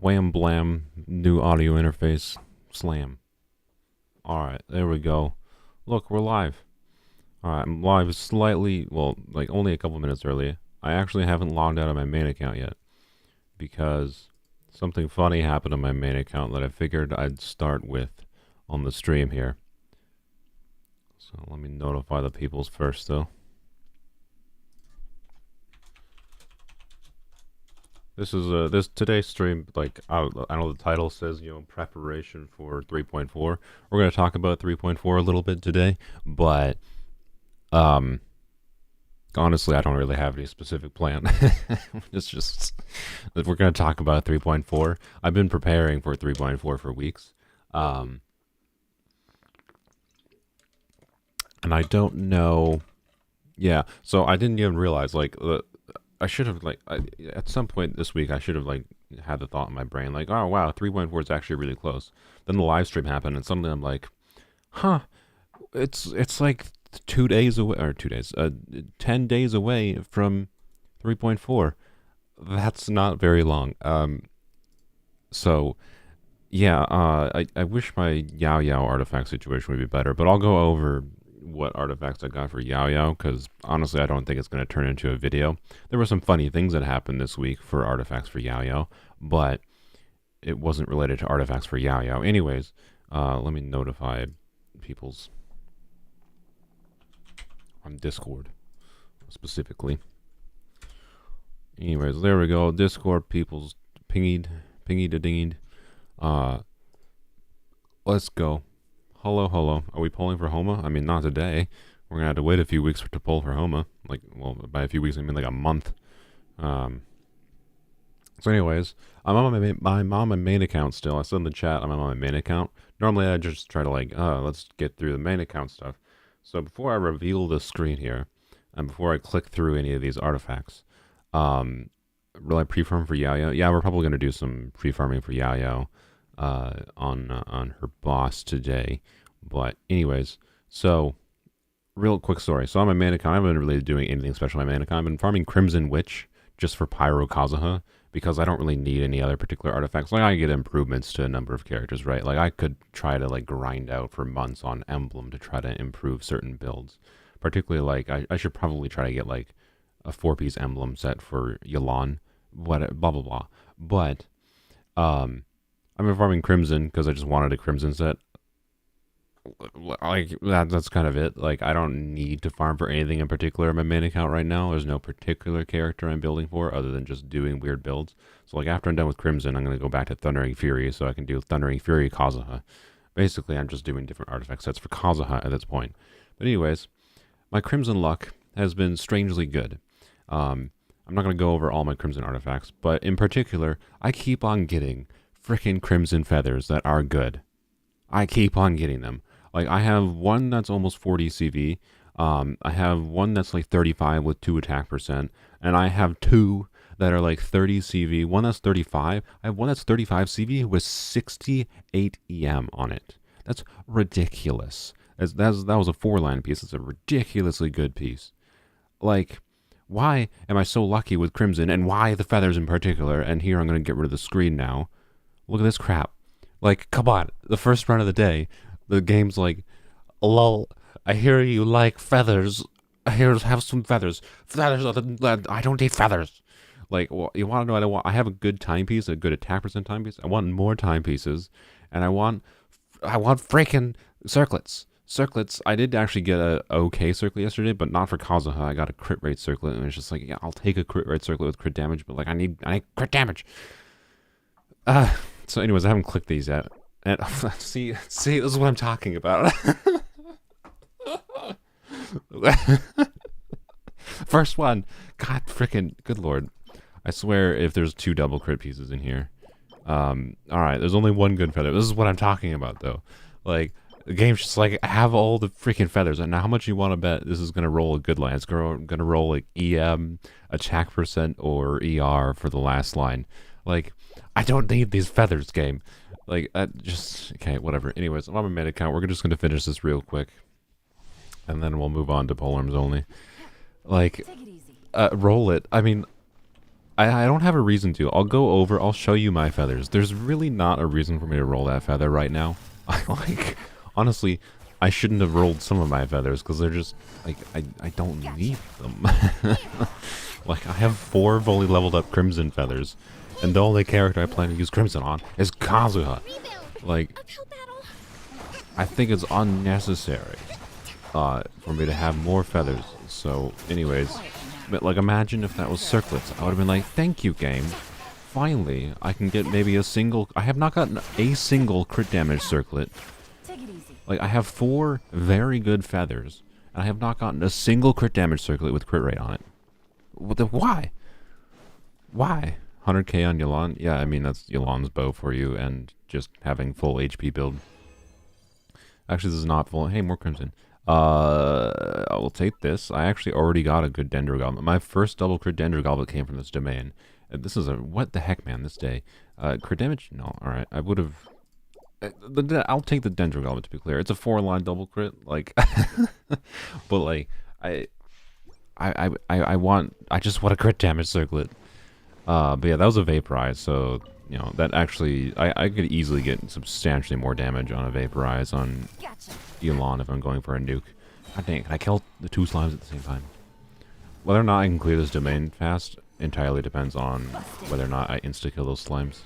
Wham blam, new audio interface, slam. Alright, there we go. Look, we're live. Alright, I'm live slightly, well, like only a couple minutes early. I actually haven't logged out of my main account yet because something funny happened on my main account that I figured I'd start with on the stream here. So let me notify the peoples first though. This is this today's stream. Like I know the title says preparation for 3.4. We're gonna talk about 3.4 a little bit today, but um, honestly, I don't really have any specific plan. It's just that we're gonna talk about 3.4. I've been preparing for 3.4 for weeks, and I don't know. Yeah, so I didn't even realize I should have at some point this week I should have had the thought in my brain like, oh wow, 3.4 is actually really close. Then the live stream happened and suddenly I'm like, huh, it's like 2 days away, or 2 days, 10 days away from 3.4. That's not very long. So yeah, I wish my Yao Yao artifact situation would be better, but I'll go over what artifacts I got for Yao Yao, because honestly I don't think it's going to turn into a video. There were some funny things that happened this week for artifacts for Yao Yao, but it wasn't related to artifacts for Yao Yao. Anyways, let me notify people's on Discord specifically. Anyways, there we go. Discord people's pingied to dinged. Let's go. Hello. Are we polling for Homa? I mean, not today. We're gonna have to wait a few weeks to poll for Homa. Like, well, by a few weeks I mean like a month. So anyways, I'm on my main account still. I said in the chat I'm on my main account. Normally I just try to let's get through the main account stuff. So before I reveal the screen here, and before I click through any of these artifacts, will I pre-farm for Yao Yao? Yeah, we're probably gonna do some pre-farming for Yao Yao on her boss today. But anyways, so real quick story. So on my main account, I haven't been really doing anything special on my main account. I've been farming Crimson Witch just for Pyro Kazuha because I don't really need any other particular artifacts. Like I get improvements to a number of characters, right? Like I could try to grind out for months on Emblem to try to improve certain builds. Particularly I should probably try to get a 4-piece Emblem set for Yelan, what blah blah blah. But I've been farming Crimson because I just wanted a Crimson set. That's kind of it. I don't need to farm for anything in particular in my main account right now. There's no particular character I'm building for other than just doing weird builds. So after I'm done with Crimson, I'm going to go back to Thundering Fury so I can do Thundering Fury Kazuha. Basically, I'm just doing different artifact sets for Kazuha at this point. But anyways, my Crimson luck has been strangely good. I'm not going to go over all my Crimson artifacts, but in particular, I keep on getting freaking Crimson feathers that are good. I keep on getting them. I have one that's almost 40 CV. I have one that's 35 with 2 attack percent. And I have two that are 30 CV. One that's 35. I have one that's 35 CV with 68 EM on it. That's ridiculous. That was a 4-line piece. It's a ridiculously good piece. Why am I so lucky with Crimson? And why the feathers in particular? And here I'm going to get rid of the screen now. Look at this crap. Come on. The first run of the day. The game's lol, I hear you like feathers. Have some feathers. Feathers I don't need feathers. Well, you want to know what I want? I have a good timepiece, a good attack percent timepiece. I want more timepieces. And I want freaking circlets. Circlets, I did actually get a okay circlet yesterday, but not for Kazuha. I got a crit rate circlet, and it's just yeah, I'll take a crit rate circlet with crit damage, but I need crit damage. So anyways, I haven't clicked these yet. And see, this is what I'm talking about. First one. God freaking good lord. I swear if there's 2 double crit pieces in here. Alright, there's only one good feather. This is what I'm talking about though. The game's just have all the freaking feathers. And now how much you want to bet this is gonna roll a good line? It's gonna roll EM, attack percent, or ER for the last line. I don't need these feathers, game. Okay, whatever. Anyways, I'm on my main account. We're just going to finish this real quick. And then we'll move on to Polearms Only. Roll it. I mean, I don't have a reason to. I'll go over. I'll show you my feathers. There's really not a reason for me to roll that feather right now. I like, honestly, I shouldn't have rolled some of my feathers because they're just like I don't need them. Like I have 4 fully leveled up Crimson feathers, and the only character I plan to use Crimson on is Kazuha. Like, I think it's unnecessary for me to have more feathers. So, anyways, but like imagine if that was circlets. I would have been like, thank you, game. Finally, I can get maybe a single. I have not gotten a single crit damage circlet. Like, I have 4 very good feathers, and I have not gotten a single crit damage circlet with crit rate on it. Why? Why? 100k on Yelan? Yeah, I mean, that's Yelan's bow for you, and just having full HP build. Actually, this is not full. Hey, more Crimson. I will take this. I actually already got a good Dendro Goblet. My first double crit Dendro Goblet came from this domain. This is a... What the heck, man, this day. Crit damage? No, alright. I would have... I'll take the Dendro Goblet, to be clear. It's a 4-line double crit, like... but, like, I just want a crit damage circlet. But yeah, that was a Vaporize, so... You know, that actually, I could easily get substantially more damage on a Vaporize on Yelan if I'm going for a nuke. God dang, can I kill the 2 slimes at the same time? Whether or not I can clear this domain fast entirely depends on whether or not I insta-kill those slimes.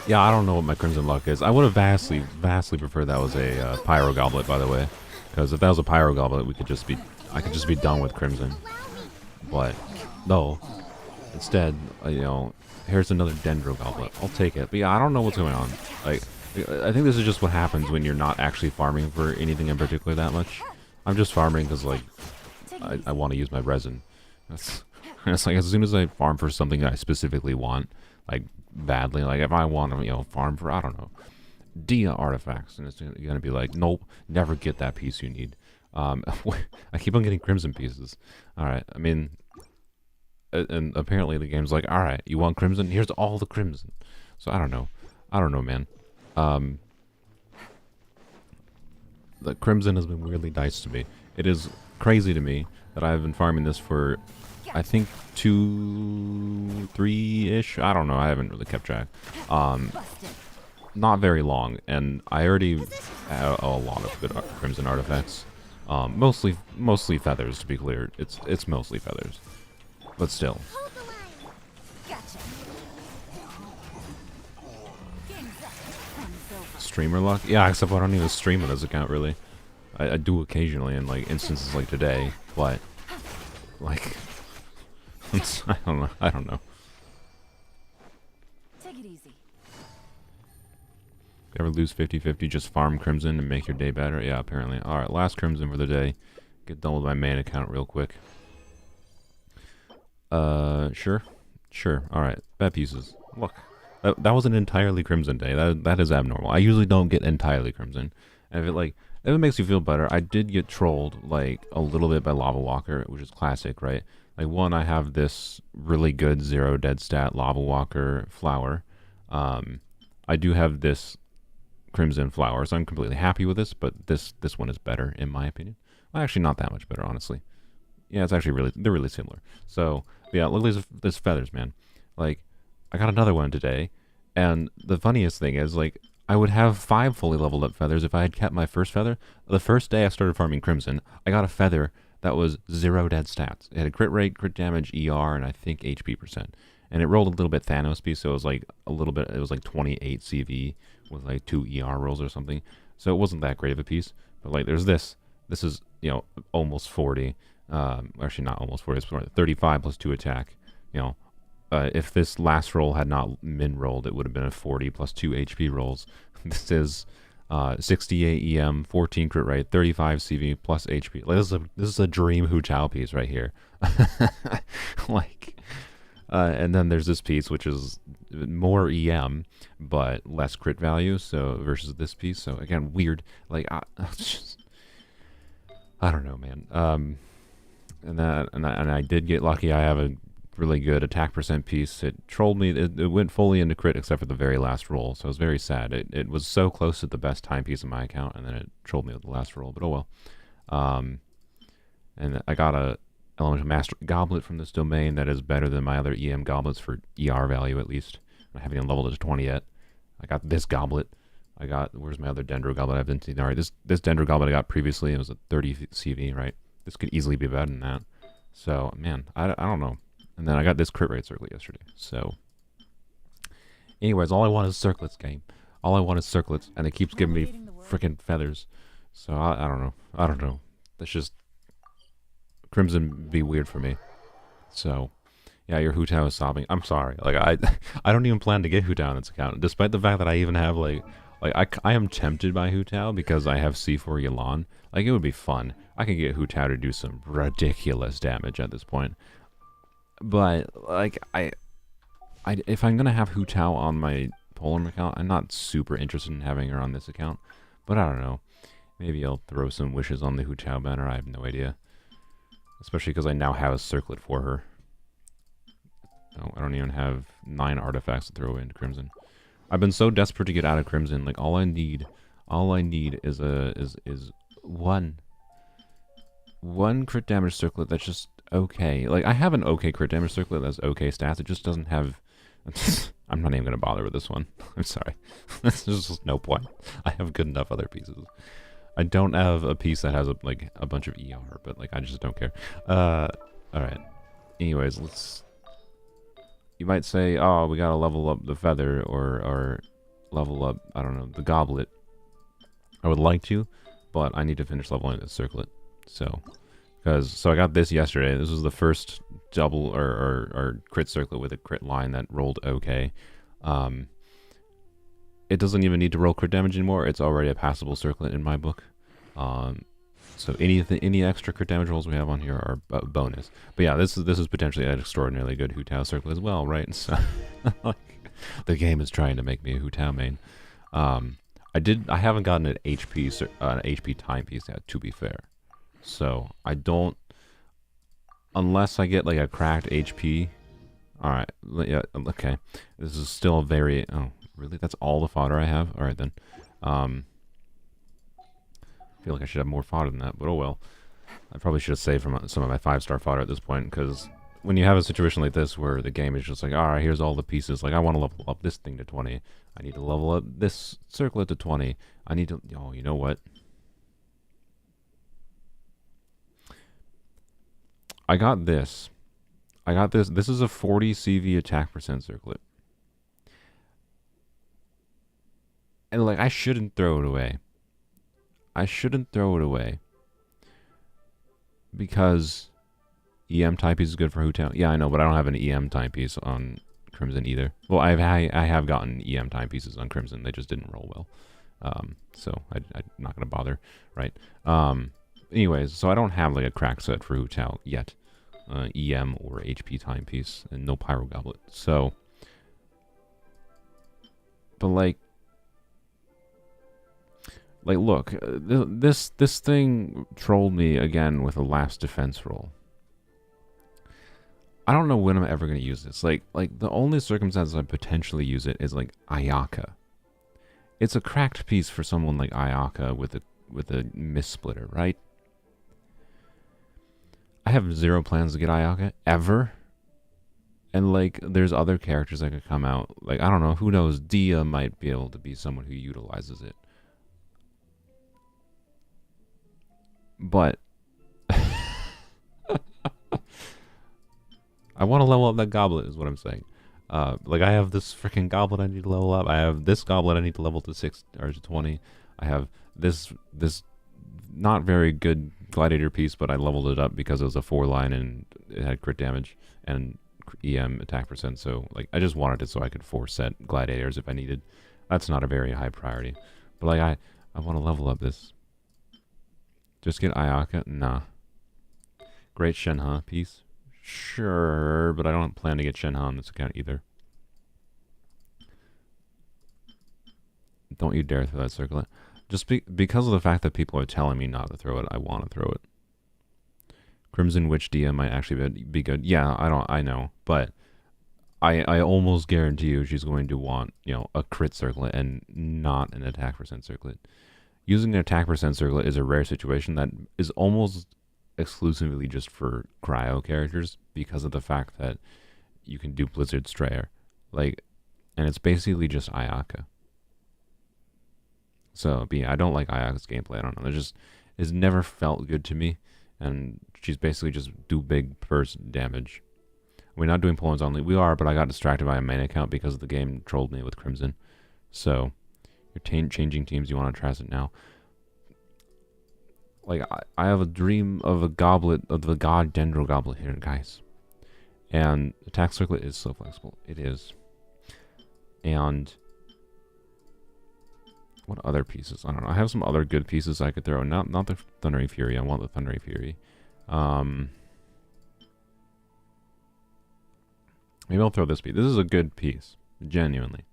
Yeah, I don't know what my Crimson Luck is. I would have vastly preferred that was a Pyro Goblet, by the way. Because if that was a Pyro Goblet, I could just be done with Crimson. But, no. Instead, you know, here's another Dendro Goblet. I'll take it. But yeah, I don't know what's going on. Like, I think this is just what happens when you're not actually farming for anything in particular that much. I'm just farming because, like, I want to use my resin. It's like, as soon as I farm for something I specifically want, like, badly, like, if I want to, you know, farm for, I don't know, Dia artifacts, and it's going to be like, nope, never get that piece you need. I keep on getting Crimson pieces. Alright, I mean... And apparently the game's like, alright, you want Crimson? Here's all the Crimson. So I don't know. I don't know, man. The Crimson has been weirdly nice to me. It is crazy to me that I've been farming this for, I think, 2, 3-ish? I don't know, I haven't really kept track. Not very long, and I already have a lot of good Crimson artifacts. Mostly feathers, to be clear. It's mostly feathers. But still. Streamer luck? Yeah, except I don't even stream on this account, really. I do occasionally in, like, instances like today, but... Like... I don't know. Take it easy. Ever lose 50-50, just farm Crimson and make your day better? Yeah, apparently. Alright, last Crimson for the day. Get done with my main account real quick. Sure. Alright, bad pieces. Look, that was an entirely Crimson day. That is abnormal. I usually don't get entirely Crimson. And if it makes you feel better, I did get trolled, like, a little bit by Lava Walker, which is classic, right? Like, one, I have this really good 0 dead stat Lava Walker flower. I do have this Crimson flower, so I'm completely happy with this, but this one is better, in my opinion. Well, actually, not that much better, honestly. Yeah, it's actually they're really similar. So, yeah, look at these feathers, man. Like, I got another one today, and the funniest thing is, like, I would have 5 fully leveled up feathers if I had kept my first feather. The first day I started farming Crimson, I got a feather that was 0 dead stats. It had a crit rate, crit damage, ER, and I think HP percent. And it rolled a little bit Thanos-y, so it was like a little bit, it was like 28 CV with like 2 ER rolls or something. So it wasn't that great of a piece. But like, there's this. This is, you know, almost 40. Actually not almost 40, it's 35 plus 2 attack. You know, if this last roll had not min rolled, it would have been a 40 plus 2 HP rolls. This is 68 EM, 14 crit rate, 35 CV plus HP. Like, this is a dream Hu Tao piece right here. Like, and then there's this piece which is more EM but less crit value. So versus this piece. So again, weird. Like, I don't know, man. And I did get lucky. I have a really good attack percent piece. It trolled me. It went fully into crit except for the very last roll, so I was very sad. It was so close to the best time piece in my account, and then it trolled me with the last roll. But oh well. And I got Elemental Master Goblet from this domain that is better than my other EM goblets for ER value at least. I haven't even leveled it to 20 yet. I got this goblet. Where's my other Dendro goblet? I haven't seen. All right, this Dendro goblet I got previously, it was a 30 CV, right? This could easily be better than that. So, man, I don't know. And then I got this crit rate circlet yesterday. So, anyways, all I want is circlets, game. All I want is circlets, and it keeps giving me freaking feathers. So, I don't know. I don't know. That's just... Crimson be weird for me. So... Yeah, your Hu Tao is sobbing. I'm sorry. Like, I don't even plan to get Hu Tao on this account, despite the fact that I even have, like I am tempted by Hu Tao because I have C4 Yelan. Like, it would be fun. I could get Hu Tao to do some ridiculous damage at this point. But, like, if I'm going to have Hu Tao on my Polearm account, I'm not super interested in having her on this account. But I don't know. Maybe I'll throw some wishes on the Hu Tao banner. I have no idea. Especially because I now have a circlet for her. No, I don't even have 9 artifacts to throw into Crimson. I've been so desperate to get out of Crimson. Like, all I need is one crit damage circlet that's just okay. Like, I have an okay crit damage circlet that's okay stats. It just doesn't have... I'm not even going to bother with this one. I'm sorry. There's just no point. I have good enough other pieces. I don't have a piece that has, a bunch of ER, but, I just don't care. Alright. Anyways, let's... You might say, oh, we gotta level up the feather, or level up, I don't know, the goblet. I would like to, but I need to finish leveling the circlet. So I got this yesterday. This was the first double or crit circlet with a crit line that rolled okay. It doesn't even need to roll crit damage anymore. It's already a passable circlet in my book. So any extra crit damage rolls we have on here are a bonus. But yeah, this is potentially an extraordinarily good Hu Tao circlet as well, right? So the game is trying to make me a Hu Tao main. I haven't gotten an HP timepiece yet, to be fair. So I don't, unless I get like a cracked HP. All right, yeah, okay. This is still a very... Oh, really? That's all the fodder I have? All right then. I feel like I should have more fodder than that, but oh well. I probably should have saved from some of my 5-star fodder at this point, because when you have a situation like this where the game is just like, alright, here's all the pieces, like I want to level up this thing to 20, I need to level up this circlet to 20, I need to, oh, you know what? I got this. This is a 40 CV attack percent circlet. And like, I shouldn't throw it away. Because EM timepiece is good for Hu Tao. Yeah, I know, but I don't have an EM timepiece on Crimson either. Well, I have gotten EM timepieces on Crimson. They just didn't roll well. So I'm not going to bother, right? Anyways, so I don't have like a crack set for Hu Tao yet. EM or HP timepiece, and no Pyro Goblet. So, but like look, this thing trolled me again with a last defense roll. I don't know when I'm ever going to use this. Like the only circumstances I potentially use it is like Ayaka. It's a cracked piece for someone like Ayaka with a Mist Splitter, right? I have zero plans to get Ayaka ever. And like there's other characters that could come out. Like, I don't know, who knows, Dia might be able to be someone who utilizes it. But I want to level up that goblet is what I'm saying. Like I have this freaking goblet I need to level up. I have this goblet I need to level to 6 or to 20. I have this not very good gladiator piece, but I leveled it up because it was a 4-line and it had crit damage and EM attack percent. So like I just wanted it so I could 4-set gladiators if I needed. That's not a very high priority. But like I want to level up this. Just get Ayaka? Nah. Great Shenhe piece? Sure, but I don't plan to get Shenhe on this account either. Don't you dare throw that circlet. Just because of the fact that people are telling me not to throw it, I want to throw it. Crimson Witch Dia might actually be good. Yeah, I know, but I almost guarantee you she's going to want, you know, a crit circlet and not an attack percent circlet. Using an attack percent circlet is a rare situation that is almost exclusively just for cryo characters because of the fact that you can do Blizzard Strayer. Like, and it's basically just Ayaka. So, but yeah, I don't like Ayaka's gameplay. I don't know. It's never felt good to me. And she's basically just do big burst damage. We're not doing Polearms Only. We are, but I got distracted by a main account because the game trolled me with Crimson. So, you're changing teams. You want to try it now. Like, I have a dream of a goblet, of the god Dendro goblet here, guys. And attack circlet is so flexible. It is. And what other pieces? I don't know. I have some other good pieces I could throw. Not the Thundering Fury. I want the Thundering Fury. Maybe I'll throw this piece. This is a good piece. Genuinely.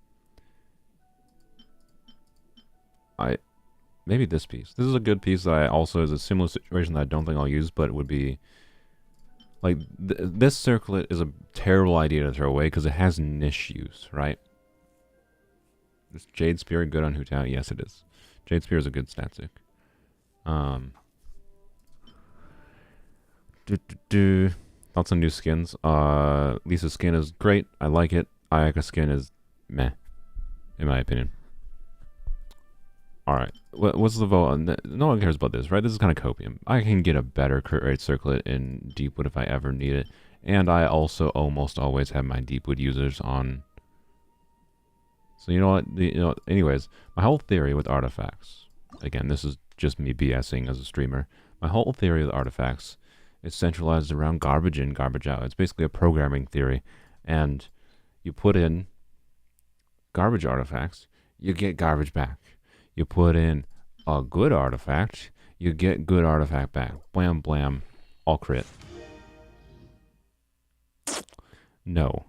Maybe this piece. This is a good piece that I also is a similar situation that I don't think I'll use, but it would be like this circlet is a terrible idea to throw away because it has niche use, right? Is Jade Spear good on Hu Tao? Yes, it is. Jade Spear is a good stat stick. Thoughts on new skins? Lisa's skin is great. I like it. Ayaka's skin is meh, in my opinion. Alright, what's the vote? No one cares about this, right? This is kind of copium. I can get a better crit rate circlet in Deepwood if I ever need it. And I also almost always have my Deepwood users on. So you know what? Anyways, my whole theory with artifacts, again, this is just me BSing as a streamer. My whole theory with artifacts is centralized around garbage in, garbage out. It's basically a programming theory. And you put in garbage artifacts, you get garbage back. You put in a good artifact, you get good artifact back. Blam, blam, all crit. No.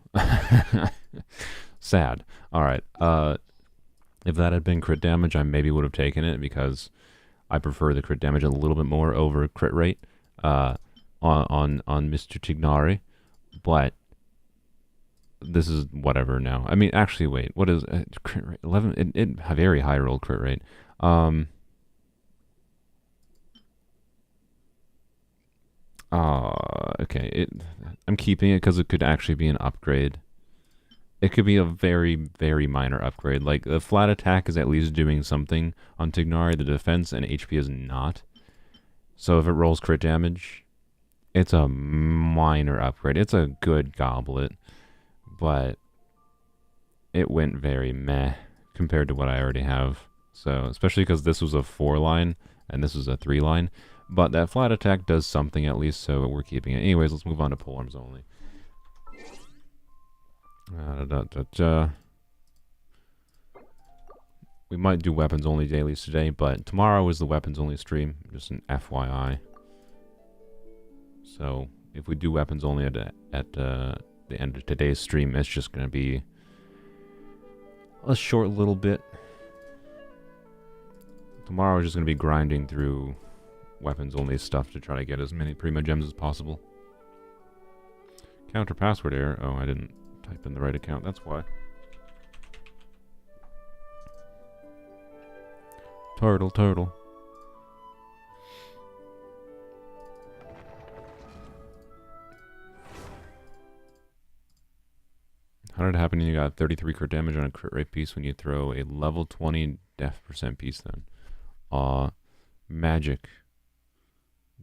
Sad. Alright, if that had been crit damage, I maybe would have taken it because I prefer the crit damage a little bit more over crit rate on Mr. Tignari. But this is whatever now. I mean, actually, wait. What is crit rate? 11. It very high roll crit rate. Okay. I'm keeping it because it could actually be an upgrade. It could be a very, very minor upgrade. Like the flat attack is at least doing something on Tignari. The defense and HP is not. So if it rolls crit damage, it's a minor upgrade. It's a good goblet. But it went very meh compared to what I already have. So, especially because this was a 4-line and this was a 3-line. But that flat attack does something at least, so we're keeping it. Anyways, let's move on to Polearms Only. We might do Weapons Only dailies today, but tomorrow is the Weapons Only stream. Just an FYI. So, if we do Weapons Only at the end of today's stream, it's just going to be a short little bit. Tomorrow is just going to be grinding through Weapons Only stuff to try to get as many Prima Gems as possible. Counter password error. Oh, I didn't type in the right account. That's why. Turtle. How did it happen? You got 33 crit damage on a crit rate piece when you throw a level 20 def % piece then. Magic.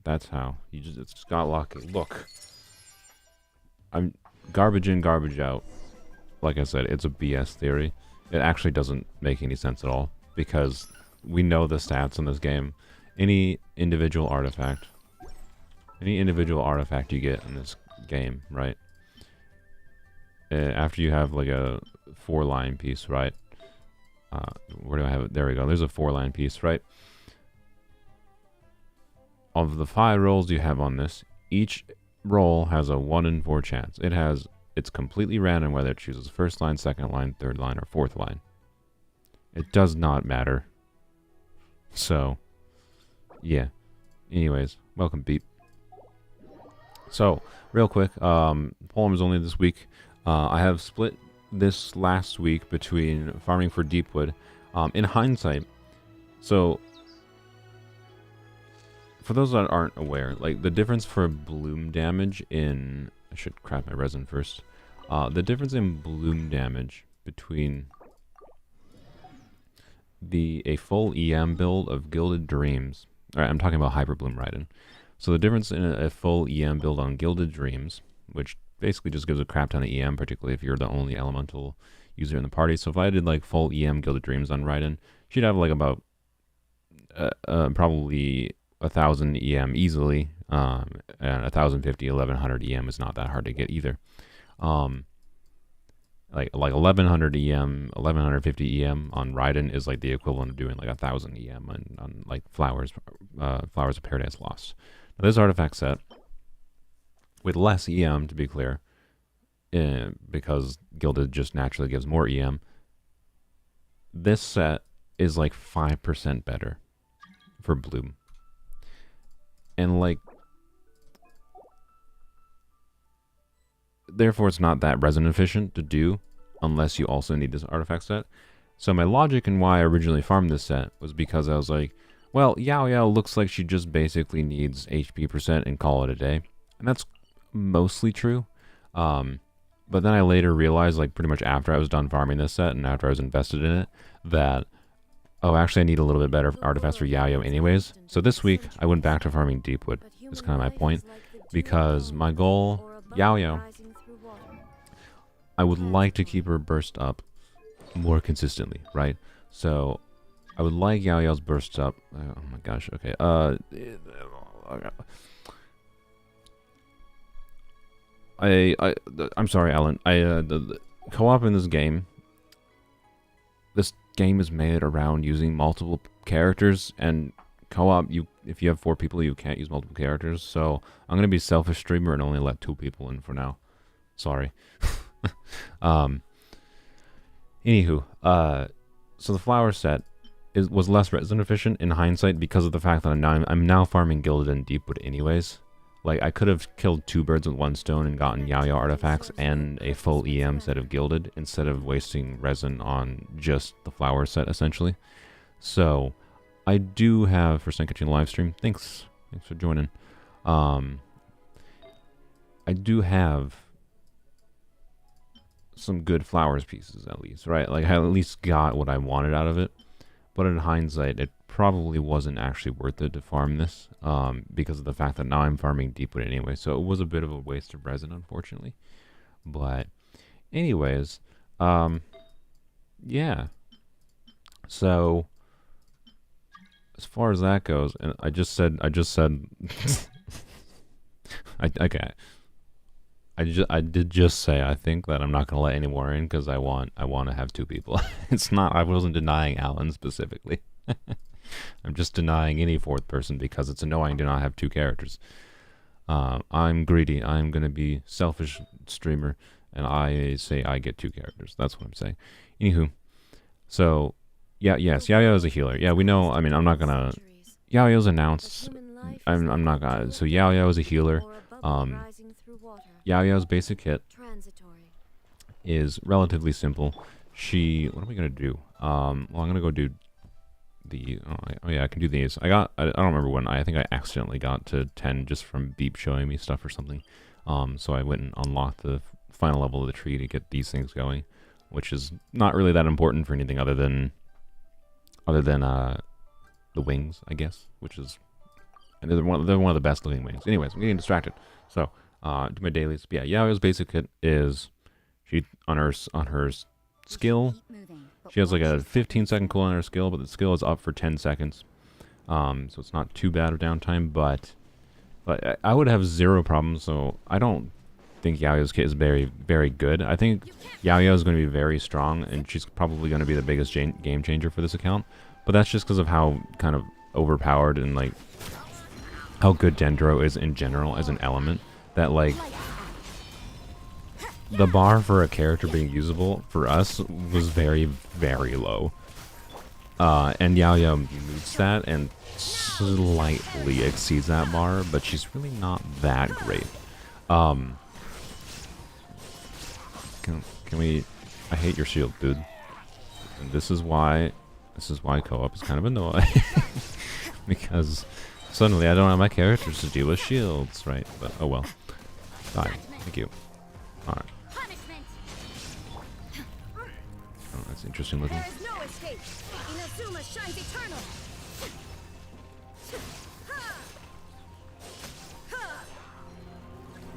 That's how. It's just got lucky. Look. I'm garbage in, garbage out. Like I said, it's a BS theory. It actually doesn't make any sense at all. Because we know the stats in this game. Any individual artifact you get in this game, right? After you have like a 4-line piece, right? Where do I have it? There we go. There's a 4-line piece, right? Of the 5 rolls you have on this, each roll has a 1 in 4 chance. It's completely random whether it chooses 1st line, 2nd line, 3rd line, or 4th line. It does not matter. So, yeah. Anyways, welcome, Beep. So, real quick, Polearms Only this week. I have split this last week between farming for Deepwood. In hindsight, so for those that aren't aware, like the difference for bloom damage in, I should craft my resin first. The difference in bloom damage between a full EM build of Gilded Dreams. Alright, I'm talking about Hyper Bloom Raiden. So the difference in a full EM build on Gilded Dreams, which basically just gives a crap ton of EM, particularly if you're the only elemental user in the party. So if I did like full EM Gilded Dreams on Raiden, she'd have like about probably 1,000 EM easily, and 1,050, 1,100 EM is not that hard to get either. Like 1,100 EM, 1,150 EM on Raiden is like the equivalent of doing like 1,000 EM on like Flowers of Paradise Lost. Now this artifact set, with less EM to be clear, because Gilded just naturally gives more EM, this set is like 5% better for Bloom. And like, therefore it's not that resin efficient to do unless you also need this artifact set. So my logic and why I originally farmed this set was because I was like, well, Yao Yao looks like she just basically needs HP percent and call it a day. And that's mostly true. But then I later realized, like pretty much after I was done farming this set and after I was invested in it, that, oh, actually I need a little bit better artifacts for Yao Yao anyways. So this week I went back to farming Deepwood, is kind of my point, because my goal, Yao Yao, I would like to keep her burst up more consistently, right? So I would like Yao Yao's burst up. Oh my gosh, okay. I'm sorry, Alan. The co-op in this game is made around using multiple characters, and co-op, if you have 4 people, you can't use multiple characters. So I'm gonna be selfish streamer and only let 2 people in for now. Sorry. Anywho, so the flower set was less resin efficient in hindsight because of the fact that I'm now farming Gilded and Deepwood anyways. Like, I could have killed 2 birds with 1 stone and gotten Yao Yao artifacts and a full EM set of Gilded instead of wasting resin on just the flower set, essentially. So, I do have, first time catching the live stream, thanks for joining. I do have some good flowers pieces at least, right? Like, I at least got what I wanted out of it. But in hindsight, it probably wasn't actually worth it to farm this, because of the fact that now I'm farming Deepwood anyway. So it was a bit of a waste of resin, unfortunately. But anyways, yeah. So as far as that goes, and I just said I did just say I think that I'm not gonna let any more in because I want to have 2 people. It's not, I wasn't denying Alan specifically. I'm just denying any 4th person because it's annoying to not have 2 characters. I'm greedy. I'm gonna be selfish streamer, and I say I get 2 characters. That's what I'm saying. Anywho, so yeah, yes, Yao Yao is a healer. Yeah, we know. I mean, I'm not gonna. Yao Yao's announced. I'm not gonna. So Yao Yao is a healer. Yao Yao's basic hit is relatively simple. What am I gonna do? Well, I'm gonna go do the. Oh yeah, I can do these. I don't remember when. I think I accidentally got to 10 just from Beep showing me stuff or something. So I went and unlocked the final level of the tree to get these things going, which is not really that important for anything other than the wings, I guess, which is, and they're one of the best looking wings. Anyways, I'm getting distracted. So. Do my dailies. But yeah, Yao Yao's basic hit is she on her skill. She has like a 15-second cooldown on her skill, but the skill is up for 10 seconds. So it's not too bad of downtime, but I would have 0 problems. So I don't think Yao Yao's kit is very, very good. I think Yao Yao is going to be very strong, and she's probably going to be the biggest game changer for this account. But that's just because of how kind of overpowered and like how good Dendro is in general as an element. That, like, the bar for a character being usable for us was very, very low. And Yao Yao meets that and slightly exceeds that bar, but she's really not that great. Can we... I hate your shield, dude. And this is why co-op is kind of annoying. Because Suddenly, I don't have my characters to deal with shields, right? But oh well. Die. Thank you. All right. Oh, that's interesting looking. There is no escape. Inazuma shines eternal.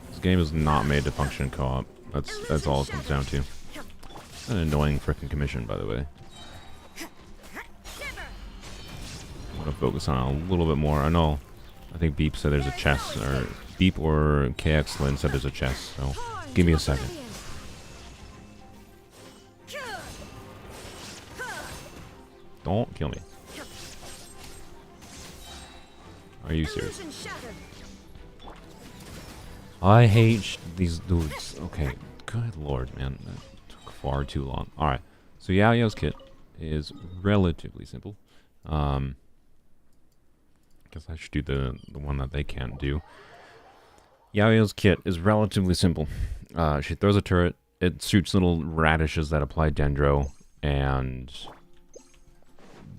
This game is not made to function co-op. That's all it comes down to. An annoying freaking commission, by the way. I'm gonna focus on it a little bit more. I think Beep said there's a chest, or Beep or KX Lin said there's a chest. So give me a second. Don't kill me. Are you serious? I hate these dudes. Okay, good lord, man. That took far too long. Alright, so Yao Yao's kit is relatively simple. Guess I should do the one that they can't do. Yao Yao's kit is relatively simple. She throws a turret. It shoots little radishes that apply dendro, and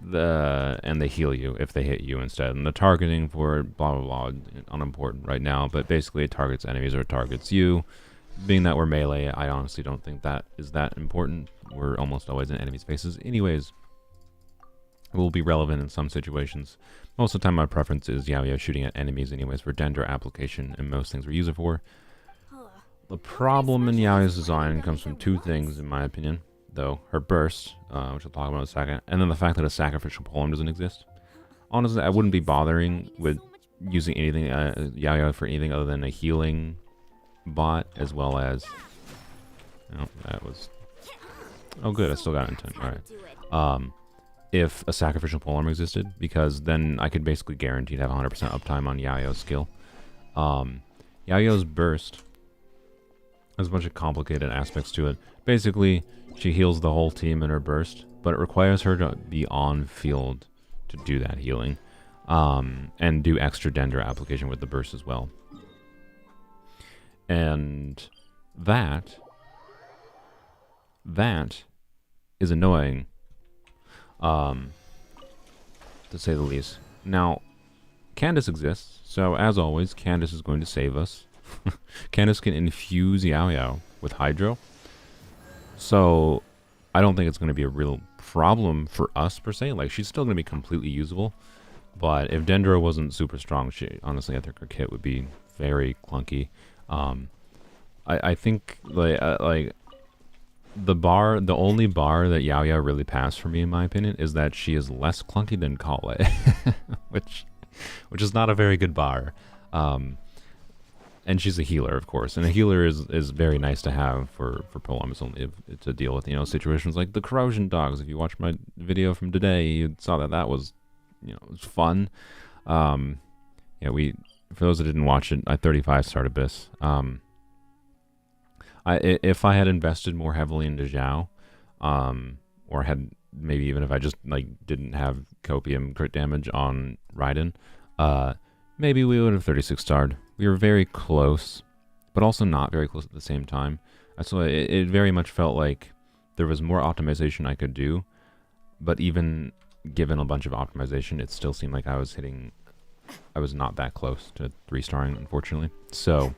they heal you if they hit you instead. And the targeting for it, blah blah blah, unimportant right now. But basically, it targets enemies or it targets you. Being that we're melee, I honestly don't think that is that important. We're almost always in enemies' faces, anyways. It will be relevant in some situations. Most of the time, my preference is Yao Yao shooting at enemies, anyways, for dendro application, and most things we use it for. The problem in Yao Yao's design comes from two things, in my opinion. Though her burst, which I'll talk about in a second, and then the fact that a sacrificial polearm doesn't exist. Honestly, I wouldn't be bothering with using anything Yao Yao for anything other than a healing bot, as well as. Oh, that was. Oh, good. I still got intent. All right. If a sacrificial polearm existed, because then I could basically guarantee to have 100% uptime on Yao Yao's skill. Yao Yao's burst has a bunch of complicated aspects to it. Basically, she heals the whole team in her burst, but it requires her to be on field to do that healing, and do extra dendro application with the burst as well. And that is annoying, to say the least. Now, Candace exists, so as always, Candace is going to save us. Candace can infuse Yao Yao with Hydro. So, I don't think it's going to be a real problem for us, per se. Like, she's still going to be completely usable. But if Dendro wasn't super strong, honestly, I think her kit would be very clunky. I think, like, the only bar that Yao Yao really passed for me, in my opinion, is that she is less clunky than Kale. which is not a very good bar. And she's a healer, of course, and a healer is very nice to have for Polearms Only to deal with, situations like the corrosion dogs. If you watched my video from today, you saw that was, it was fun. Yeah, for those that didn't watch it, I 35 starred Abyss. If I had invested more heavily into Zhao, or had maybe even if I just didn't have copium crit damage on Raiden, maybe we would have 36 starred. We were very close, but also not very close at the same time. So it very much felt like there was more optimization I could do, but even given a bunch of optimization, it still seemed like I was not that close to 3-starring, unfortunately. So,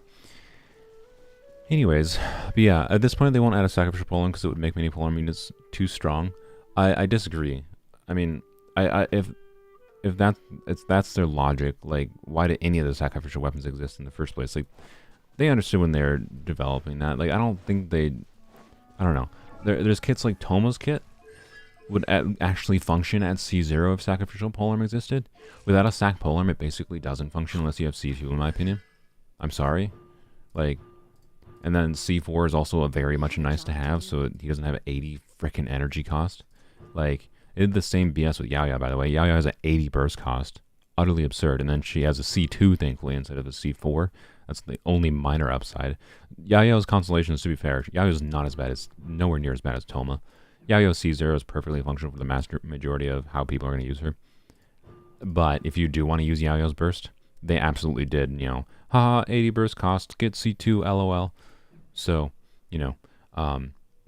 anyways, but yeah, at this point they won't add a sacrificial polearm because it would make many polearm units too strong. I disagree. I mean, if that's their logic, like, why do any of the sacrificial weapons exist in the first place? Like, they understood when they're developing that. Like, I don't know. There's kits like Toma's kit would actually function at C0 if sacrificial polearm existed. Without a sac polearm, it basically doesn't function unless you have C2, in my opinion. I'm sorry. Like, and then C4 is also a very much nice to have, so he doesn't have 80 frickin' energy cost. Like, it did the same BS with Yao Yao, by the way. Yao Yao has an 80 burst cost. Utterly absurd. And then she has a C2, thankfully, instead of a C4. That's the only minor upside. Yao Yao's constellations, to be fair, Yao Yao's not as bad. It's nowhere near as bad as Toma. Yao Yao C0 is perfectly functional for the majority of how people are going to use her. But if you do want to use Yao Yao's burst, they absolutely did, haha, 80 burst cost, get C2, LOL. So,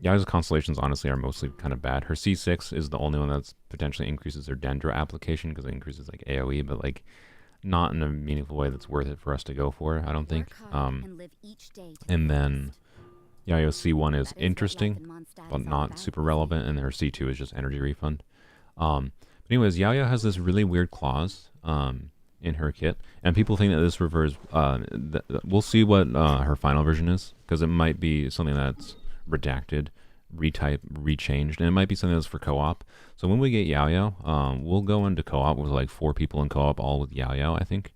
Yao's constellations honestly are mostly kind of bad. Her C6 is the only one that's potentially increases her dendro application because it increases like AoE, but not in a meaningful way that's worth it for us to go for, I don't think. Work hard and live each day to And the then fullest. Yao Yao C1 is That is what life interesting, in Mondstadt but is all not about, super you see. relevant, and her C2 is just energy refund. But anyways, Yao Yao has this really weird clause in her kit, and people think that this refers. We'll see what her final version is, because it might be something that's redacted, retyped, rechanged, and it might be something that's for co-op. So when we get Yao Yao, we'll go into co-op with like 4 people in co-op, all with Yao Yao, I think.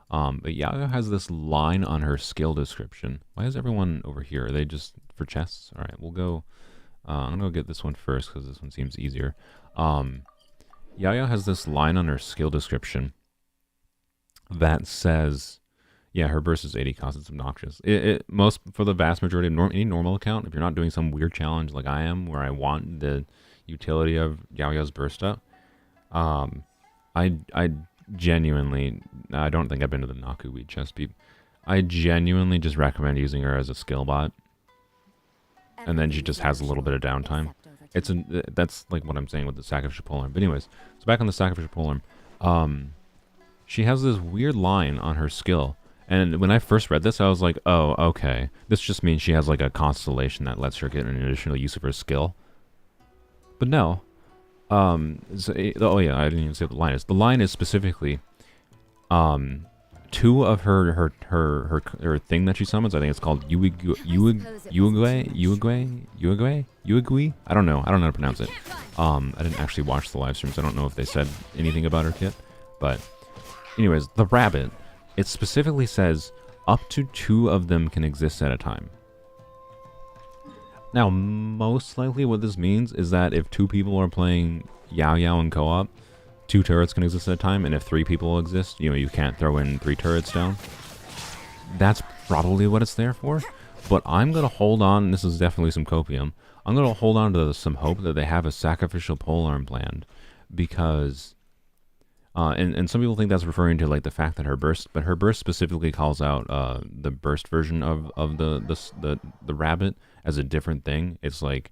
But Yao Yao has this line on her skill description. Why is everyone over here? Are they just for chests? All right, we'll go. I'm gonna go get this one first because this one seems easier. Yao Yao has this line on her skill description that says, yeah, her burst is 80 cost. It's obnoxious. Most, for the vast majority of any normal account, if you're not doing some weird challenge like I am, where I want the utility of Yao Yao's burst up, I genuinely, I don't think I've been to the Naku weed chest beep. I genuinely just recommend using her as a skill bot, and then she just has a little bit of downtime. That's like what I'm saying with the sacrificial polearm. But anyways, so back on the sacrificial polearm, she has this weird line on her skill, and when I first read this, I was like, oh, okay, this just means she has like a constellation that lets her get an additional use of her skill. But no. Oh yeah, I didn't even say what the line is. The line is specifically, 2 of her thing that she summons. I think it's called Uigui. I don't know how to pronounce it. I didn't actually watch the live streams. I don't know if they said anything about her kit, but anyways, the rabbit. It specifically says up to 2 of them can exist at a time. Now, most likely what this means is that if 2 people are playing Yao Yao in co-op, 2 turrets can exist at a time, and if 3 people exist, you can't throw in 3 turrets down. That's probably what it's there for, but I'm going to hold on, this is definitely some copium, I'm going to hold on to some hope that they have a sacrificial polearm planned, because, and some people think that's referring to like the fact that her burst, but her burst specifically calls out the burst version of the rabbit as a different thing. It's like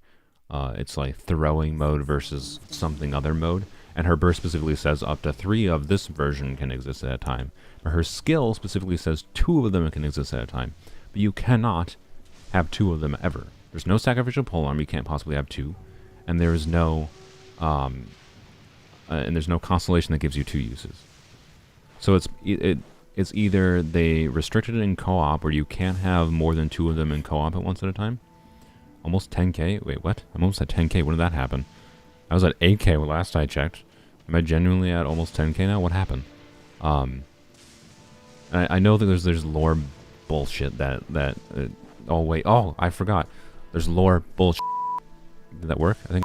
throwing mode versus something other mode, and her burst specifically says up to 3 of this version can exist at a time. But her skill specifically says 2 of them can exist at a time. But you cannot have 2 of them ever. There's no sacrificial polearm. You can't possibly have 2, and there's no constellation that gives you 2 uses. So it's either they restricted it in co-op, where you can't have more than 2 of them in co-op at once at a time. Almost 10k. Wait, what? I'm almost at 10k. When did that happen? I was at 8k last I checked. Am I genuinely at almost 10k now? What happened? I know that there's lore bullshit that oh wait, oh I forgot. There's lore bullshit. Did that work? I think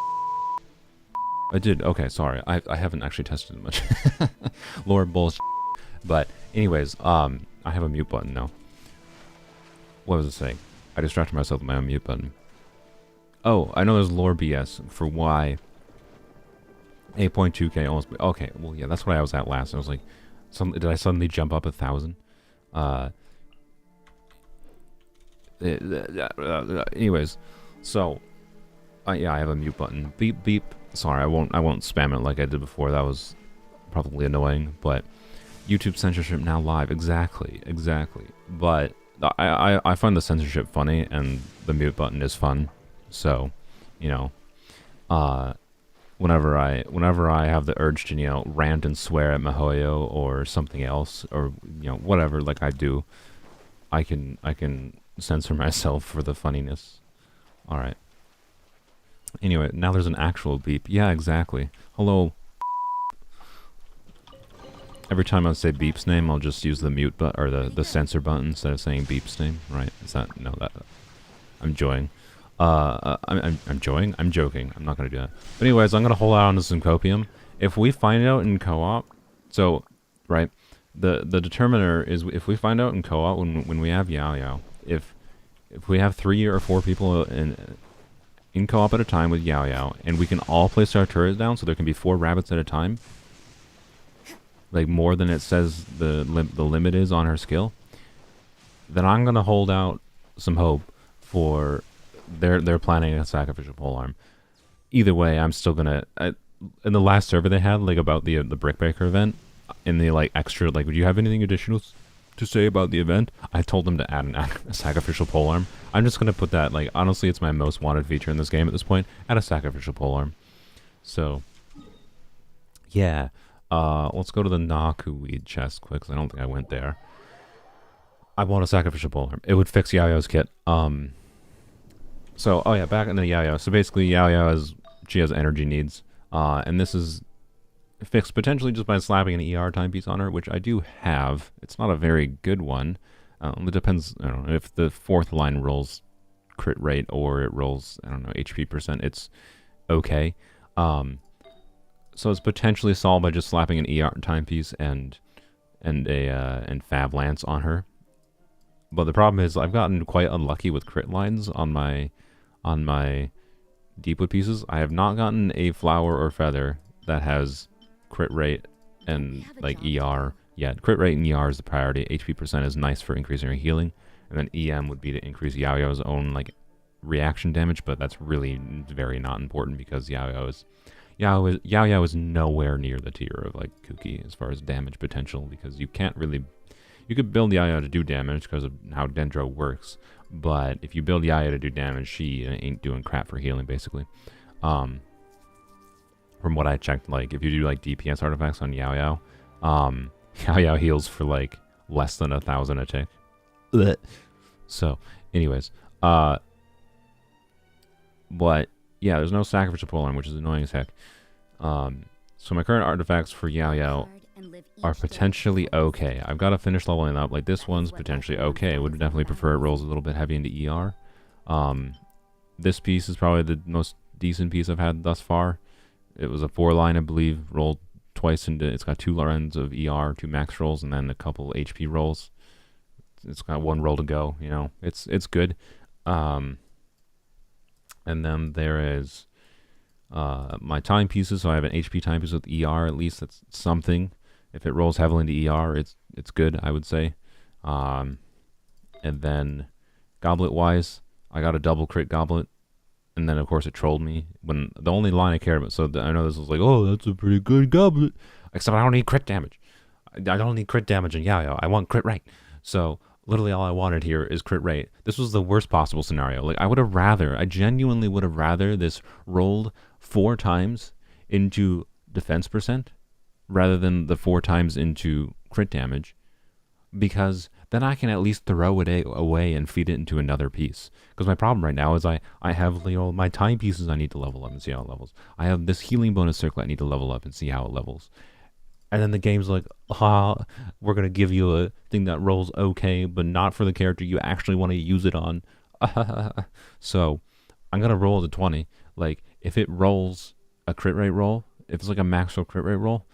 I did. Okay, sorry. I haven't actually tested it much. Lore bullshit. But anyways, I have a mute button now. What was it saying? I distracted myself with my own mute button. Oh, I know there's lore BS for why 8.2k almost. Okay, well, yeah, that's what I was at last. I was like, did I suddenly jump up 1,000? Anyways, so yeah, I have a mute button. Beep beep. Sorry, I won't spam it like I did before. That was probably annoying. But YouTube censorship now live. Exactly. But I find the censorship funny, and the mute button is fun. So, whenever I have the urge to rant and swear at Mihoyo or something else, or whatever, like I do, I can censor myself for the funniness. All right. Anyway, now there's an actual beep. Yeah, exactly. Hello. Every time I say Beep's name, I'll just use the mute button or the censor button instead of saying Beep's name. Right? Is that no? That I'm joking. I'm joking. I'm joking. I'm not gonna do that. But anyways, I'm gonna hold out on the Syncopium. If we find out in co-op, so right, the determiner is if we find out in co-op when we have Yao Yao, if we have 3 or 4 people in co-op at a time with Yao Yao, and we can all place our turrets down, so there can be 4 rabbits at a time, like more than it says the limit is on her skill, then I'm gonna hold out some hope for they're planning a sacrificial polearm. Either way, I'm still gonna. In the last server they had, like about the brick breaker event, in the like extra, like, would you have anything additional to say about the event? I told them to add a sacrificial polearm. I'm just gonna put that, like, honestly, it's my most wanted feature in this game at this point. Add a sacrificial polearm. So, yeah. Let's go to the Naku weed chest quick, because I don't think I went there. I want a sacrificial polearm. It would fix Yao Yao's kit. So, oh yeah, back in the Yao Yao. So basically, Yao Yao she has energy needs. And this is fixed potentially just by slapping an ER timepiece on her, which I do have. It's not a very good one. It depends, I don't know, if the fourth line rolls crit rate or it rolls, I don't know, HP percent, it's okay. So it's potentially solved by just slapping an ER timepiece and Fab Lance on her. But the problem is I've gotten quite unlucky with crit lines on my Deepwood pieces. I have not gotten a flower or feather that has crit rate and like ER yet. Crit rate and ER is the priority. HP percent is nice for increasing her healing, and then EM would be to increase Yao Yao's own like reaction damage, but that's really very not important because Yao Yao is nowhere near the tier of like Kuki as far as damage potential, because you can't really, you could build Yao Yao to do damage because of how Dendro works, but if you build Yao Yao to do damage, she ain't doing crap for healing basically. From what I checked, like if you do like DPS artifacts on Yao Yao, Yao Yao heals for like less than 1,000 a tick. Blech. So, anyways, but yeah, there's no sacrificial polearm, which is annoying as heck. So my current artifacts for Yao Yao are potentially okay. I've got to finish leveling up. Like this one's potentially okay. I would definitely prefer it rolls a little bit heavy into ER. This piece is probably the most decent piece I've had thus far. It was a 4-line, I believe, rolled twice into, it's got 2 runs of ER, 2 max rolls, and then a couple HP rolls. It's got 1 roll to go, you know. It's good. And then there is my timepieces. So I have an HP timepiece with ER, at least that's something. If it rolls heavily into ER, it's good, I would say. And then goblet-wise, I got a double crit goblet. And then, of course, it trolled me. When the only line I cared about, so I know this was like, oh, that's a pretty good goblet. Except I don't need crit damage. I don't need crit damage in Yao Yao. I want crit rate. So literally all I wanted here is crit rate. This was the worst possible scenario. Like I genuinely would have rather this rolled 4 times into defense percent rather than the 4 times into crit damage, because then I can at least throw it away and feed it into another piece. Because my problem right now is I have, you know, my timepieces I need to level up and see how it levels. I have this healing bonus circlet I need to level up and see how it levels. And then the game's like, we're going to give you a thing that rolls okay, but not for the character you actually want to use it on. So I'm going to roll the 20. Like, if it rolls a crit rate roll, if it's like a max roll crit rate roll,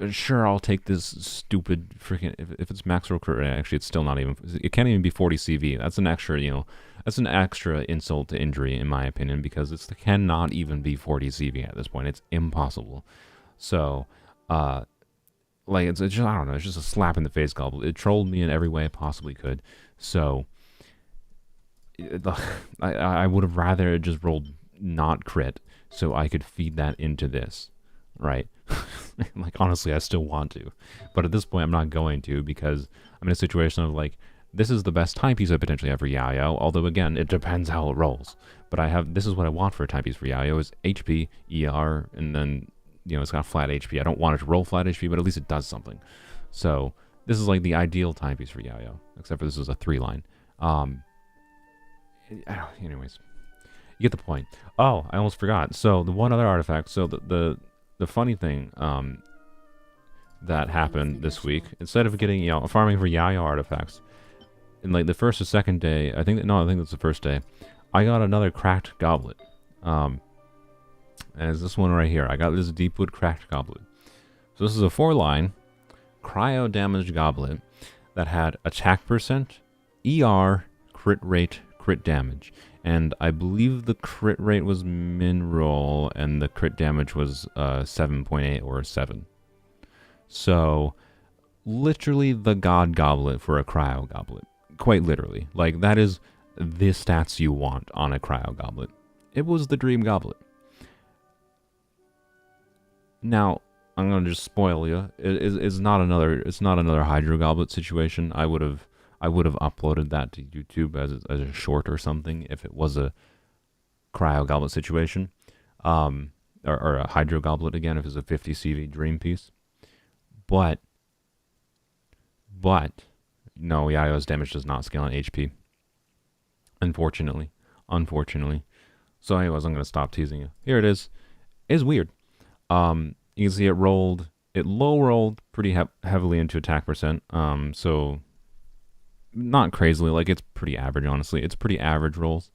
sure, I'll take this stupid freaking, if it's max roll crit rate, actually it's still not even, it can't even be 40 CV. That's an extra, you know, that's an extra insult to injury in my opinion, because it cannot even be 40 CV at this point. It's impossible. So, like, it's just, I don't know, it's just a slap in the face goblet. It trolled me in every way it possibly could. So, I would have rather just rolled not crit so I could feed that into this, right? Like, honestly, I still want to, but at this point I'm not going to, because I'm in a situation of like, this is the best timepiece I potentially have for Yao Yao, although again, it depends how it rolls. But this is what I want for a timepiece for Yao Yao, is HP, ER, and then, you know, it's got flat HP. I don't want it to roll flat HP, but at least it does something. So this is like the ideal timepiece for Yao Yao, except for this is a 3-line. Anyways, you get the point. Oh, I almost forgot. So the one other artifact, so the funny thing that happened this week, instead of getting, you know, farming for Yao Yao artifacts, in like the first or second day, I think that's the first day, I got another cracked goblet. And it's this one right here. I got this Deepwood cracked goblet. So this is a 4-line cryo damaged goblet that had attack percent, ER, crit rate, crit damage. And I believe the crit rate was min roll and the crit damage was 7.8 or 7. So literally the god goblet for a cryo goblet. Quite literally. Like, that is the stats you want on a cryo goblet. It was the dream goblet. Now, I'm gonna just spoil you. It's not another Hydro Goblet situation. I would have uploaded that to YouTube as a short or something if it was a Cryo Goblet situation, or a Hydro Goblet again if it's a 50 CV Dream piece. But no, Yao Yao's damage does not scale on HP. Unfortunately. So anyways, I'm gonna stop teasing you. Here it is. It's weird. You can see it low rolled pretty heavily into attack percent. So not crazily, like it's pretty average, honestly. It's pretty average rolls.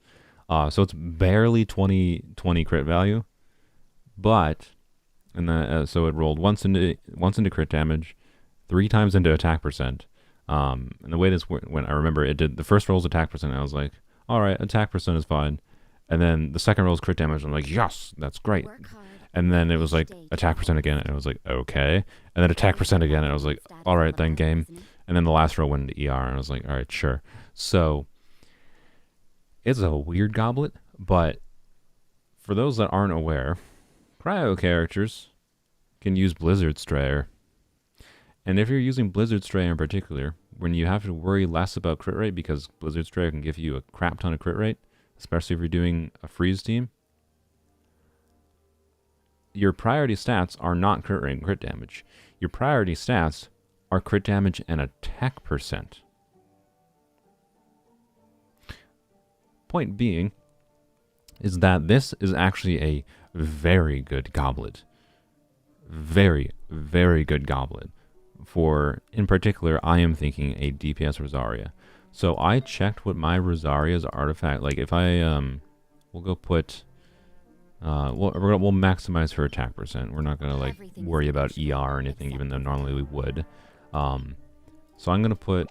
So it's barely 20 crit value, but so it rolled once into crit damage, 3 times into attack percent. And the way this went, I remember it did the first roll's attack percent. And I was like, all right, attack percent is fine. And then the second roll's crit damage. I'm like, yes, that's great. And then it was like attack percent again, and I was like, okay. And then attack percent again, and I was like, all right, then game. And then the last roll went into ER, and I was like, all right, sure. So it's a weird goblet, but for those that aren't aware, Cryo characters can use Blizzard Strayer. And if you're using Blizzard Strayer in particular, when you have to worry less about crit rate, because Blizzard Strayer can give you a crap ton of crit rate, especially if you're doing a freeze team, your priority stats are not crit rate and crit damage. Your priority stats are crit damage and attack percent. Point being is that this is actually a very good goblet. Very, very good goblet. For, in particular, I am thinking a DPS Rosaria. So I checked what my Rosaria's artifact, like if I, we'll go put... we'll maximize her attack percent. We're not gonna like worry about ER or anything, even though normally we would. So I'm gonna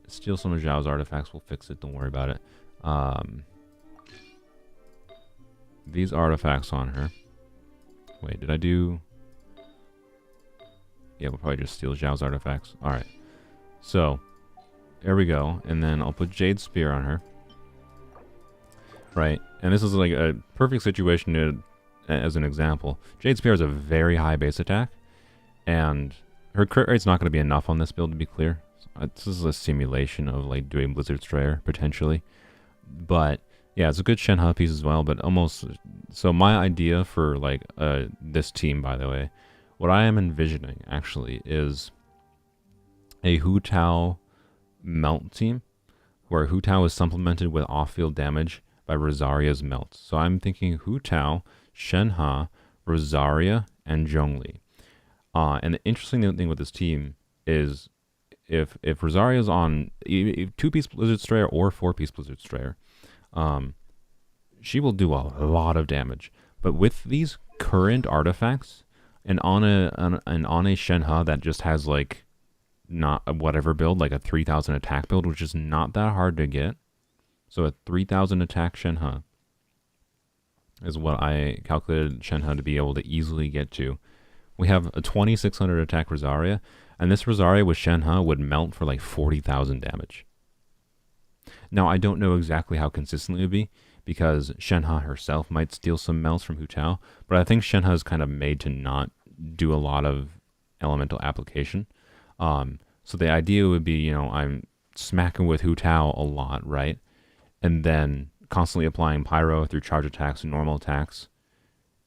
steal some of Zhao's artifacts. We'll fix it. Don't worry about it. These artifacts on her. Wait, did I do? Yeah, we'll probably just steal Zhao's artifacts. All right. So there we go. And then I'll put Jade Spear on her. Right, and this is like a perfect situation as an example. Jade Spear has a very high base attack, and her crit rate's not going to be enough on this build, to be clear. This is a simulation of like doing Blizzard Strayer, potentially. But, yeah, it's a good Shenhe piece as well, but almost... So my idea for like this team, by the way, what I am envisioning, actually, is a Hu Tao melt team, where Hu Tao is supplemented with off-field damage by Rosaria's melts. So I'm thinking Hu Tao, Shenhe, Rosaria, and Zhongli. And the interesting thing with this team is if Rosaria's on 2-piece Blizzard Strayer or 4-piece Blizzard Strayer, she will do a lot of damage. But with these current artifacts, and on a Shenhe that just has like not a whatever build, like a 3000 attack build, which is not that hard to get. So a 3000 attack Shenhe is what I calculated Shenhe to be able to easily get to. We have a 2600 attack Rosaria, and this Rosaria with Shenhe would melt for like 40,000 damage. Now, I don't know exactly how consistent it would be, because Shenhe herself might steal some melts from Hu Tao, but I think Shenhe is kind of made to not do a lot of elemental application. So the idea would be, I'm smacking with Hu Tao a lot, right? And then constantly applying Pyro through charge attacks and normal attacks.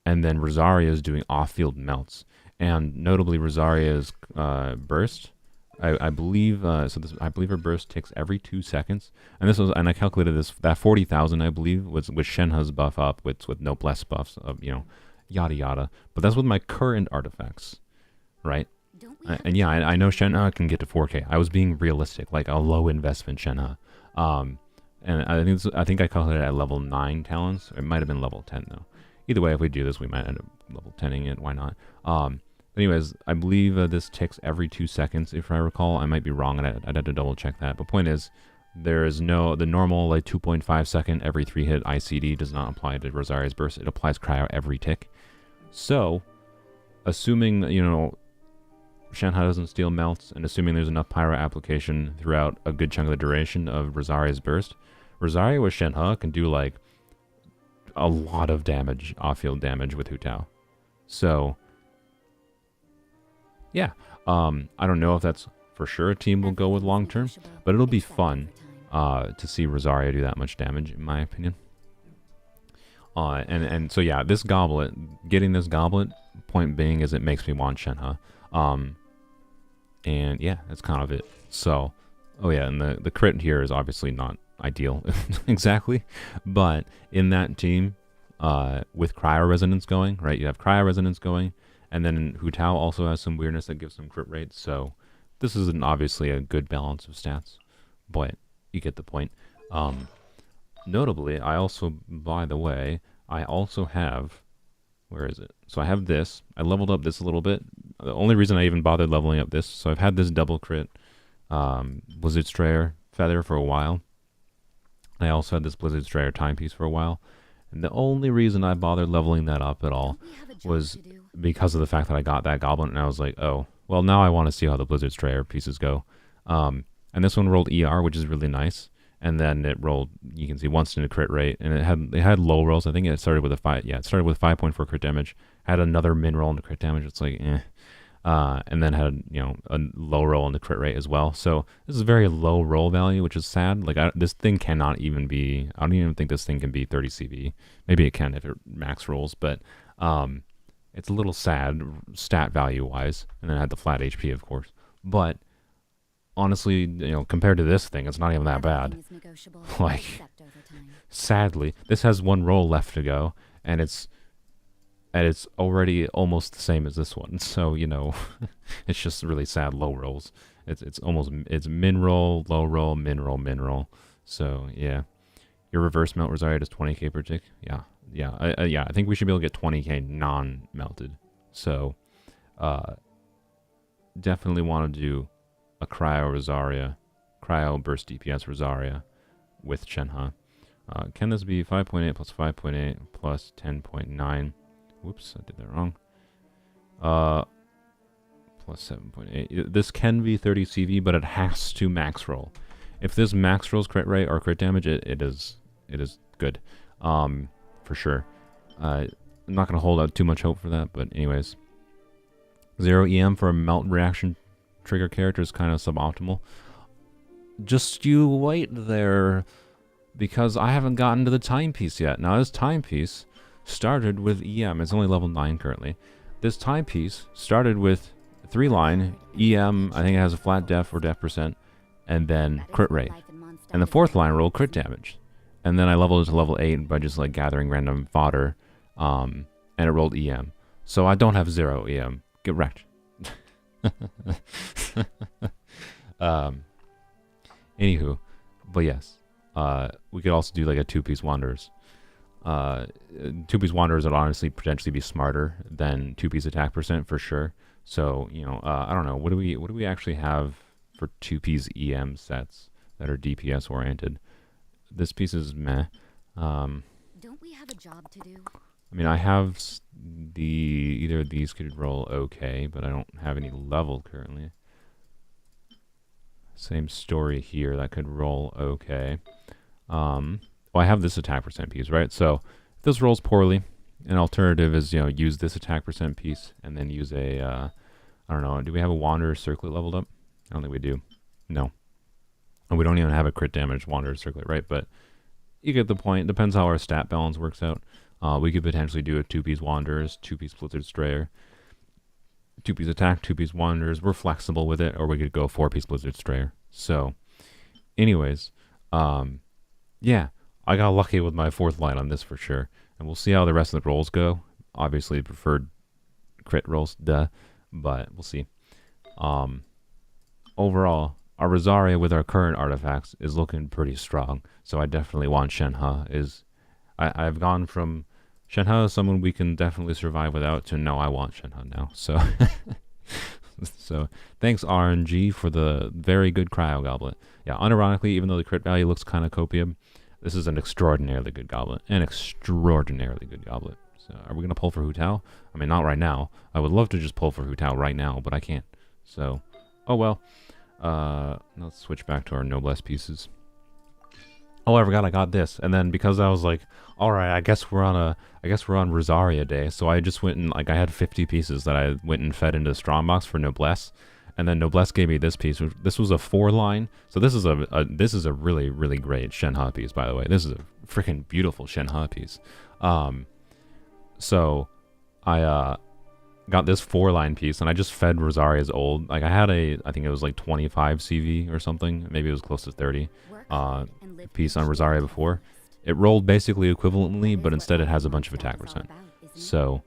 And then Rosaria is doing off-field melts. And notably, Rosaria's burst, I believe I believe her burst ticks every 2 seconds. And I calculated this, that 40,000, I believe, was with Shenhe's buff up, with no bless buffs, yada yada. But that's with my current artifacts, right? And yeah, I know Shenhe can get to 4K. I was being realistic, like a low investment Shenhe. And I think I calculated it at level 9 talents. It might have been level 10 though. Either way, if we do this, we might end up level 10ing it. Why not? Anyways, I believe this ticks every 2 seconds, if I recall. I might be wrong, and I'd have to double check that. But point is, there is the normal like 2.5 second every 3 hit ICD does not apply to Rosaria's burst. It applies cryo every tick. So, assuming Shenhe doesn't steal melts, and assuming there's enough pyro application throughout a good chunk of the duration of Rosaria's burst, Rosaria with Shenhe can do like a lot of damage, off-field damage with Hu Tao. So yeah, I don't know if that's for sure a team will go with long term, but it'll be fun to see Rosaria do that much damage, in my opinion. And so yeah, this goblet, getting this goblet, point being is it makes me want Shenhe. And yeah, that's kind of it. So, oh yeah, and the crit here is obviously not ideal exactly, but in that team, with Cryo Resonance going, right, you have Cryo Resonance going, and then Hu Tao also has some weirdness that gives some crit rates, so this is obviously a good balance of stats, but you get the point. Notably, I also, by the way, I also have, where is it? So I have this. I leveled up this a little bit. The only reason I even bothered leveling up this, so I've had this double crit Blizzard Strayer feather for a while. I also had this Blizzard Strayer timepiece for a while. And the only reason I bothered leveling that up at all was because of the fact that I got that goblin, and I was like, oh, well, now I want to see how the Blizzard Strayer pieces go. And this one rolled ER, which is really nice. And then it rolled, you can see, once in a crit rate, and it had low rolls. I think it started with it started with 5.4 crit damage. Had another min roll into crit damage. It's like, eh. And then had, you know, a low roll in the crit rate as well. So this is a very low roll value, which is sad. Like, this thing cannot even be, I don't even think this thing can be 30 CV. Maybe it can if it max rolls, but it's a little sad stat value wise. And then I had the flat HP, of course. But honestly, you know, compared to this thing, it's not even that bad. Like, sadly, this has one roll left to go, and it's already almost the same as this one. So, you know, it's just really sad low rolls. It's min roll, low roll, min roll, min roll. So yeah, your reverse melt Rosaria does 20k per tick. Yeah. I think we should be able to get 20k non-melted. So, definitely want to do a Cryo Rosaria, Cryo Burst DPS Rosaria with Shenhe. Can this be 5.8 plus 5.8 plus 10.9? Whoops, I did that wrong. Plus 7.8. This can be 30 CV, but it has to max roll. If this max rolls crit rate or crit damage, it is good, for sure. I'm not gonna hold out too much hope for that, but anyways, 0 EM for a melt reaction trigger character is kind of suboptimal. Just you wait there, because I haven't gotten to the timepiece yet. Now this timepiece started with EM. It's only level 9 currently. This timepiece started with 3-line EM. I think it has a flat def or def percent, and then crit rate. And the 4th line rolled crit damage. And then I leveled it to level 8 by just like gathering random fodder, and it rolled EM. So I don't have 0 EM. Get wrecked. Anywho, but yes, we could also do like a 2-piece Wanderers. 2-piece Wanderers would honestly potentially be smarter than 2-piece attack percent for sure. So, you know, I don't know, what do we actually have for 2-piece EM sets that are DPS oriented? This piece is meh. Don't we have a job to do? I mean, I have either of these could roll okay, but I don't have any level currently. Same story here, that could roll okay. Well, I have this attack percent piece, right? So if this rolls poorly, an alternative is, you know, use this attack percent piece and then use a, I don't know, do we have a Wanderer Circlet leveled up? I don't think we do. No. And we don't even have a crit damage Wanderer Circlet, right? But you get the point. Depends how our stat balance works out. We could potentially do a 2-piece Wanderers, 2-piece Blizzard Strayer, 2-piece attack, 2-piece Wanderers. We're flexible with it, or we could go 4-piece Blizzard Strayer. So, anyways, yeah, I got lucky with my 4th line on this for sure. And we'll see how the rest of the rolls go. Obviously, preferred crit rolls, duh, but we'll see. Overall, our Rosaria with our current artifacts is looking pretty strong. So I definitely want Shenhe. I've gone from Shenhe is someone we can definitely survive without to no, I want Shenhe now. So, so thanks RNG for the very good Cryo Goblet. Yeah, unironically, even though the crit value looks kind of copium, this is an extraordinarily good goblet. An extraordinarily good goblet. So are we going to pull for Hu Tao? I mean, not right now. I would love to just pull for Hu Tao right now, but I can't. So, oh well. Let's switch back to our Noblesse pieces. oh, I forgot I got this. And then because I was like, all right, I guess we're on Rosaria Day. So I just went and like I had 50 pieces that I went and fed into the Strongbox for Noblesse. And then Noblesse gave me this piece. This was a 4-line. So this is this is a really, really great Shenhe piece, by the way. This is a freaking beautiful Shenhe piece. So I got this 4-line piece, and I just fed Rosaria's old. Like I had I think it was like 25 CV or something. Maybe it was close to 30 piece on Rosaria before. It rolled basically equivalently, but instead it has a bunch of attack percent. So,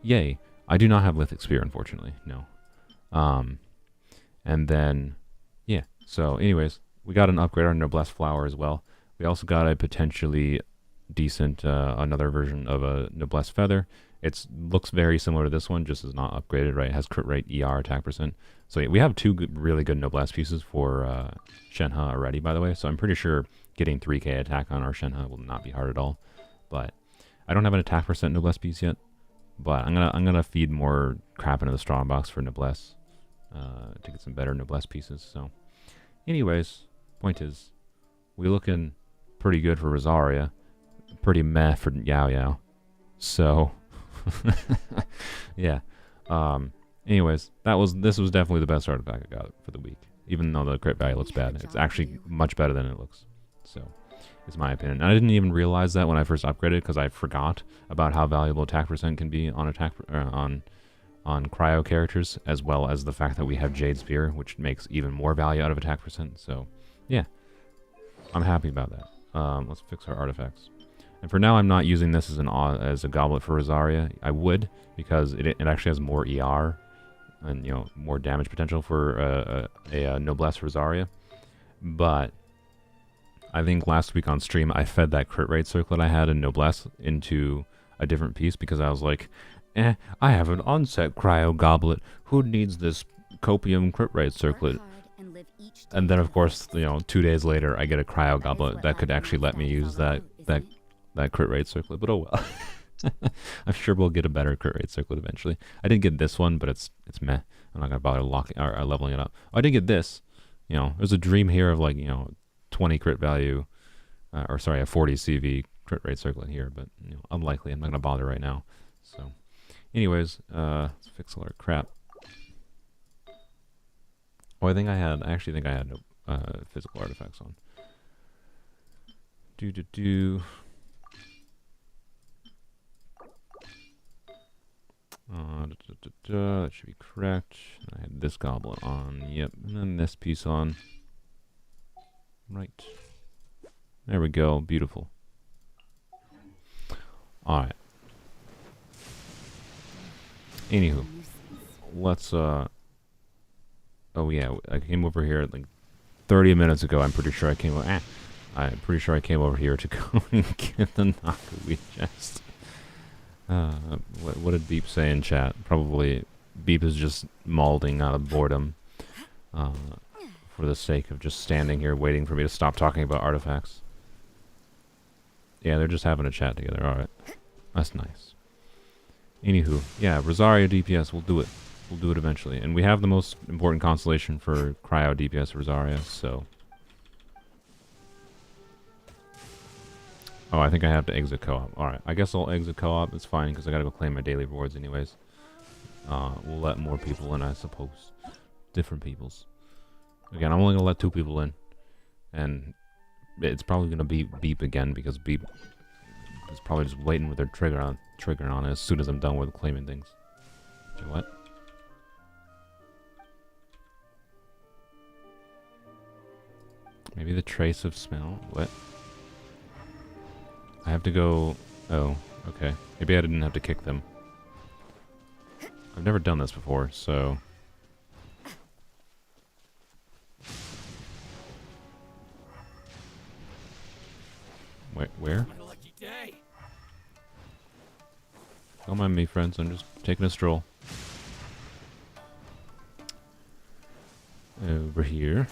yay. I do not have Lithic Spear, unfortunately. No. And then, yeah. So, anyways, we got an upgrade on Noblesse Flower as well. We also got a potentially decent, another version of a Noblesse Feather. It looks very similar to this one, just is not upgraded, right? It has crit rate, ER, attack percent. So yeah, we have two really good Noblesse pieces for Shenhe already, by the way. So I'm pretty sure getting 3k attack on our Shenhe will not be hard at all. But I don't have an attack percent Noblesse piece yet. But I'm gonna feed more crap into the Strongbox for Noblesse to get some better Noblesse pieces. So, anyways, point is, we looking pretty good for Rosaria, pretty meh for Yao Yao. So, yeah. Anyways, this was definitely the best artifact I got for the week. Even though the crit value looks bad, it's actually much better than it looks. So, it's my opinion. And I didn't even realize that when I first upgraded because I forgot about how valuable attack percent can be on on cryo characters, as well as the fact that we have Jade Spear, which makes even more value out of attack percent. So, yeah, I'm happy about that. Let's fix our artifacts. And for now, I'm not using this as a goblet for Rosaria. I would, because it actually has more ER and, you know, more damage potential for a Noblesse Rosaria. But I think last week on stream, I fed that crit rate circlet I had in Noblesse into a different piece because I was like, I have an onset cryo goblet. Who needs this copium crit rate circlet? And then, of course, you know, 2 days later, I get a cryo goblet that could actually let me use that crit rate circlet. But oh well. I'm sure we'll get a better crit rate circlet eventually. I didn't get this one, but it's meh. I'm not gonna bother leveling it up. Oh, I did get this. You know, there's a dream here of like, you know, 20 crit value, or sorry, a 40 CV crit rate circlet here, but you know, unlikely. I'm not gonna bother right now. So, anyways, let's fix all our crap. Oh, I actually think I had no physical artifacts on. That should be correct. I had this goblet on, yep, and then this piece on. Right. There we go, beautiful. Alright. Anywho, let's, oh yeah, I came over here like 30 minutes ago, I'm pretty sure I came over here to go and get the Nakui chest. What did Beep say in chat? Probably Beep is just malding out of boredom for the sake of just standing here waiting for me to stop talking about artifacts. Yeah, they're just having a chat together. Alright. That's nice. Anywho, yeah, Rosaria DPS, we'll do it. We'll do it eventually. And we have the most important constellation for Cryo DPS Rosaria, so... Oh, I think I have to exit co-op. Alright, I guess I'll exit co-op. It's fine, because I gotta go claim my daily rewards anyways. We'll let more people in, I suppose. Different peoples. Again, I'm only gonna let 2 people in. And it's probably gonna be Beep again, because Beep is probably just waiting with their trigger on as soon as I'm done with claiming things. What? Maybe the trace of smell? What? I have to go... Oh, okay. Maybe I didn't have to kick them. I've never done this before, so... Wait, where? Don't mind me, friends. I'm just taking a stroll. Over here.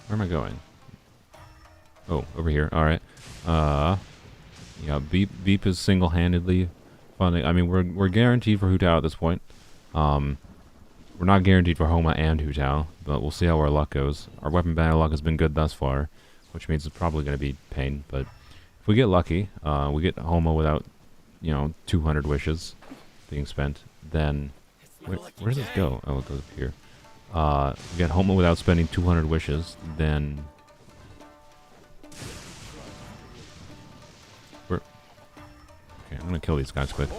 Where am I going? Oh, over here. Alright. Yeah, Beep is single-handedly funding. I mean, we're guaranteed for Hu Tao at this point. We're not guaranteed for Homa and Hu Tao, but we'll see how our luck goes. Our weapon banner luck has been good thus far, which means it's probably going to be pain. But if we get lucky, we get Homa without, 200 wishes being spent, then... Where does this go? Oh, it goes up here. We get Homa without spending 200 wishes, then... Okay, I'm going to kill these guys quick.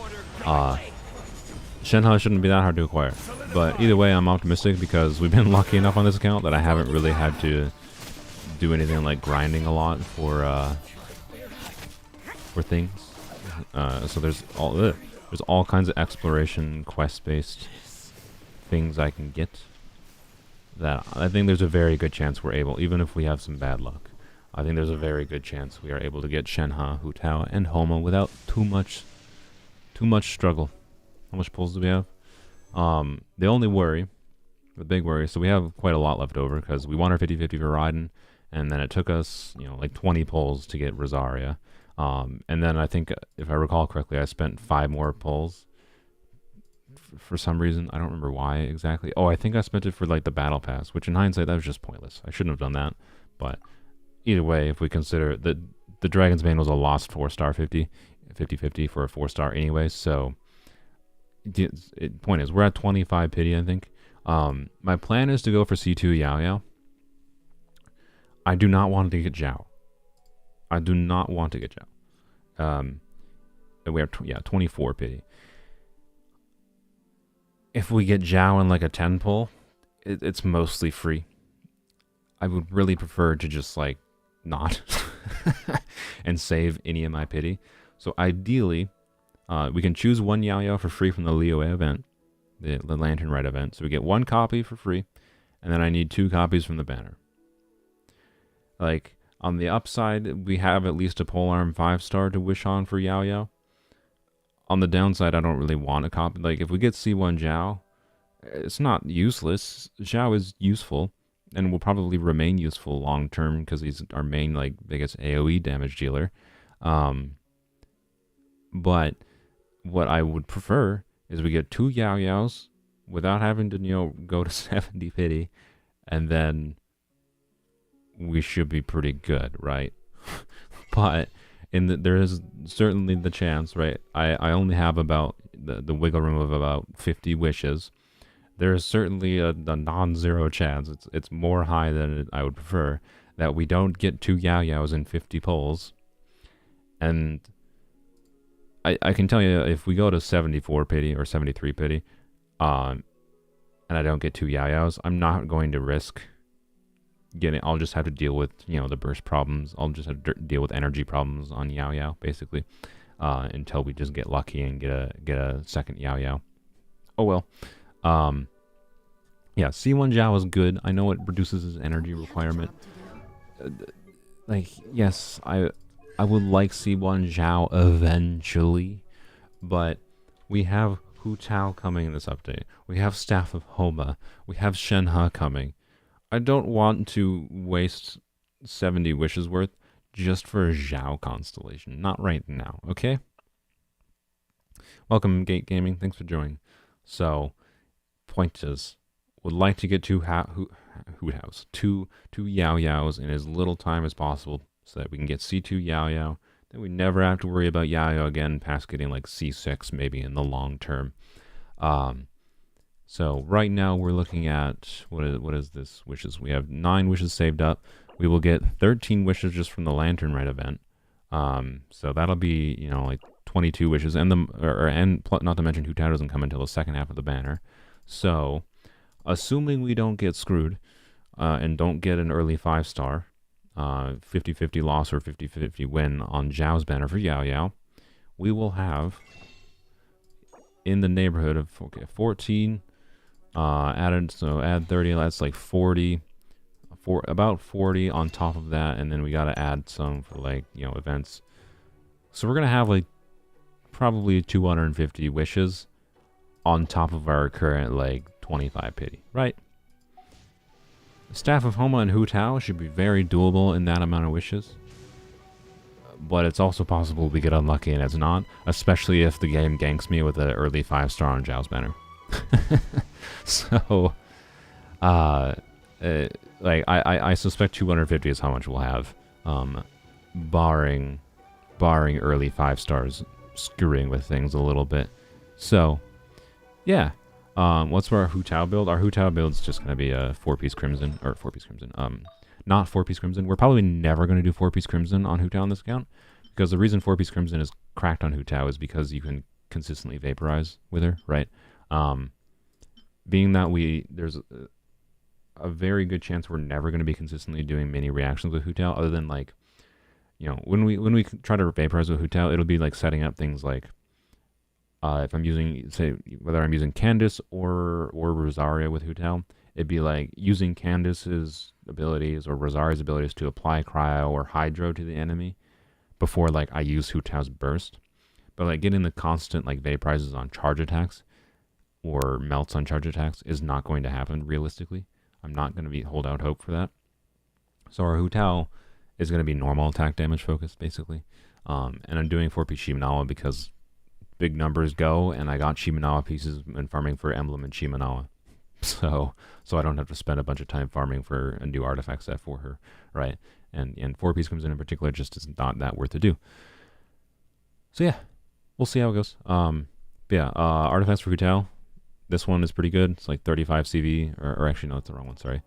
Shenhe shouldn't be that hard to acquire. But either way, I'm optimistic because we've been lucky enough on this account that I haven't really had to do anything like grinding a lot for things. So there's all kinds of exploration, quest-based things I can get that I think there's a very good chance we're able, even if we have some bad luck. I think there's a very good chance we are able to get Shenhe, Hu Tao, and Homa without too much struggle. How much pulls do we have? The only worry, the big worry, so we have quite a lot left over because we won our 50-50 for Raiden, and then it took us, like 20 pulls to get Rosaria. And then I think, if I recall correctly, I spent 5 more pulls for some reason. I don't remember why exactly. Oh, I think I spent it for like the battle pass, which in hindsight, that was just pointless. I shouldn't have done that. But either way, if we consider that the Dragon's Bane was a lost 4-star 50-50 for a 4-star anyway, so... point is, we're at 25 pity, I think. My plan is to go for C2 Yao Yao. I do not want to get Zhao. I do not want to get Zhao. We have 24 pity. If we get Zhao in like a 10 pull, it's mostly free. I would really prefer to just like not and save any of my pity. So ideally, we can choose one Yao Yao for free from the Leo event, the Lantern Rite event. So we get 1 copy for free, and then I need 2 copies from the banner. Like, on the upside, we have at least a Polearm 5-star to wish on for Yao Yao. On the downside, I don't really want a copy. Like, if we get C1 Zhao, it's not useless. Zhao is useful, and will probably remain useful long-term, because he's our main, like, biggest AoE damage dealer. But what I would prefer is we get 2 Yao Yaos without having to, go to 70 pity, and then we should be pretty good, right? But there is certainly the chance, right? I only have about the wiggle room of about 50 wishes. There is certainly a non-zero chance. It's more high than I would prefer that we don't get 2 Yao Yaos in 50 pulls, and I can tell you, if we go to 74 pity or 73 pity, and I don't get 2 Yao Yaos, I'm not going to risk getting... I'll just have to deal with, the burst problems. I'll just have to deal with energy problems on Yao Yao, basically, until we just get lucky and get a second Yao Yao. Oh well. Yeah, C1 Zhao is good. I know it reduces his energy requirement. Like, yes, I would like C1 Zhao eventually, but we have Hu Tao coming in this update. We have Staff of Homa. We have Shenhe coming. I don't want to waste 70 wishes worth just for a Zhao constellation. Not right now, okay? Welcome, Gate Gaming. Thanks for joining. So, point is, would like to get 2 Yao Yaos in as little time as possible, so that we can get C2 Yao Yao. Then we never have to worry about Yao Yao again, past getting like C6 maybe in the long term. So right now we're looking at, what is this wishes? We have 9 wishes saved up. We will get 13 wishes just from the Lantern Rite event. So that'll be, like 22 wishes, and not to mention Hu Tao doesn't come until the second half of the banner. So, assuming we don't get screwed, and don't get an early 5-star, 50-50 loss or 50-50 win on Zhao's banner for Yao Yao, we will have in the neighborhood of 14 added, so add 30, that's like 40, about 40 on top of that, and then we got to add some for like, events. So we're going to have like probably 250 wishes on top of our current like 25 pity, right? Staff of Homa and Hu Tao should be very doable in that amount of wishes. But it's also possible we get unlucky and it's not, especially if the game ganks me with an early 5-star on Zhao's banner. So, uh, like I suspect 250 is how much we'll have, um, barring early 5 stars screwing with things a little bit. So, yeah. What's our Hu Tao build? Our Hu Tao build's just gonna be a 4-piece crimson, or 4-piece crimson. Not 4-piece crimson. We're probably never gonna do 4-piece crimson on Hu Tao on this account, because the reason 4-piece crimson is cracked on Hu Tao is because you can consistently vaporize with her, right? Being that there's a very good chance we're never going to be consistently doing mini reactions with Hu Tao, other than like, when we try to vaporize with Hu Tao, it'll be like setting up things like, if I'm using, say, whether I'm using Candace or Rosaria with Hu Tao, it'd be like using Candace's abilities or Rosaria's abilities to apply cryo or hydro to the enemy before like I use Hu Tao's burst. But like getting the constant like vaporizes on charge attacks or melts on charge attacks is not going to happen realistically. I'm not going to hold out hope for that. So our Hu Tao is going to be normal attack damage focused basically. And I'm doing 4-piece Shimenawa because big numbers go, and I got Shimenawa pieces and farming for Emblem and Shimenawa. So I don't have to spend a bunch of time farming for a new artifact set for her, right? And 4-piece comes in particular just is not that worth to do. So yeah, we'll see how it goes. Artifacts for Hu Tao. This one is pretty good. It's like 35 CV, or actually no, it's the wrong one. Sorry.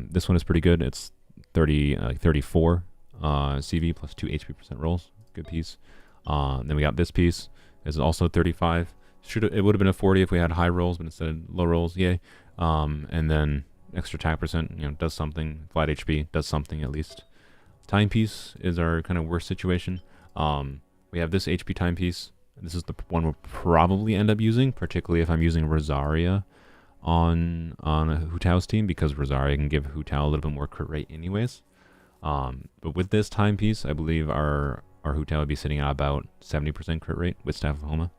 This one is pretty good. It's 34 CV plus 2 HP percent rolls. Good piece. Then we got this piece. It's also 35. It would have been a 40 if we had high rolls, but instead of low rolls, yay. And then extra attack percent, does something. Flat HP does something at least. Timepiece is our kind of worst situation. We have this HP timepiece. This is the one we'll probably end up using, particularly if I'm using Rosaria on a Hu Tao's team, because Rosaria can give Hu Tao a little bit more crit rate anyways. But with this timepiece, I believe our Hu Tao would be sitting at about 70% crit rate with Staff of Homa.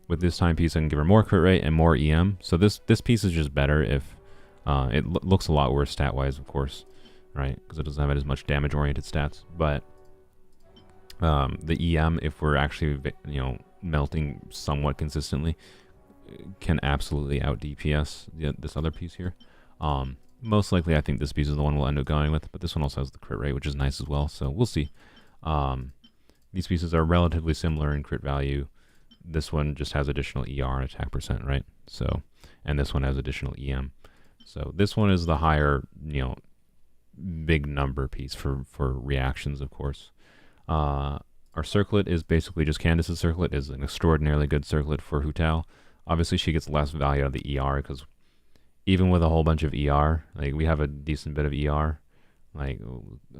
With this timepiece, I can give her more crit rate and more EM. So this piece is just better if it looks a lot worse stat-wise, of course, right? Because it doesn't have as much damage-oriented stats. But the EM, if we're actually melting somewhat consistently, can absolutely out DPS this other piece here. Most likely, I think this piece is the one we'll end up going with, but this one also has the crit rate, which is nice as well. So we'll see. These pieces are relatively similar in crit value. This one just has additional ER and attack percent, right? So, and this one has additional EM. So this one is the higher, big number piece for reactions, of course. Our circlet is basically just Candace's circlet. Is an extraordinarily good circlet for Hu Tao. Obviously, she gets less value out of the ER because even with a whole bunch of ER, like we have a decent bit of ER. Like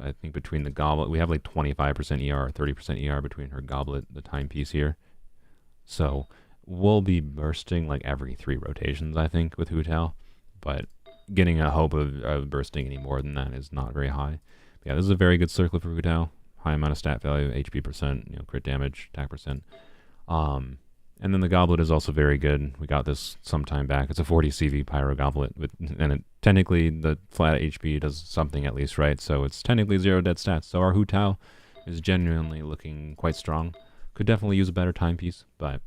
I think between the goblet, we have like 25% ER or 30% ER between her goblet, the timepiece here. So we'll be bursting like every 3 rotations, I think, with Hu Tao. But getting a hope of bursting any more than that is not very high. But yeah, this is a very good circlet for Hu Tao. High amount of stat value, HP percent, crit damage, attack percent. And then the goblet is also very good. We got this some time back. It's a 40 CV pyro goblet, technically the flat HP does something at least, right? So it's technically 0 dead stats. So our Hu Tao is genuinely looking quite strong. Could definitely use a better timepiece, but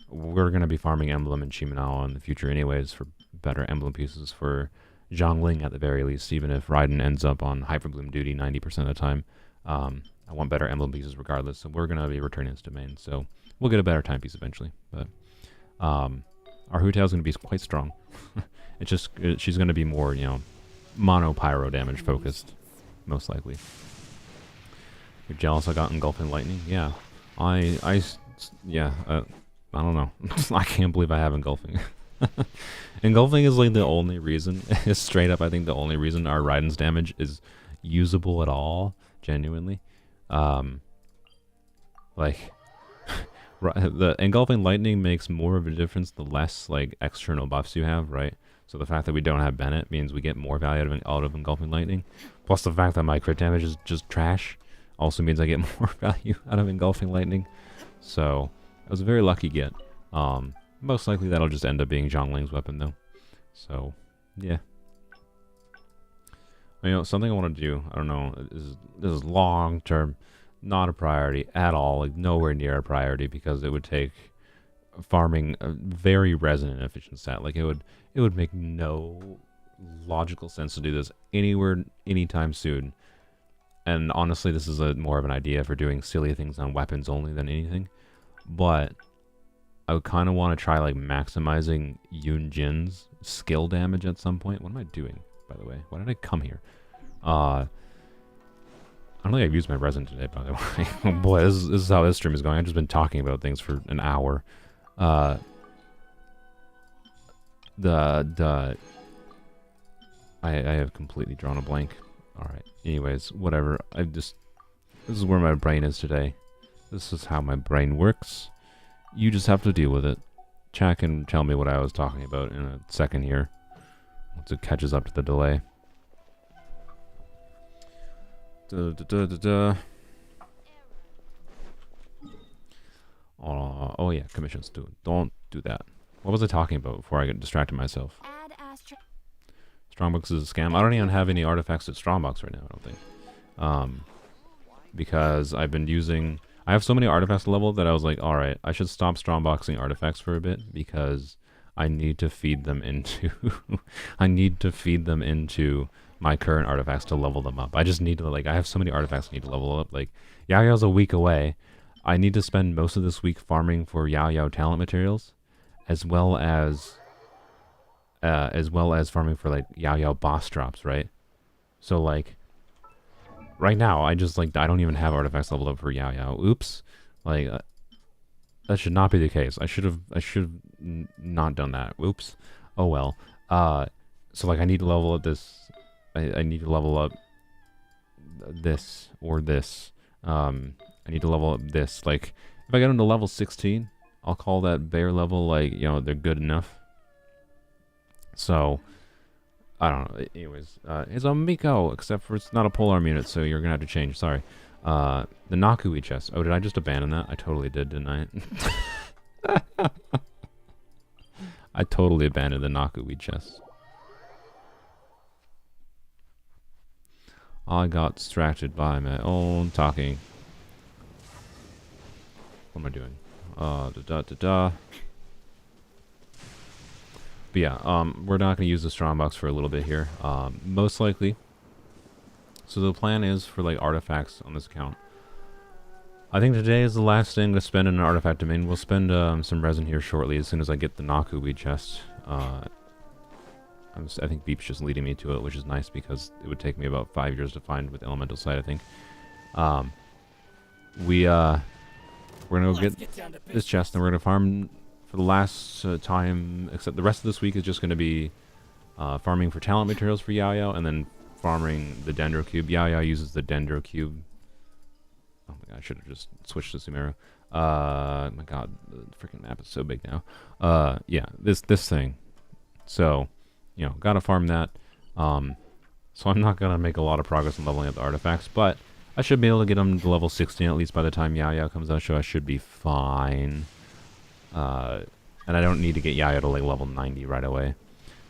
we're going to be farming Emblem and Shimenawa in the future anyways for better Emblem pieces for Zhongling at the very least, even if Raiden ends up on Hyperbloom duty 90% of the time. I want better Emblem pieces regardless, so we're going to be returning this domain. So we'll get a better timepiece eventually, but our Hu Tao is going to be quite strong. She's going to be more, mono pyro damage focused, most likely. You're jealous I got Engulfing Lightning? Yeah. I don't know. I can't believe I have Engulfing. Engulfing is like the only reason, straight up, I think the only reason our Raiden's damage is usable at all, genuinely. The Engulfing Lightning makes more of a difference the less like external buffs you have, right? So the fact that we don't have Bennett means we get more value out of Engulfing Lightning. Plus the fact that my crit damage is just trash also means I get more value out of Engulfing Lightning. So it was a very lucky get. Most likely that'll just end up being Zhongling's weapon though. So yeah. Something I want to do, I don't know, this is long term, not a priority at all, like nowhere near a priority, because it would take farming a very resin inefficient stat. Like it would make no logical sense to do this anywhere anytime soon. And honestly, this is more of an idea for doing silly things on weapons only than anything. But I would kind of want to try like maximizing Yun Jin's skill damage at some point. What am I doing, by the way? Why did I come here? I don't think I've used my resin today, by the way. Oh boy, this is how this stream is going. I've just been talking about things for an hour. I have completely drawn a blank. Alright, anyways, whatever. This is where my brain is today. This is how my brain works. You just have to deal with it. Chat can tell me what I was talking about in a second here. Once it catches up to the delay. Oh yeah, commissions. Don't do that. What was I talking about before I get distracted myself? Strongbox is a scam. I don't even have any artifacts at Strongbox right now, I don't think. Because I've been using... I have so many artifacts leveled that I was like, alright, I should stop strongboxing artifacts for a bit because I need to feed them into... I need to feed them into my current artifacts to level them up. I just need to, like, I have so many artifacts I need to level up. Like, Yao Yao's a week away. I need to spend most of this week farming for Yao Yao talent materials, as well as farming for like Yao Yao boss drops, right? So like, right now I just like I don't even have artifacts leveled up for Yao Yao. Oops, like that should not be the case. I should have not done that. Oops. Oh well. So like I need to level up this. I need to level up this or this. I need to level up this. Like if I get them to level 16, I'll call that bear level like, you know, they're good enough. So, I don't know. Anyways, it's a Miko, except for it's not a polearm unit, so you're gonna have to change. Sorry. The Nakui chest. Oh, did I just abandon that? I totally did, didn't I? I totally abandoned the Nakui chest. I got distracted by my own talking. What am I doing? But yeah, we're not going to use the strongbox for a little bit here. Most likely. So the plan is for like artifacts on this account. I think today is the last thing to spend in an artifact domain. We'll spend some resin here shortly as soon as I get the Nakui chest. I think Beep's just leading me to it, which is nice because it would take me about 5 years to find with Elemental Sight, I think. We're going to go get this chest and we're going to farm for the last time, except the rest of this week is just going to be farming for talent materials for Yao Yao and then farming the Dendro Cube. Yao Yao uses the Dendro Cube. Oh my god, I should have just switched to Sumeru. My god, the freaking map is so big now. Yeah, this thing. So, you know, gotta farm that. So I'm not gonna make a lot of progress in leveling up the artifacts, but I should be able to get them to level 16 at least by the time Yao Yao comes out, so I should be fine. And I don't need to get Yao Yao to like level 90 right away.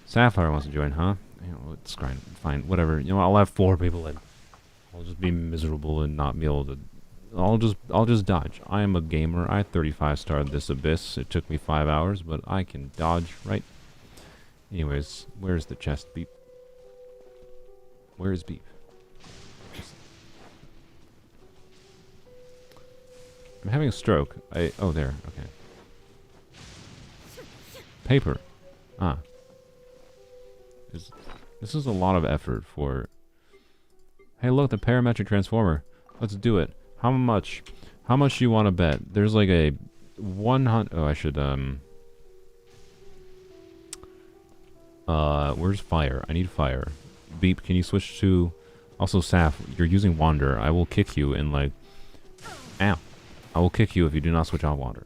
Sapphire wants to join, huh? You know, it's fine, whatever. You know, I'll have 4 people and I'll just be miserable and not be able to. I'll just dodge. I am a gamer. I 35-starred this abyss. It took me 5 hours, but I can dodge, right? Anyways, where's the chest, Beep? Where is Beep? I'm having a stroke. Oh, there. Okay. Paper. Ah. This is a lot of effort for... Hey, look, the parametric transformer. Let's do it. How much? How much do you want to bet? There's like a 100... Oh, I should, where's fire? I need fire. Beep, can you switch to... Also, Saf, you're using Wander. I will kick you in, like... Ow. I will kick you if you do not switch on Wander.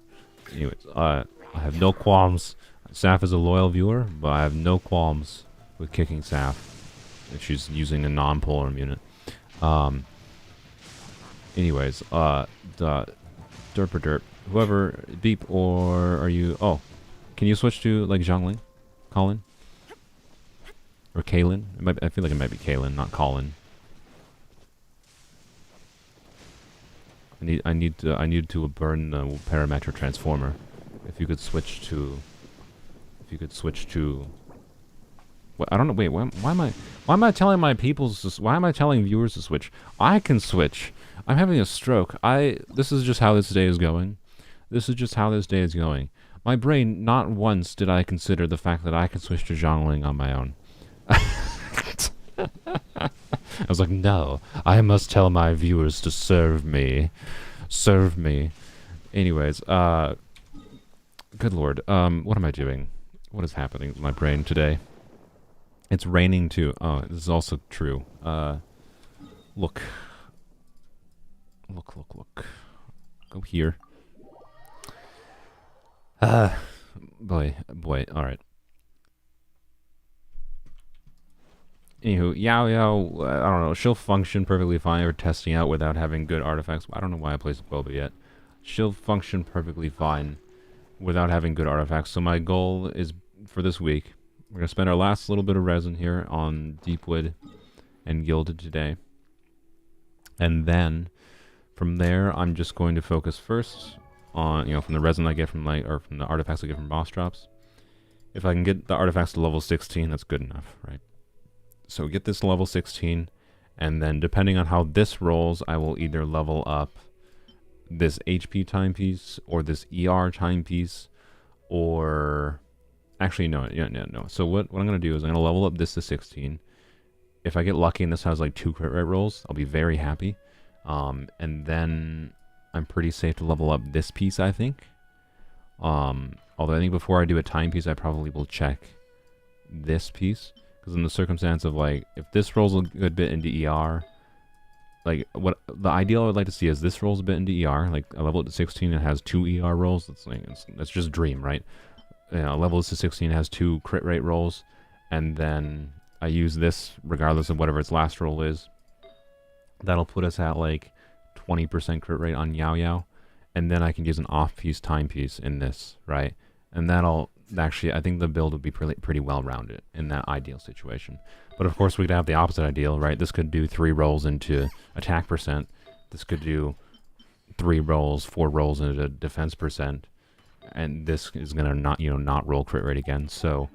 Anyways, I have no qualms. Saf is a loyal viewer, but I have no qualms with kicking Saf if she's using a non-polearm unit. Anyways, the derp. Whoever, Beep, or are you... Oh, can you switch to, like, Zhongling? Colin? Or Kaylin? I feel like it might be Kaylin, not Colin. I need to burn the parametric transformer. If you could switch to... If you could switch to... What, I don't know, wait, why am I telling my why am I telling viewers to switch? I can switch. I'm having a stroke. This is just how this day is going. This is just how this day is going. My brain, not once did I consider the fact that I can switch to Zhongling on my own. I was like, no, I must tell my viewers to serve me. Serve me. Anyways, good lord, what am I doing? What is happening with my brain today? It's raining too. Oh, this is also true. Look. Look. Go here. Boy, alright. Anywho, Yao Yao, I don't know, she'll function perfectly fine for testing out without having good artifacts. I don't know why I placed Boba yet. She'll function perfectly fine without having good artifacts. So my goal is, for this week, we're going to spend our last little bit of resin here on Deepwood and Gilded today. And then, from there, I'm just going to focus first on, from the resin I get from, or from the artifacts I get from boss drops. If I can get the artifacts to level 16, that's good enough, right? So get this to level 16, and then depending on how this rolls, I will either level up this HP timepiece, or this ER timepiece, or... Actually, no. So what I'm going to do is I'm going to level up this to 16. If I get lucky and this has like 2 crit rate rolls, I'll be very happy. And then I'm pretty safe to level up this piece, I think. Although I think before I do a timepiece, I probably will check this piece. Because in the circumstance of like, if this rolls a good bit into ER, like what the ideal I would like to see is this rolls a bit into ER. Like I level it to 16 and has 2 ER rolls. That's just dream, right? Level this to 16 has 2 crit rate rolls, and then I use this regardless of whatever its last roll is. That'll put us at like 20% crit rate on Yao Yao, and then I can use an off-piece timepiece in this, right? And that'll actually, I think the build would be pretty well-rounded in that ideal situation. But of course, we could have the opposite ideal, right? This could do 3 rolls into attack percent. This could do 3 rolls, 4 rolls into defense percent. And this is gonna not roll crit rate again, so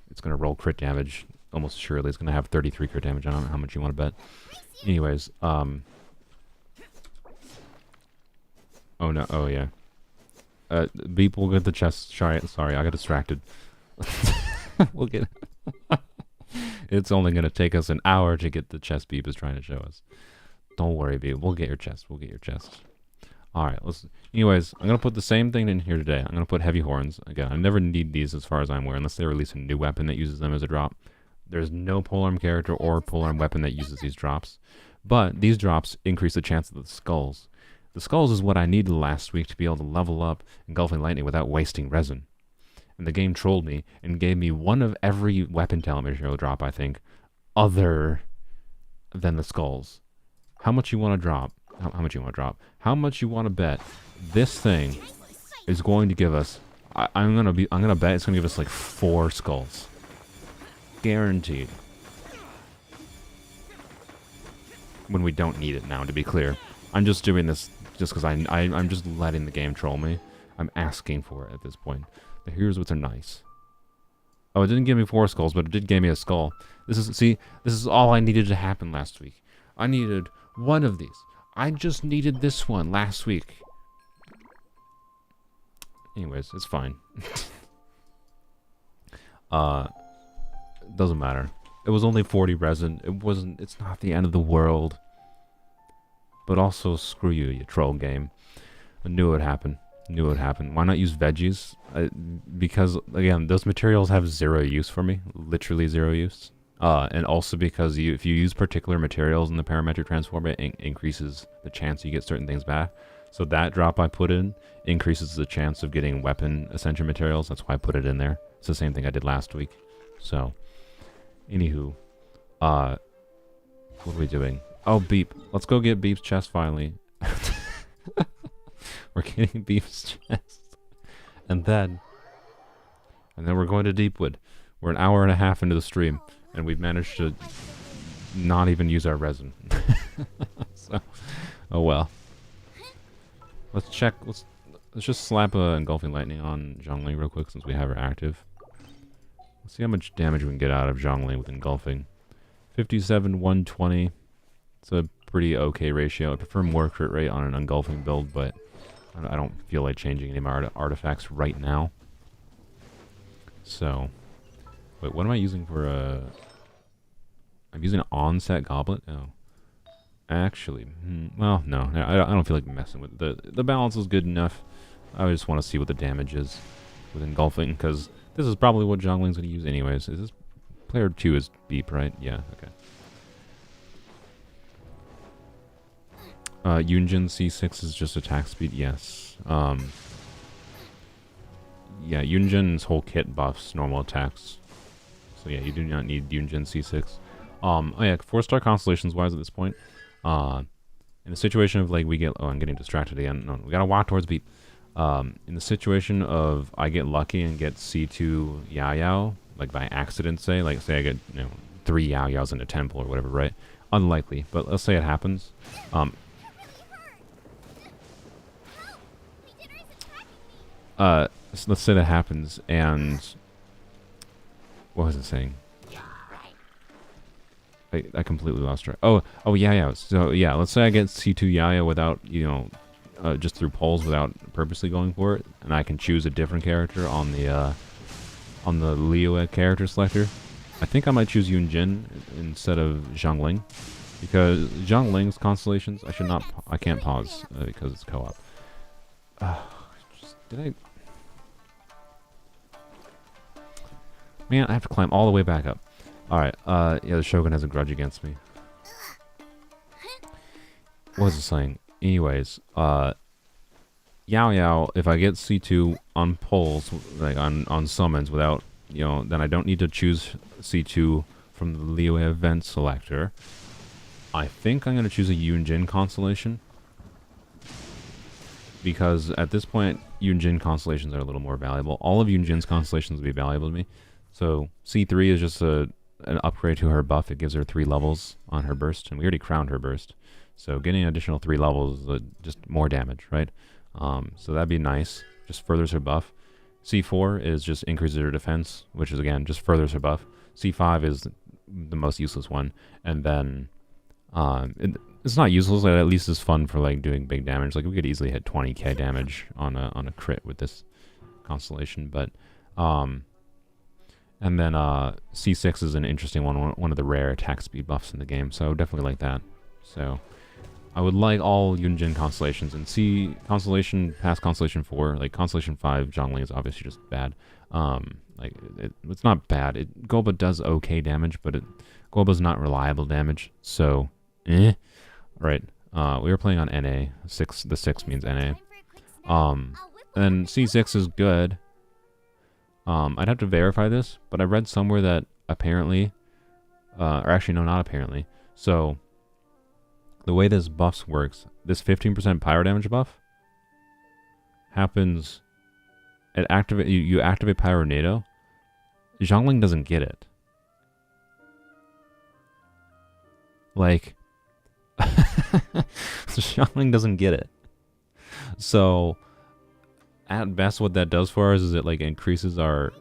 it's gonna roll crit damage almost surely. It's gonna have 33 crit damage. I don't know how much you want to bet. Anyways, oh no, oh yeah. Beep will get the chest. Sorry, I got distracted. We'll get. It's only gonna take us an hour to get the chest Beep is trying to show us. Don't worry, Beep. We'll get your chest. Alright, anyways, I'm going to put the same thing in here today. I'm going to put heavy horns. Again, I never need these as far as I'm aware, unless they release a new weapon that uses them as a drop. There's no polearm character or polearm weapon that uses these drops. But these drops increase the chance of the skulls. The skulls is what I needed last week to be able to level up Engulfing Lightning without wasting resin. And the game trolled me and gave me one of every weapon talent material drop, I think, other than the skulls. How much you want to drop? How much you want to drop? How much you want to bet this thing is going to give us? I'm gonna bet it's gonna give us like 4 skulls, guaranteed. When we don't need it now, to be clear, I'm just doing this just because I'm just letting the game troll me. I'm asking for it at this point. The heroes which are nice. Oh, it didn't give me 4 skulls, but it did give me a skull. This is all I needed to happen last week. I needed one of these. I just needed this one last week. Anyways, it's fine. Doesn't matter. It was only 40 resin. It's not the end of the world. But also, screw you, you troll game. I knew it would happen. Why not use veggies? Because, again, those materials have 0 use for me. Literally 0 use. And also because if you use particular materials in the parametric transform, it increases the chance you get certain things back. So that drop I put in increases the chance of getting weapon ascension materials. That's why I put it in there. It's the same thing I did last week. So, anywho, what are we doing? Oh, Beep. Let's go get Beep's chest finally. We're getting Beep's chest. And then we're going to Deepwood. We're an hour and a half into the stream. And we've managed to not even use our resin. So, oh well. Let's check. let's just slap a engulfing lightning on Zhongli real quick since we have her active. Let's see how much damage we can get out of Zhongli with engulfing. 57, 120. It's a pretty okay ratio. I prefer more crit rate on an engulfing build, but I don't feel like changing any of my artifacts right now. So, wait, what am I using for a... I'm using an onset goblet? Oh. Actually, well, no, I don't feel like messing with it. The balance is good enough. I just want to see what the damage is with engulfing, because this is probably what Zhongling's going to use anyways. Is this player 2 is beep, right? Yeah, okay. Yunjin C6 is just attack speed, yes. Yeah, Yunjin's whole kit buffs normal attacks. So yeah, you do not need Yunjin C6. Oh yeah, 4-star constellations wise at this point. In the situation of like we get, oh, I'm getting distracted again. No, we gotta walk towards beep. In the situation of I get lucky and get C2 Yao Yao, like by accident, say I get 3 Yao Yaos in a temple or whatever, right? Unlikely, but let's say it happens. So let's say that happens, and what was it saying? I completely lost track. Oh, yeah. So yeah, let's say I get C2 Yaya without, just through polls without purposely going for it, and I can choose a different character on the Liyue character selector. I think I might choose Yunjin instead of Zhongling, because Zhongling's constellations I can't pause because it's co-op. Man, I have to climb all the way back up. Alright, yeah, the Shogun has a grudge against me. What was it saying? Anyways, Yao Yao, if I get C2 on polls, like on summons without, then I don't need to choose C2 from the Liyue event selector. I think I'm going to choose a Yunjin constellation. Because at this point, Yunjin constellations are a little more valuable. All of Yunjin's constellations will be valuable to me. So C3 is just an upgrade to her buff. It gives her 3 levels on her burst, and we already crowned her burst. So getting an additional 3 levels is just more damage, right? So that'd be nice. Just furthers her buff. C4 is just increases her defense, which is again just furthers her buff. C5 is the most useless one, and then it's not useless. But at least it's fun for like doing big damage. Like we could easily hit 20k damage on a crit with this constellation, but and then C6 is an interesting one of the rare attack speed buffs in the game, so I would definitely like that. So I would like all Yunjin constellations, and C constellation past constellation 4, like constellation 5, Zhongli is obviously just bad. It's not bad. Goba does okay damage, but Goba's not reliable damage, so right. We were playing on NA. The 6 means NA. And C6 is good. I'd have to verify this, but I read somewhere that apparently, or actually no, not apparently. So the way this buffs works, this 15% pyro damage buff happens. You activate Pyro NATO. Zhongling doesn't get it. Like, Zhongling doesn't get it. So at best, what that does for us is it like increases our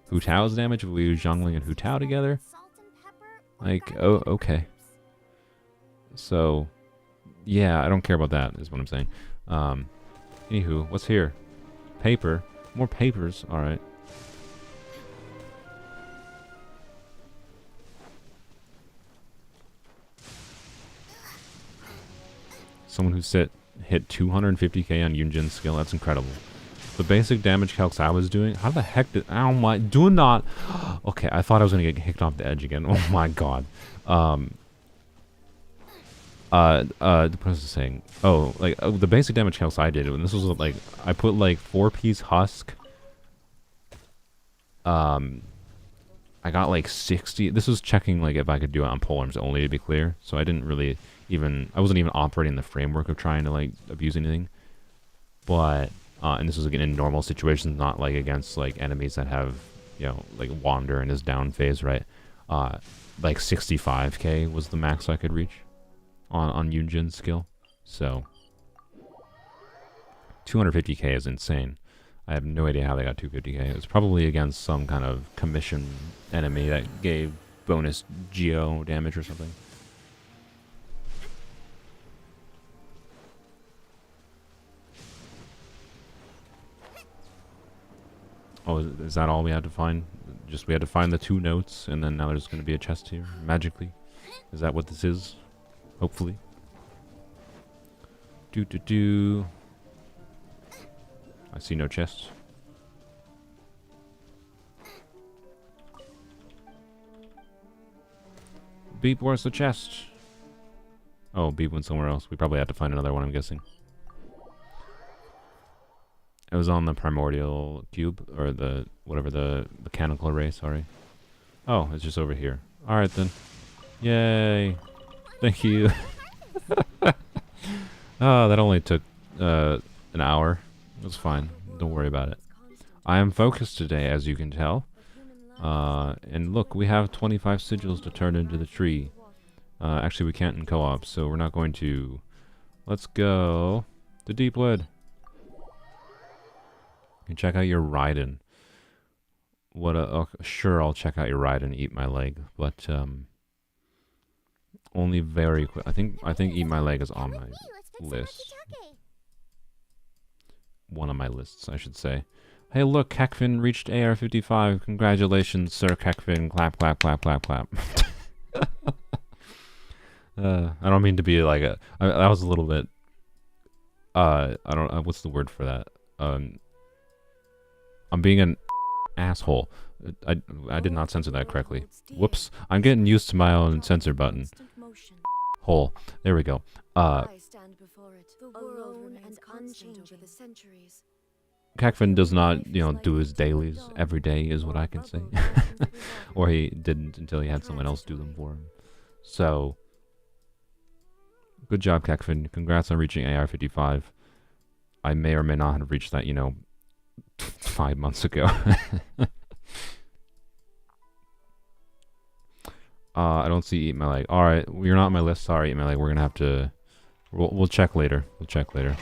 Hu Tao's damage if we use Zhongling and Hu Tao together. Like, oh, okay. So, yeah, I don't care about that, is what I'm saying. Anywho, what's here? Paper. More papers. Alright. Someone who hit 250k on Yunjin's skill. That's incredible. The basic damage calcs I was doing. How the heck did... Oh my... Do not... Okay, I thought I was going to get kicked off the edge again. Oh my god. What was I saying? Oh, like, the basic damage calcs I did, and this was like... I put like 4-piece husk. I got like 60... This was checking like if I could do it on Polearms Only, to be clear. So I didn't really even... I wasn't even operating the framework of trying to like abuse anything. But... and this was again in normal situations, not like against like enemies that have, like Wander in his down phase, right? Like 65k was the max I could reach on Yunjin's skill. So 250k is insane. I have no idea how they got 250k. It was probably against some kind of commission enemy that gave bonus geo damage or something. Oh, is that all we had to find? Just we had to find the 2 notes, and then now there's going to be a chest here, magically. Is that what this is? Hopefully. Do. I see no chest. Beep, where's the chest? Oh, Beep went somewhere else. We probably have to find another one, I'm guessing. It was on the primordial cube, or the, whatever, the mechanical array, sorry. Oh, it's just over here. Alright then. Yay! Thank you. Oh, that only took an hour. It was fine. Don't worry about it. I am focused today, as you can tell. And look, we have 25 sigils to turn into the tree. Actually, we can't in co-op, so we're not going to. Let's go to Deepwood. You can check out your Raiden. What a... Oh, sure, I'll check out your Raiden, Eat My Leg, but only very quick. I think Eat My Leg is on my list. One of my lists, I should say. Hey, look, Kekfin reached AR-55. Congratulations, Sir Kekfin. Clap, clap, clap, clap, clap. I don't mean to be like a... that was a little bit... I don't... what's the word for that? I'm being an asshole. I did not censor that correctly. Whoops. I'm getting used to my own censor button. Hole. There we go. Kekfin does not, do his dailies every day, is what I can say. Or he didn't until he had someone else do them for him. So, good job, Kekfin. Congrats on reaching AR-55. I may or may not have reached that, 5 months ago. I don't see Eat My Leg. Alright, you're not on my list. Sorry, Eat My Leg. We're gonna have to... We'll check later. We'll check later.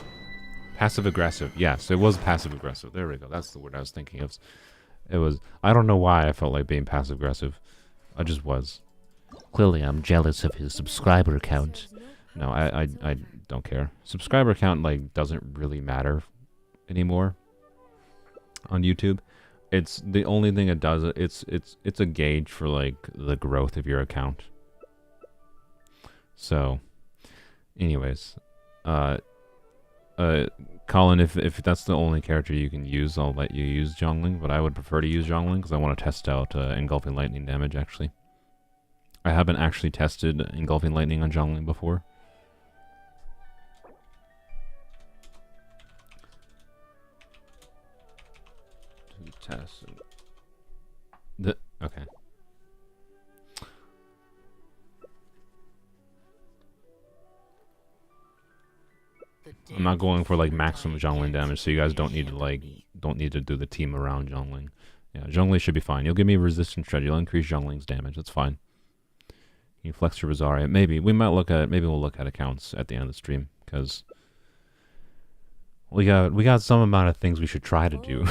Passive-aggressive. Yes, it was passive-aggressive. There we go. That's the word I was thinking of. It was... I don't know why I felt like being passive-aggressive. I just was. Clearly, I'm jealous of his subscriber count. No, I don't care. Subscriber count, doesn't really matter anymore on YouTube. It's the only thing it does. It's a gauge for, the growth of your account. So, anyways, Colin, if that's the only character you can use, I'll let you use Zhongling, but I would prefer to use Zhongling because I want to test out engulfing lightning damage, actually. I haven't actually tested engulfing lightning on Zhongling before. To test. Okay. I'm not going for maximum Zhongling damage, so you guys don't need to do the team around Zhongling. Yeah, Zhongli should be fine. You'll give me resistance shred. You'll increase Zhongling's damage. That's fine. You flex your Rosaria. Maybe we'll look at accounts at the end of the stream because we got some amount of things we should try to do.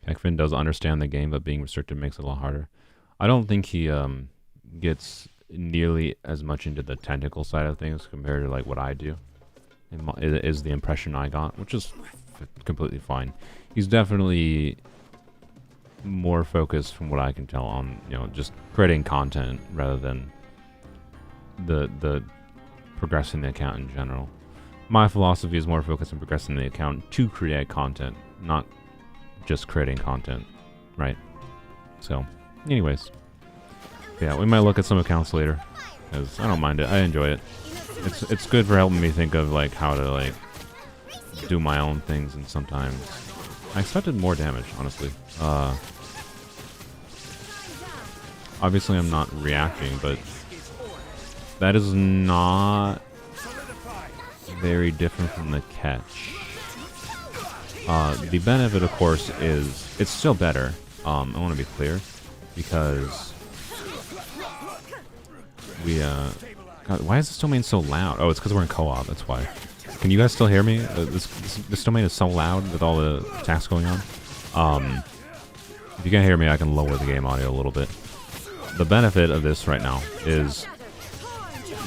Kekfin does understand the game, but being restricted makes it a lot harder. I don't think he gets nearly as much into the technical side of things compared to what I do. Is the impression I got, which is completely fine. He's definitely more focused, from what I can tell, on just creating content rather than the progressing the account in general. My philosophy is more focused on progressing the account to create content, not just creating content, right? So, anyways, yeah, we might look at some accounts later, because I don't mind it. I enjoy it. It's good for helping me think of how to do my own things, and sometimes I expected more damage, honestly. Obviously I'm not reacting, but that is not very different from the catch. The benefit, of course, is it's still better. I want to be clear, because God, why is this domain so loud? Oh, it's because we're in co-op, that's why. Can you guys still hear me? This domain is so loud with all the attacks going on. If you can't hear me, I can lower the game audio a little bit. The benefit of this right now is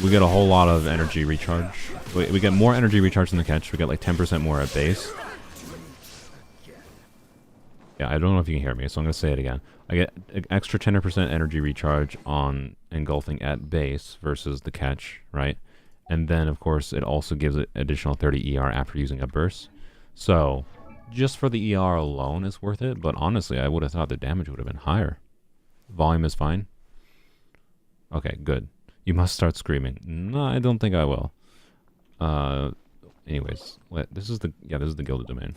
we get a whole lot of energy recharge. We get more energy recharge in the catch. We get like 10% more at base. Yeah, I don't know if you can hear me, so I'm going to say it again. I get an extra 10% energy recharge on engulfing at base versus the catch, right? And then, of course, it also gives it additional 30 ER after using a burst. So, just for the ER alone is worth it, but honestly, I would have thought the damage would have been higher. Volume is fine. Okay, good. You must start screaming. No, I don't think I will. Anyways, this is the Gilded domain.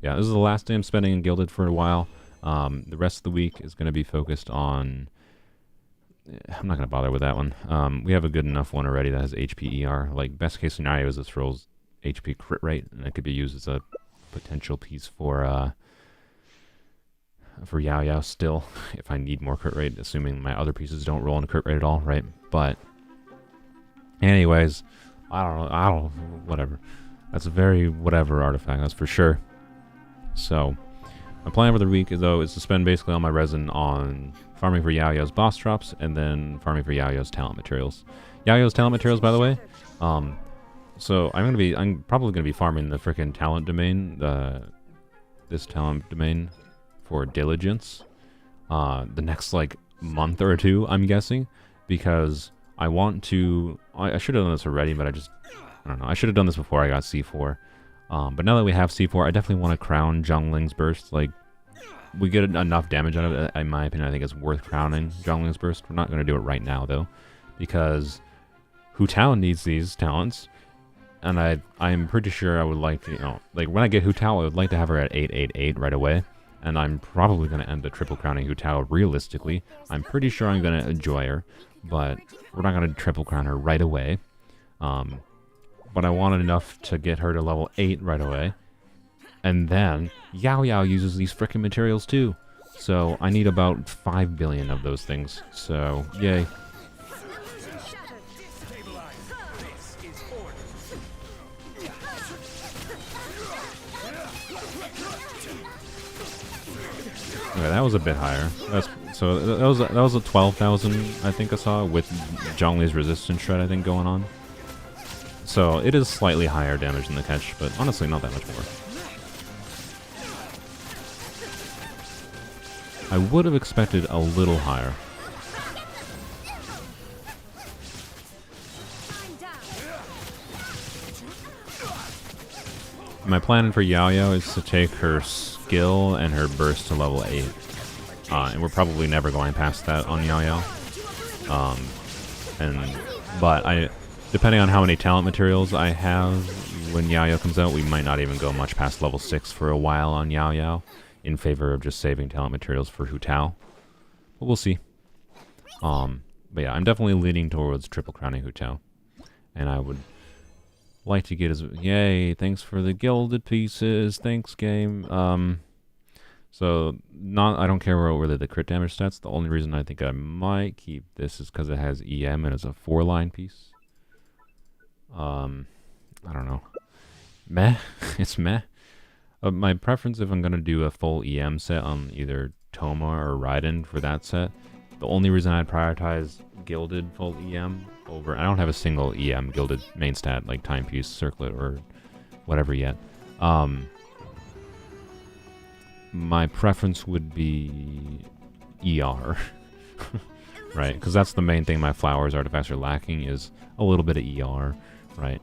Yeah, this is the last day I'm spending in Gilded for a while. The rest of the week is going to be focused on... I'm not going to bother with that one. We have a good enough one already that has HP ER. Like, best case scenario is this rolls HP crit rate, and it could be used as a potential piece for Yao Yao still, if I need more crit rate, assuming my other pieces don't roll in crit rate at all, right? But, anyways, I don't, whatever. That's a very whatever artifact, that's for sure. So, my plan for the week, though, is to spend basically all my resin on farming for Yao Yao's boss drops, and then farming for Yao Yao's talent materials. Yao Yao's talent materials, by the way, so I'm probably gonna be farming the frickin' talent domain, this talent domain for diligence, the next like month or two, I'm guessing, because I want to. I should have done this already, but I don't know. I should have done this before I got C4. But now that we have C4, I definitely want to crown Zhongling's burst. Like, we get enough damage out of it. In my opinion, I think it's worth crowning Zhongling's burst. We're not going to do it right now though, because Hu Tao needs these talents. And I'm pretty sure I would like to, like when I get Hu Tao, I would like to have her at 888 right away. And I'm probably going to end the triple crowning Hu Tao realistically. I'm pretty sure I'm going to enjoy her, but we're not going to triple crown her right away. But I wanted enough to get her to level 8 right away. And then Yao Yao uses these frickin' materials too. So I need about 5 billion of those things. So, yay. Okay, that was a bit higher. That was a 12,000 I think I saw with Zhongli's resistance shred I think going on. So it is slightly higher damage than the catch, but honestly not that much more. I would have expected a little higher. My plan for Yao Yao is to take her skill and her burst to level 8. And we're probably never going past that on Yao Yao. But depending on how many talent materials I have when Yao Yao comes out, we might not even go much past level 6 for a while on Yao Yao, in favor of just saving talent materials for Hu Tao. But we'll see. But yeah, I'm definitely leaning towards triple crowning Hu Tao. And I would like to get yay, thanks for the gilded pieces, thanks game. So I don't care really the crit damage stats. The only reason I think I might keep this is because it has EM and it's a 4-line piece. I don't know. Meh. It's meh. My preference if I'm going to do a full EM set on either Homa or Raiden for that set, the only reason I'd prioritize Gilded full EM over... I don't have a single EM Gilded main stat, like Timepiece, Circlet, or whatever yet. My preference would be ER. Right? Because that's the main thing my Flowers artifacts are lacking, is a little bit of ER, right?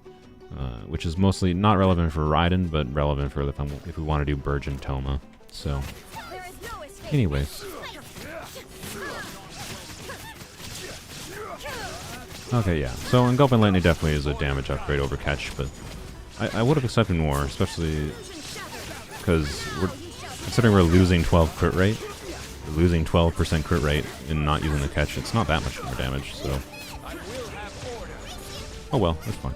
Which is mostly not relevant for Raiden, but relevant for if we want to do Burge and Toma. So, anyways. Okay, yeah. So Engulfing Lightning definitely is a damage upgrade over catch, but I would have accepted more, especially because considering we're losing 12 crit rate, we're losing 12% crit rate and not using the catch. It's not that much more damage, so. Oh well, that's fine.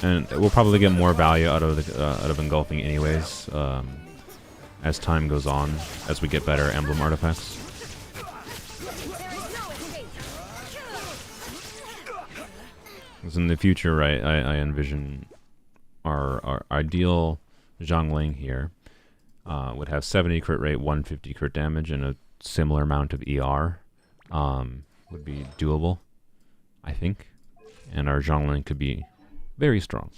And we'll probably get more value out of engulfing anyways, as time goes on, as we get better emblem artifacts. Because in the future, right, I envision our ideal Zhongling here would have 70 crit rate, 150 crit damage, and a similar amount of ER. Would be doable, I think. And our Zhongling could be very strong.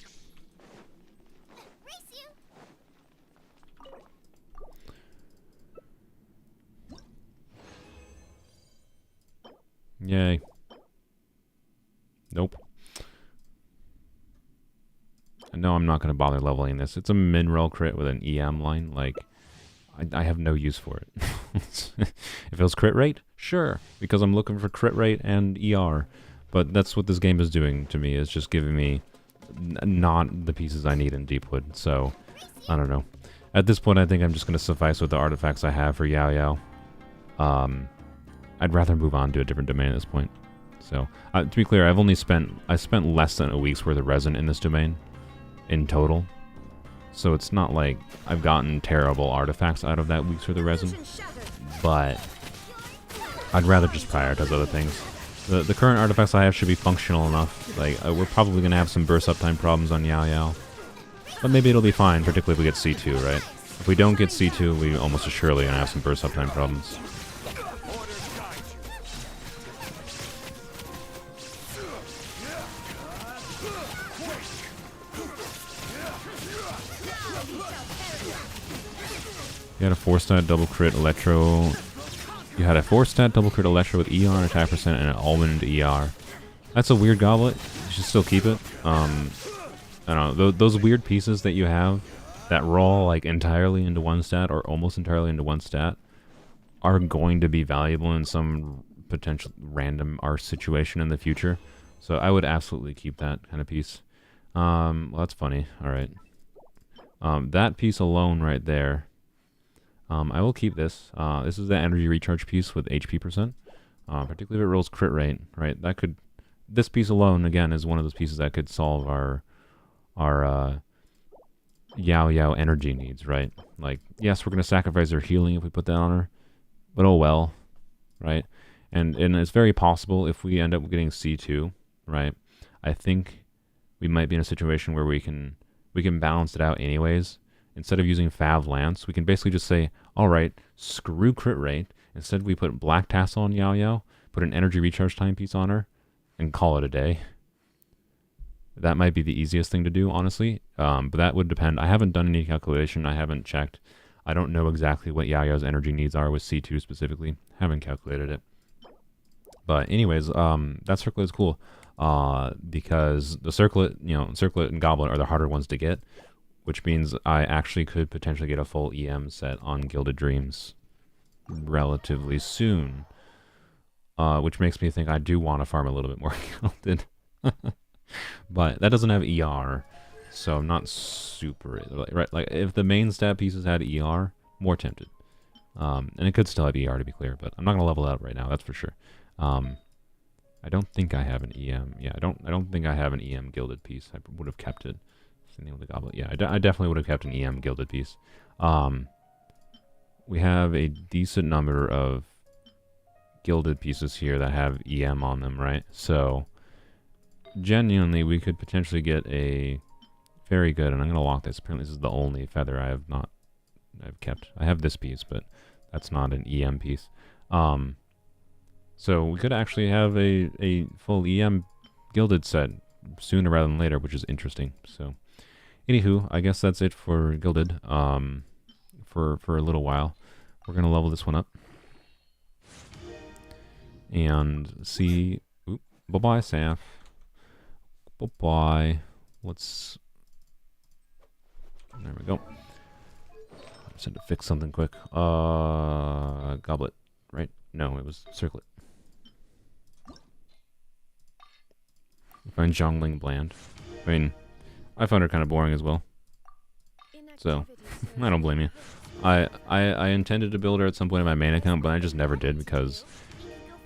Yay. Nope. No, I'm not going to bother leveling this. It's a min-roll crit with an EM line. Like, I have no use for it. If it was crit rate, sure, because I'm looking for crit rate and ER. But that's what this game is doing to me, is just giving me not the pieces I need in Deepwood. So, I don't know. At this point, I think I'm just going to suffice with the artifacts I have for Yao Yao. I'd rather move on to a different domain at this point. So, to be clear, I spent less than a week's worth of resin in this domain in total. So it's not like I've gotten terrible artifacts out of that week's worth of resin, but I'd rather just prioritize other things. The current artifacts I have should be functional enough. Like, we're probably going to have some burst uptime problems on Yao Yao, but maybe it'll be fine, particularly if we get C2, right? If we don't get C2, we almost assuredly going to have some burst uptime problems. You had a 4-stat double crit electro. You had a 4-stat double crit electro with ER and attack percent and an almond ER. That's a weird goblet. You should still keep it. I don't know. Those weird pieces that you have that roll like entirely into one stat or almost entirely into one stat are going to be valuable in some potential random art situation in the future. So I would absolutely keep that kind of piece. Well, that's funny. All right. That piece alone right there. I will keep this. This is the energy recharge piece with HP percent. Particularly if it rolls crit rate, right? This piece alone, again, is one of those pieces that could solve our Yao Yao energy needs, right? Like, yes, we're going to sacrifice her healing if we put that on her, but oh well, right? And it's very possible if we end up getting C2, right? I think we might be in a situation where we can balance it out anyways. Instead of using Fav Lance, we can basically just say, all right, screw crit rate. Instead, we put Black Tassel on Yao Yao, put an energy recharge time piece on her, and call it a day. That might be the easiest thing to do, honestly. But that would depend. I haven't done any calculation. I haven't checked. I don't know exactly what Yao Yao's energy needs are with C2 specifically. Haven't calculated it. But anyways, that circlet is cool. Because the circlet, circlet and goblet are the harder ones to get, which means I actually could potentially get a full EM set on Gilded Dreams relatively soon. Which makes me think I do want to farm a little bit more Gilded. But that doesn't have ER, so I'm not super... Right, like, if the main stat pieces had ER, more tempted. And it could still have ER, to be clear, but I'm not going to level that up right now, that's for sure. I don't think I have an EM. Yeah, I don't think I have an EM Gilded piece. I would have kept it. Same thing with the goblet. Yeah, I definitely would have kept an EM Gilded piece. We have a decent number of Gilded pieces here that have EM on them, right? So, genuinely, we could potentially get a very good, and I'm going to lock this. Apparently, this is the only feather I've kept. I have this piece, but that's not an EM piece. So, we could actually have a full EM Gilded set sooner rather than later, which is interesting. So, anywho, I guess that's it for Gilded for a little while. We're going to level this one up and see... Oop, bye-bye, Saf. Bye-bye. Let's... There we go. I just had to fix something quick. Goblet, right? No, it was circlet. I find Zhongling bland. I mean, I found her kind of boring as well. So, I don't blame you. I intended to build her at some point in my main account, but I just never did because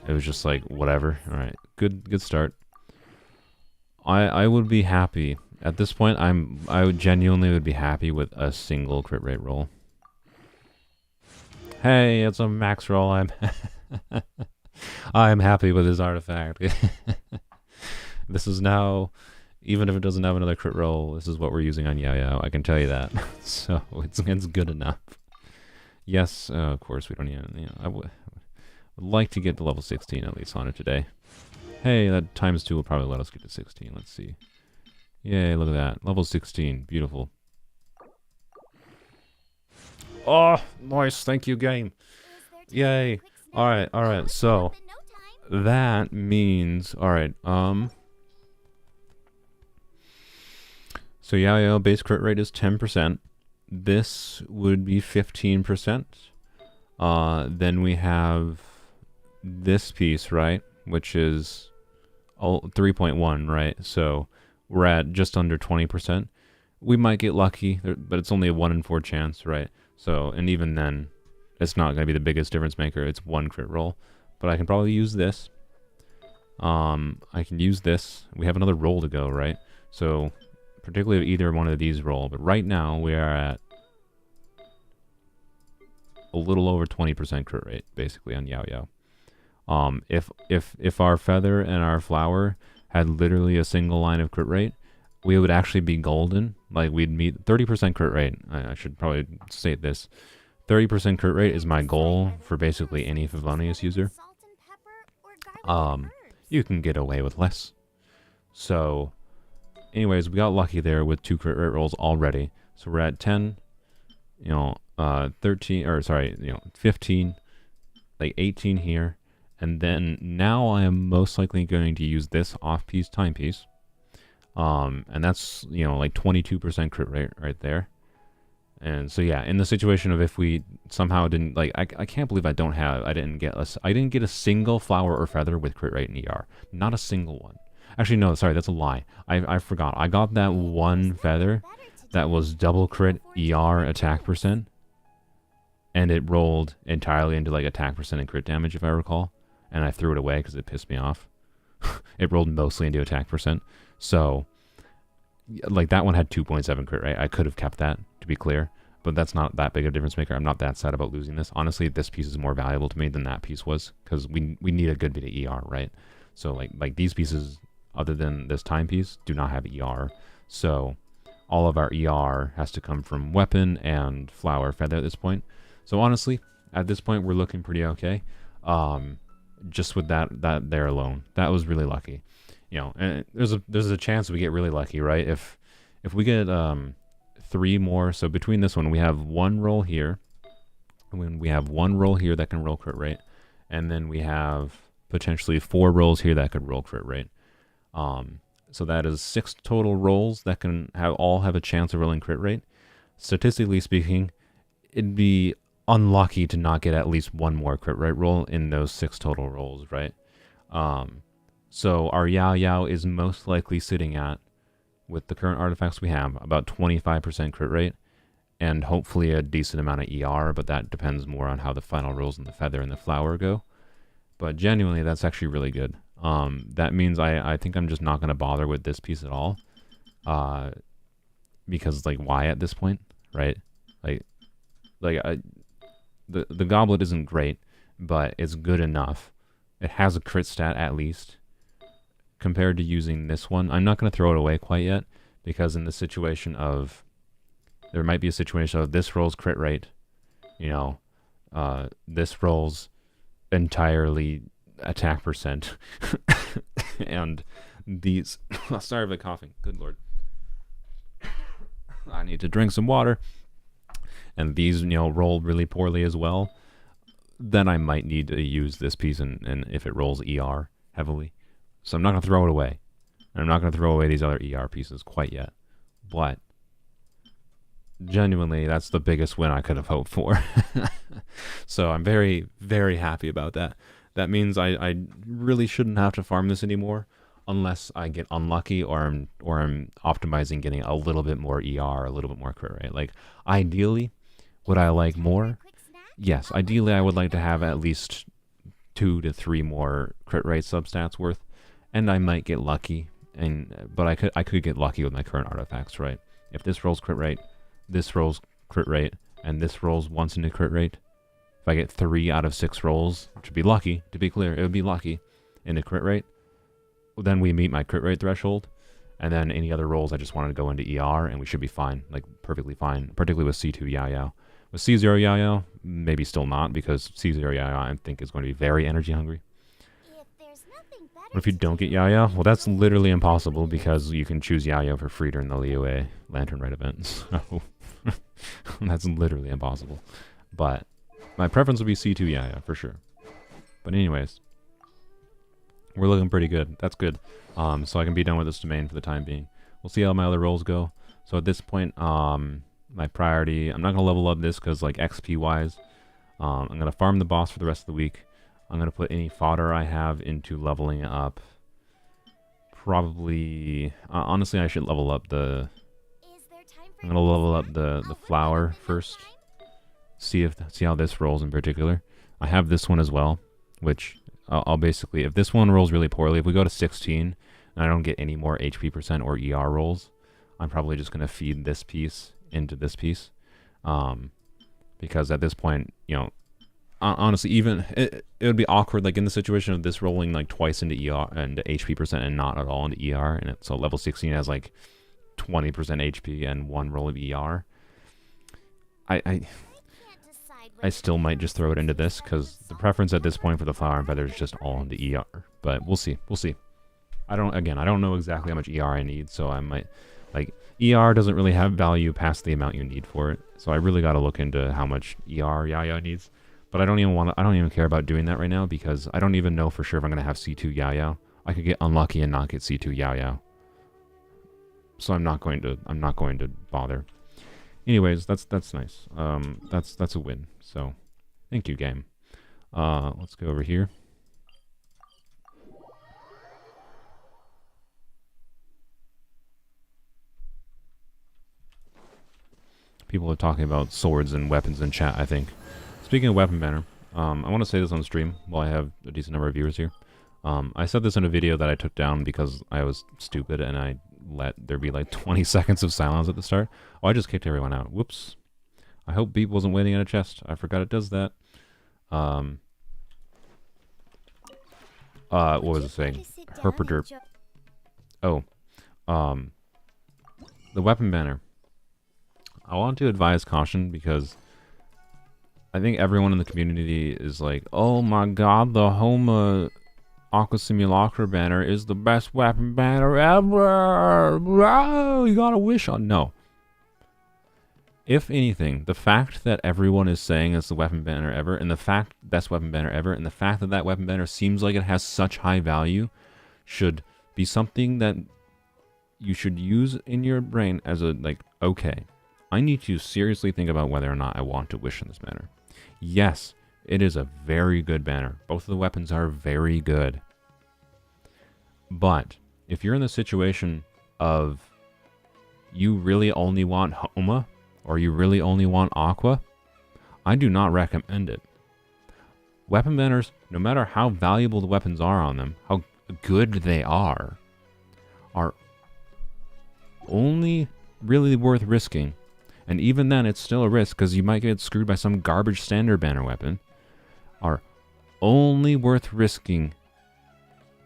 it was just like, whatever. Alright, good start. I would be happy. At this point, I would genuinely would be happy with a single crit rate roll. Hey, it's a max roll. I'm happy with his artifact. This is now, even if it doesn't have another crit roll, this is what we're using on Yao Yao. I can tell you that. So it's good enough. Yes, of course we don't even. You know, I would like to get to level 16 at least on it today. Hey, that times 2 will probably let us get to 16. Let's see. Yay! Look at that, level 16. Beautiful. Oh, nice. Thank you, game. Yay. Alright, so that means alright, so Yao Yao base crit rate is 10%. This would be 15%. Then we have this piece, right? Which is 3.1, right? So we're at just under 20%. We might get lucky, but it's only a 1 in 4 chance, right? So, and even then, it's not going to be the biggest difference maker. It's 1 crit roll. But I can probably use this. I can use this. We have another roll to go, right? So, particularly if either one of these roll. But right now, we are at a little over 20% crit rate, basically, on Yao Yao. If our feather and our flower had literally a single line of crit rate, we would actually be golden. Like, we'd meet 30% crit rate. I should probably state this. 30% crit rate is my goal for basically any Favonius user. You can get away with less. So, anyways, we got lucky there with 2 crit rate rolls already. So we're at 10, 13, or sorry, 15, like 18 here. And then now I am most likely going to use this off-piece timepiece. And that's, like 22% crit rate right there. And so yeah, in the situation of if we somehow didn't, like, I can't believe I didn't get a single flower or feather with crit rate in ER. Not a single one. Actually, no, sorry, that's a lie. I forgot. I got that one feather that was double crit ER attack percent. And it rolled entirely into like attack percent and crit damage, if I recall. And I threw it away because it pissed me off. It rolled mostly into attack percent. So, like, that one had 2.7 crit rate. I could have kept that, to be clear. But that's not that big of a difference maker. I'm not that sad about losing this. Honestly, this piece is more valuable to me than that piece was. Because we need a good bit of ER, right? So, like these pieces, other than this timepiece, do not have ER. So, all of our ER has to come from weapon and flower feather at this point. So, honestly, at this point, we're looking pretty okay. Just with that there alone. That was really lucky. And there's a chance we get really lucky, right? If we get 3 more, so between this one, we have 1 roll here. When we have 1 roll here that can roll crit rate, and then we have potentially 4 rolls here that could roll crit rate. So that is 6 total rolls that can all have a chance of rolling crit rate. Statistically speaking, it'd be unlucky to not get at least 1 more crit rate roll in those 6 total rolls, right? So our Yao Yao is most likely sitting at, with the current artifacts we have, about 25% crit rate, and hopefully a decent amount of ER, but that depends more on how the final rolls in the feather and the flower go. But genuinely, that's actually really good. That means I think I'm just not going to bother with this piece at all. Because, like, why at this point, right? The goblet isn't great, but it's good enough. It has a crit stat at least. Compared to using this one, I'm not going to throw it away quite yet, because in the situation of, there might be a situation of this rolls crit rate, this rolls entirely attack percent, and these, sorry for coughing, good lord, I need to drink some water, and these, roll really poorly as well, then I might need to use this piece, and if it rolls ER heavily. So I'm not going to throw it away. And I'm not going to throw away these other ER pieces quite yet. But genuinely, that's the biggest win I could have hoped for. So I'm very, very happy about that. That means I really shouldn't have to farm this anymore unless I get unlucky or I'm optimizing getting a little bit more ER, a little bit more crit rate. Like, ideally, would I like more? Yes, ideally I would like to have at least 2 to 3 more crit rate substats worth. And I might get lucky, but I could get lucky with my current artifacts, right? If this rolls crit rate, this rolls crit rate, and this rolls once into crit rate, if I get 3 out of 6 rolls, which would be lucky, to be clear, it would be lucky, into crit rate, then we meet my crit rate threshold, and then any other rolls I just wanted to go into ER, and we should be fine, like perfectly fine, particularly with C2 Yao Yao. With C0 Yao Yao, maybe still not, because C0 Yao Yao I think is going to be very energy hungry. But if you don't get Yao Yao, well, that's literally impossible because you can choose Yao Yao for free during the Liyue Lantern Rite event. So that's literally impossible. But my preference would be C2 Yao Yao for sure. But anyways, we're looking pretty good. That's good. So I can be done with this domain for the time being. We'll see how my other rolls go. So at this point, my priority, I'm not going to level up this because like XP wise, I'm going to farm the boss for the rest of the week. I'm going to put any fodder I have into leveling up. Probably, honestly, I should level up the, I'm going to level up the flower first. See how this rolls in particular. I have this one as well, which I'll basically, if this one rolls really poorly, if we go to 16 and I don't get any more HP percent or ER rolls, I'm probably just going to feed this piece into this piece. Because at this point, you know, honestly, even it would be awkward, like in the situation of this rolling like twice into ER and HP percent and not at all into ER, and so level 16 has like 20% HP and one roll of ER. I still might just throw it into this because the preference at this point for the flower and feather is just all into ER. But we'll see. We'll see. I don't know exactly how much ER I need, so I might, like, ER doesn't really have value past the amount you need for it. So I really got to look into how much ER Yao Yao needs. But I don't even care about doing that right now because I don't even know for sure if I'm going to have C2 Yao Yao. I could get unlucky and not get C2 Yao Yao. So I'm not going to bother. Anyways, that's nice. That's a win. So, thank you, game. Let's go over here. People are talking about swords and weapons in chat, I think. Speaking of weapon banner, I want to say this on stream while I have a decent number of viewers here. I said this in a video that I took down because I was stupid and I let there be like 20 seconds of silence at the start. Oh, I just kicked everyone out. Whoops. I hope Beep wasn't waiting at a chest. I forgot it does that. What was it saying? Herpaderp. Oh. The weapon banner. I want to advise caution because I think everyone in the community is like, oh my god, the Homa Aqua Simulacra banner is the best weapon banner ever. Bro, you got a wish on. No. If anything, the fact that everyone is saying it's the weapon banner ever, and the fact best weapon banner ever, and the fact that that weapon banner seems like it has such high value, should be something that you should use in your brain as a, like, okay, I need to seriously think about whether or not I want to wish in this banner. Yes, it is a very good banner. Both of the weapons are very good. But if you're in the situation of you really only want Homa, or you really only want Aqua, I do not recommend it. Weapon banners, no matter how valuable the weapons are on them, how good they are only really worth risking. And even then, it's still a risk because you might get screwed by some garbage standard banner weapon. Are only worth risking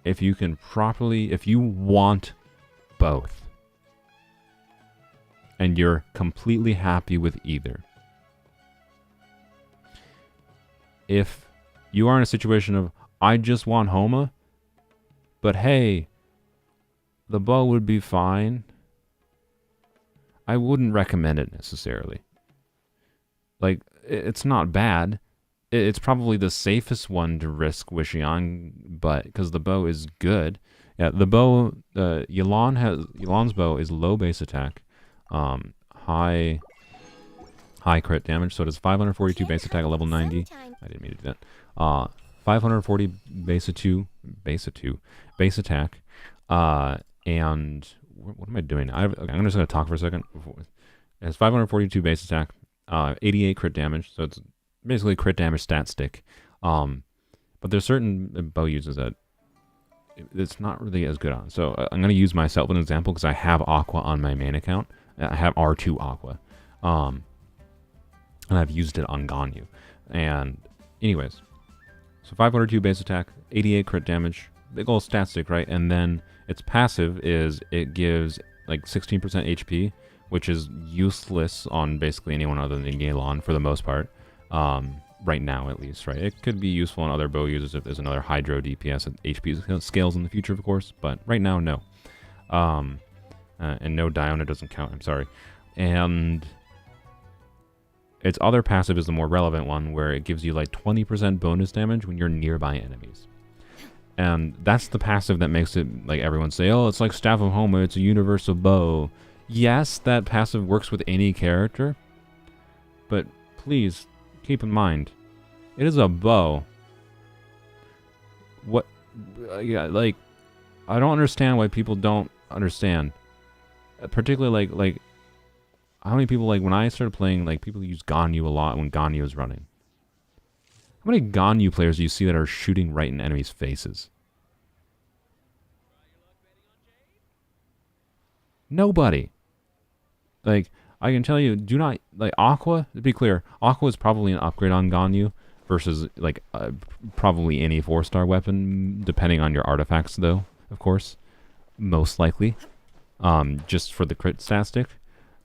if you can properly, if you want both. And you're completely happy with either. If you are in a situation of, I just want Homa, but hey, the bow would be fine, I wouldn't recommend it necessarily. Like, it's not bad. It's probably the safest one to risk wishing on, but because the bow is good. Yeah, the bow, Yelan's bow is low base attack, high crit damage, so it is 542 base attack at level 90. I didn't mean to do that. 540 base attack, and what am I doing? I'm just going to talk for a second. It has 542 base attack, 88 crit damage, so it's basically crit damage stat stick. But there's certain bow uses that it's not really as good on. So I'm going to use myself as an example because I have Aqua on my main account. I have R2 Aqua. And I've used it on Ganyu. And anyways, so 502 base attack, 88 crit damage, big old stat stick, right? And then its passive is it gives like 16% HP, which is useless on basically anyone other than Galon for the most part. Right now, at least, right? It could be useful on other bow users if there's another Hydro DPS at HP scales in the future, of course. But right now, no. And no Diona doesn't count. I'm sorry. And its other passive is the more relevant one, where it gives you like 20% bonus damage when you're nearby enemies. And that's the passive that makes it, like everyone say, oh, it's like Staff of Homa, it's a universal bow. Yes, that passive works with any character, but please keep in mind, it is a bow. What, yeah, like, I don't understand why people don't understand. Particularly, like, how many people, like, when I started playing, like, people use Ganyu a lot when Ganyu is running. How many Ganyu players do you see that are shooting right in enemies' faces? Nobody. Like, I can tell you, do not, like, Aqua, to be clear, Aqua is probably an upgrade on Ganyu versus, like, probably any 4-star weapon, depending on your artifacts, though, of course. Most likely. Just for the crit stat stick.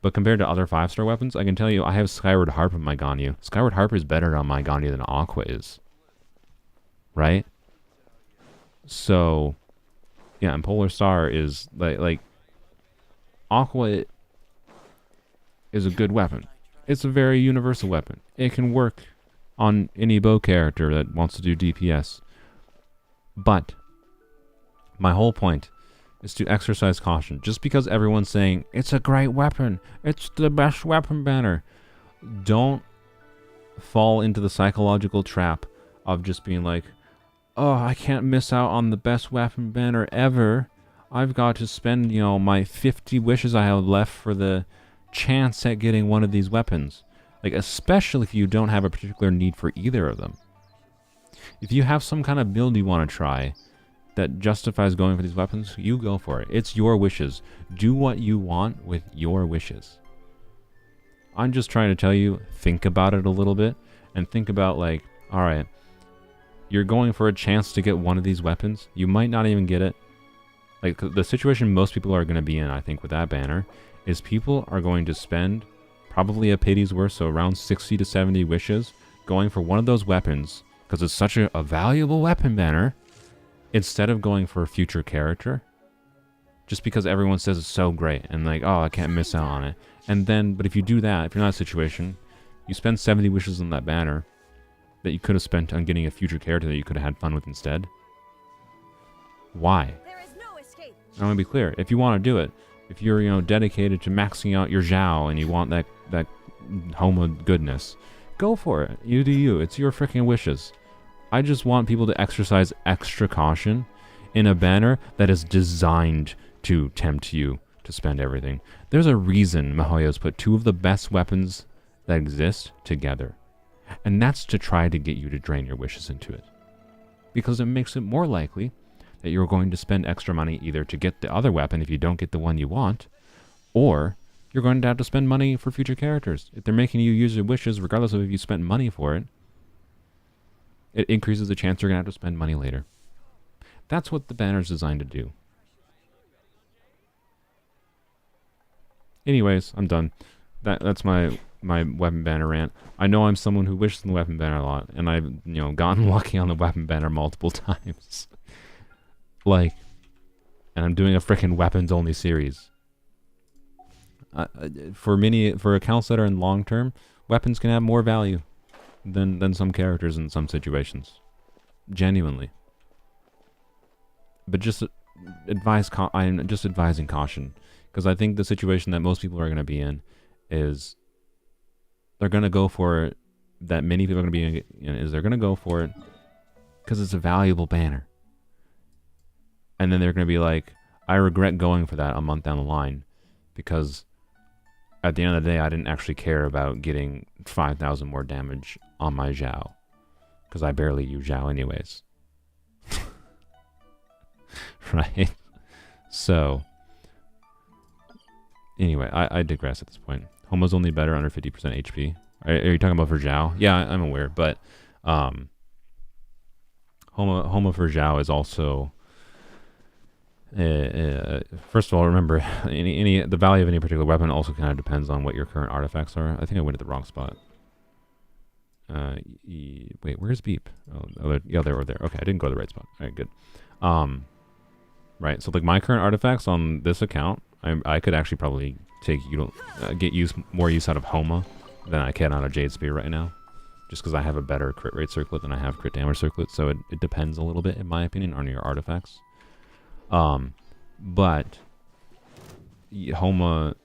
But compared to other 5-star weapons, I can tell you I have Skyward Harp on my Ganyu. Skyward Harp is better on my Ganyu than Aqua is. Right? So, yeah, and Polar Star is, like Aqua is a good weapon. It's a very universal weapon. It can work on any bow character that wants to do DPS. But, my whole point is to exercise caution. Just because everyone's saying, it's a great weapon, it's the best weapon banner, don't fall into the psychological trap of just being like, oh, I can't miss out on the best weapon banner ever. I've got to spend, you know, my 50 wishes I have left for the chance at getting one of these weapons. Like, especially if you don't have a particular need for either of them. If you have some kind of build you want to try that justifies going for these weapons, you go for it. It's your wishes. Do what you want with your wishes. I'm just trying to tell you, think about it a little bit, and think about, like, alright, you're going for a chance to get one of these weapons. You might not even get it. Like, the situation most people are going to be in, I think, with that banner, is people are going to spend probably a pity's worth, so around 60 to 70 wishes, going for one of those weapons, because it's such a valuable weapon banner, instead of going for a future character, just because everyone says it's so great, and like, oh, I can't miss out on it. And then, but if you do that, if you're in that situation, you spend 70 wishes on that banner that you could have spent on getting a future character that you could have had fun with instead. Why? There is no escape. I want to be clear. If you want to do it, if you're, you know, dedicated to maxing out your Zhao and you want that Homa goodness, go for it. You do you. It's your freaking wishes. I just want people to exercise extra caution in a banner that is designed to tempt you to spend everything. There's a reason MiHoYo's put two of the best weapons that exist together. And that's to try to get you to drain your wishes into it. Because it makes it more likely that you're going to spend extra money either to get the other weapon if you don't get the one you want, or you're going to have to spend money for future characters. If they're making you use your wishes, regardless of if you spent money for it, it increases the chance you're going to have to spend money later. That's what the banner's designed to do. Anyways, I'm done. That's my weapon banner rant. I know I'm someone who wishes in the weapon banner a lot, and I've, you know, gotten lucky on the weapon banner multiple times. Like, and I'm doing a frickin' weapons only series. For accounts that are in long term, weapons can have more value than some characters in some situations. Genuinely. But just I'm just advising caution, because I think the situation that most people are going to be in is they're going to go for it, that many people are going to be in, is they're going to go for it because it's a valuable banner. And then they're going to be like, I regret going for that a month down the line, because at the end of the day, I didn't actually care about getting 5,000 more damage on my Zhao, because I barely use Zhao anyways. Right? So, anyway, I digress at this point. Homa's only better under 50% HP. Are you talking about for Zhao? Yeah, I'm aware, but Homa for Zhao is also First of all, remember, the value of any particular weapon also kind of depends on what your current artifacts are. I think I went at the wrong spot. Wait, where's Beep? Yeah, they were there. Okay, I didn't go to the right spot. All right, good. Right, so like my current artifacts on this account, I could actually probably get more use out of Homa than I can out of Jade Spear right now, just because I have a better crit rate circlet than I have crit damage circlet. So it depends a little bit, in my opinion, on your artifacts. But Homa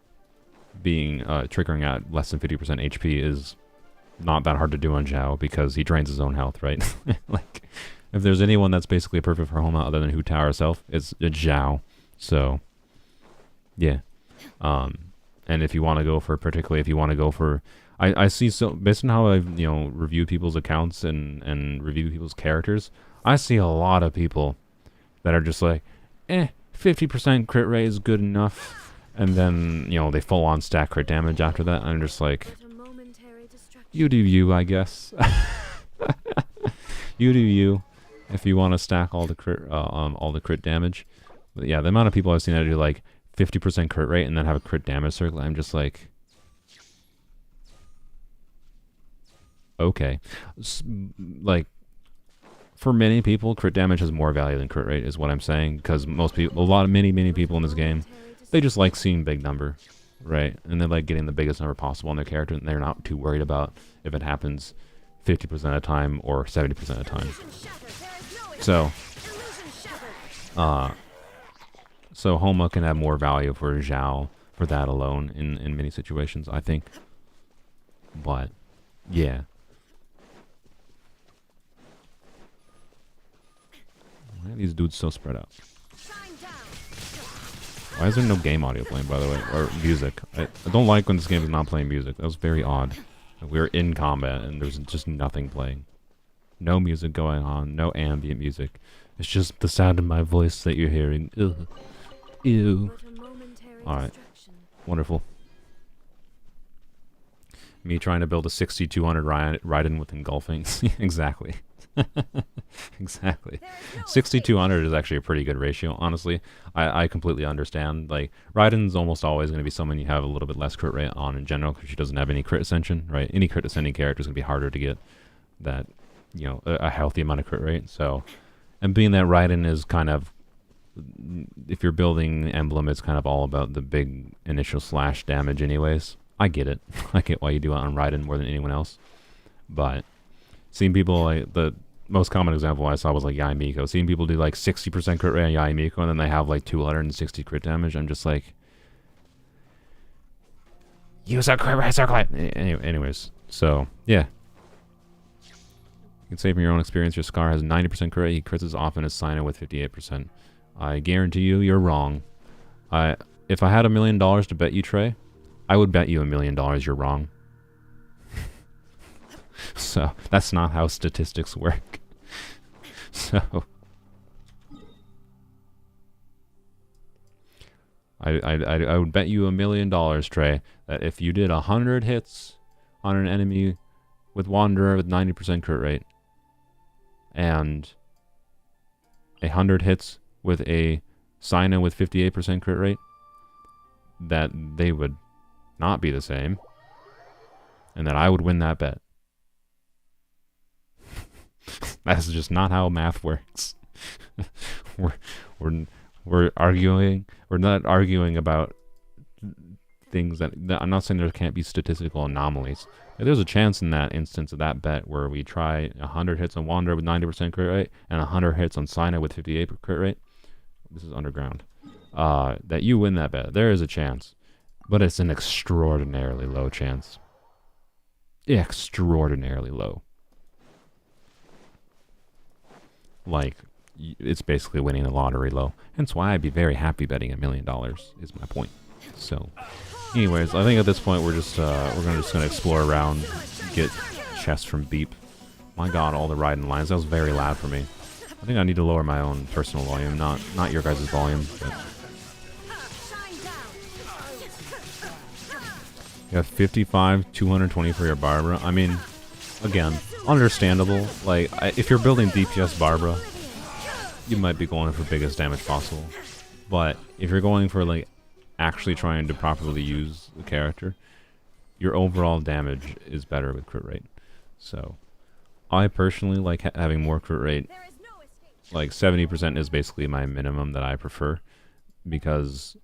being triggering at less than 50% HP is not that hard to do on Zhao because he drains his own health, right? Like, if there's anyone that's basically perfect for Homa other than Hu Tao herself, it's Zhao. So, yeah. And if you want to go for, particularly if you want to go for, I see, so based on how I've, reviewed people's accounts and reviewed people's characters, I see a lot of people that are just like, 50% crit rate is good enough. And then, they full on stack crit damage after that. I'm just like, you do you, I guess. You do you. If you want to stack all the crit damage. But yeah, the amount of people I've seen that do like 50% crit rate and then have a crit damage circle, I'm just like, okay. Like, for many people, crit damage has more value than crit rate, is what I'm saying. Because many people in this game, they just like seeing big number, right? And they like getting the biggest number possible on their character, and they're not too worried about if it happens 50% of the time or 70% of the time. So Homa can have more value for Zhao for that alone in many situations, I think. But, yeah. Why are these dudes so spread out? Why is there no game audio playing, by the way? Or music? I don't like when this game is not playing music. That was very odd. We're in combat and there's just nothing playing. No music going on. No ambient music. It's just the sound of my voice that you're hearing. Ugh. Ew. Alright. Wonderful. Me trying to build a 6200 Raiden with engulfing. Exactly. Exactly. 6200 is actually a pretty good ratio, honestly. I completely understand. Like, Raiden's almost always going to be someone you have a little bit less crit rate on in general because she doesn't have any crit ascension, right? Any crit ascending character is going to be harder to get that, a healthy amount of crit rate. So, and being that Raiden is kind of, if you're building Emblem, it's kind of all about the big initial slash damage anyways. I get it. I get why you do it on Raiden more than anyone else. But seeing people, like, the most common example I saw was like Yao Miko. Seeing people do like 60% crit rate on Yao Miko and then they have like 260 crit damage, I'm just like, use a crit rate circle. Anyways, so yeah. You can say from your own experience, your Scar has 90% crit rate. He crits as often as Sina with 58%. I guarantee you're wrong. If I had $1 million to bet you, Trey, I would bet you $1 million you're wrong. So that's not how statistics work. So I would bet you $1 million, Trey, that if you did 100 hits on an enemy with Wanderer with 90% crit rate and 100 hits with a Sina with 58% crit rate, that they would not be the same, and that I would win that bet. That's just not how math works. we're arguing. We're not arguing about things that I'm not saying there can't be statistical anomalies. There's a chance in that instance of that bet where we try 100 hits on Wanderer with 90% crit rate and 100 hits on Sina with 58% crit rate. This is underground. That you win that bet. There is a chance, but it's an extraordinarily low chance. Extraordinarily low. Like, it's basically winning the lottery low. Hence why I'd be very happy betting $1 million, is my point. So, anyways, I think at this point we're just gonna explore around, get chests from Beep. My God, all the Raiden lines. That was very loud for me. I think I need to lower my own personal volume, not your guys' volume. But you have 55, 220 for your Barbara. I mean, again, understandable. Like, if you're building DPS Barbara, you might be going for biggest damage possible. But if you're going for like actually trying to properly use the character, your overall damage is better with crit rate. So I personally like having more crit rate. Like 70% is basically my minimum that I prefer, because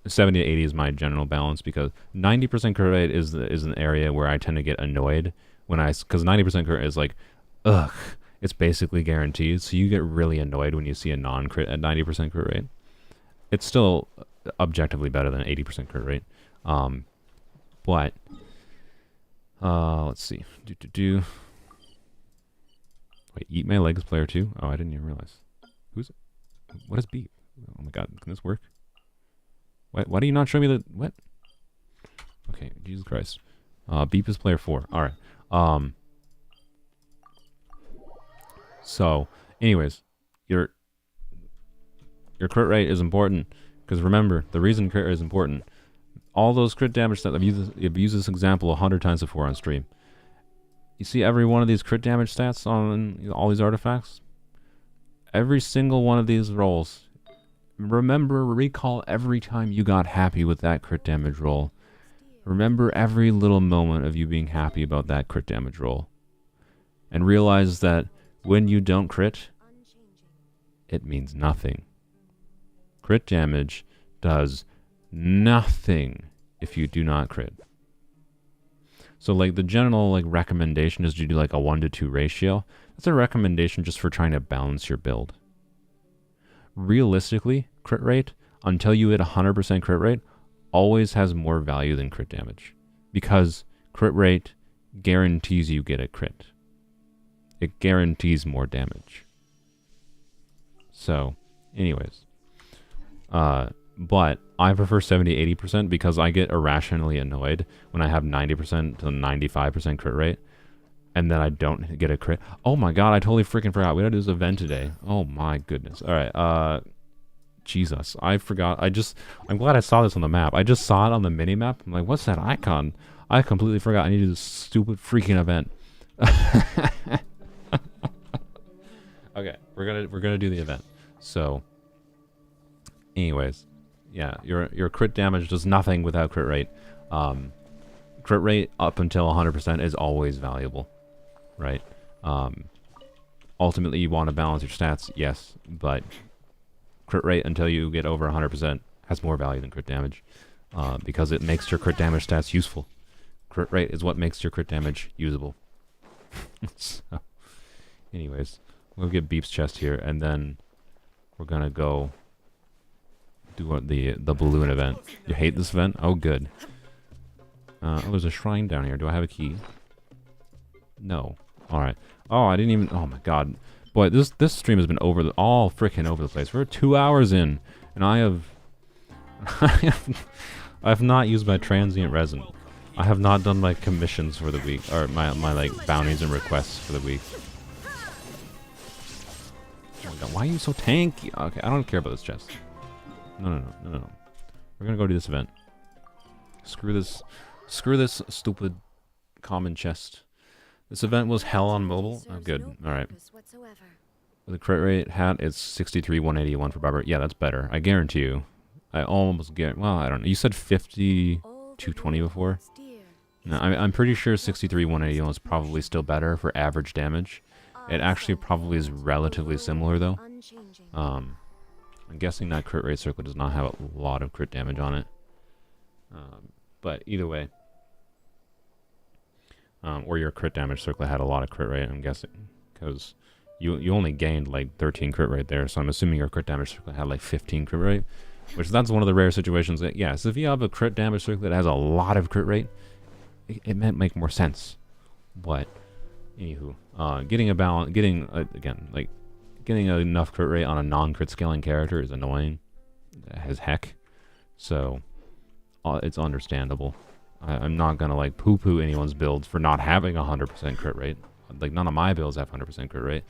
70 to 80 is my general balance, because 90% crit rate is an area where I tend to get annoyed when because 90% crit is like, ugh, it's basically guaranteed, so you get really annoyed when you see a non-crit at 90% crit rate. It's still objectively better than 80% crit rate. But let's see. Wait, Eat My Legs player 2? Oh, I didn't even realize. Who's it? What is Beep? Oh my god, can this work? Why do you not show me the... What? Okay, Jesus Christ. Beep is player 4. Alright. So, anyways, your crit rate is important, because remember, the reason crit rate is important, all those crit damage stats, I've used this example 100 times before on stream. You see every one of these crit damage stats on all these artifacts? Every single one of these rolls. Recall every time you got happy with that crit damage roll. Remember every little moment of you being happy about that crit damage roll. And realize that when you don't crit, it means nothing. Crit damage does nothing if you do not crit. So like the general like recommendation is to do like a 1-to-2 ratio. That's a recommendation just for trying to balance your build. Realistically, crit rate, until you hit 100% crit rate, always has more value than crit damage, because crit rate guarantees you get a crit. It guarantees more damage. So, anyways. But I prefer 70-80% because I get irrationally annoyed when I have 90% to 95% crit rate, and then I don't get a crit. Oh my god, I totally freaking forgot. We gotta do this event today. Oh my goodness. Alright, Jesus. I forgot. I'm glad I saw this on the map. I just saw it on the mini-map. I'm like, what's that icon? I completely forgot. I need to do this stupid freaking event. Okay, we're gonna do the event. So, anyways, yeah, your crit damage does nothing without crit rate. Crit rate up until 100% is always valuable, right? Ultimately, you want to balance your stats, yes, but crit rate until you get over 100% has more value than crit damage, because it makes your crit damage stats useful. Crit rate is what makes your crit damage usable. So, anyways, we'll get Beep's chest here, and then we're gonna go do the balloon event. You hate this event? Oh, good. Oh, there's a shrine down here. Do I have a key? No. Alright. Oh, I didn't even... Oh, my God. Boy, this stream has been all freaking over the place. We're 2 hours in, and I have... I have not used my transient resin. I have not done my commissions for the week, or my like, bounties and requests for the week. Oh my God, why are you so tanky? Okay, I don't care about this chest. No. We're gonna go do this event. Screw this stupid common chest. This event was hell on mobile. Oh, good. Alright. With a crit rate hat, it's 63, 181 for Barber. Yeah, that's better. I guarantee you. I almost get... Well, I don't know. You said 50, 220 before? No, I'm pretty sure 63, 181 is probably still better for average damage. It actually probably is relatively similar, though. I'm guessing that crit rate circle does not have a lot of crit damage on it. But either way. Or your crit damage circle had a lot of crit rate, I'm guessing. Because you only gained like 13 crit rate there, so I'm assuming your crit damage circle had like 15 crit rate. Which that's one of the rare situations that, yes, if you have a crit damage circle that has a lot of crit rate, it might make more sense. But, anywho, getting enough crit rate on a non-crit scaling character is annoying as heck. So, it's understandable. I'm not gonna like poo-poo anyone's builds for not having 100% crit rate. Like, none of my builds have 100% crit rate.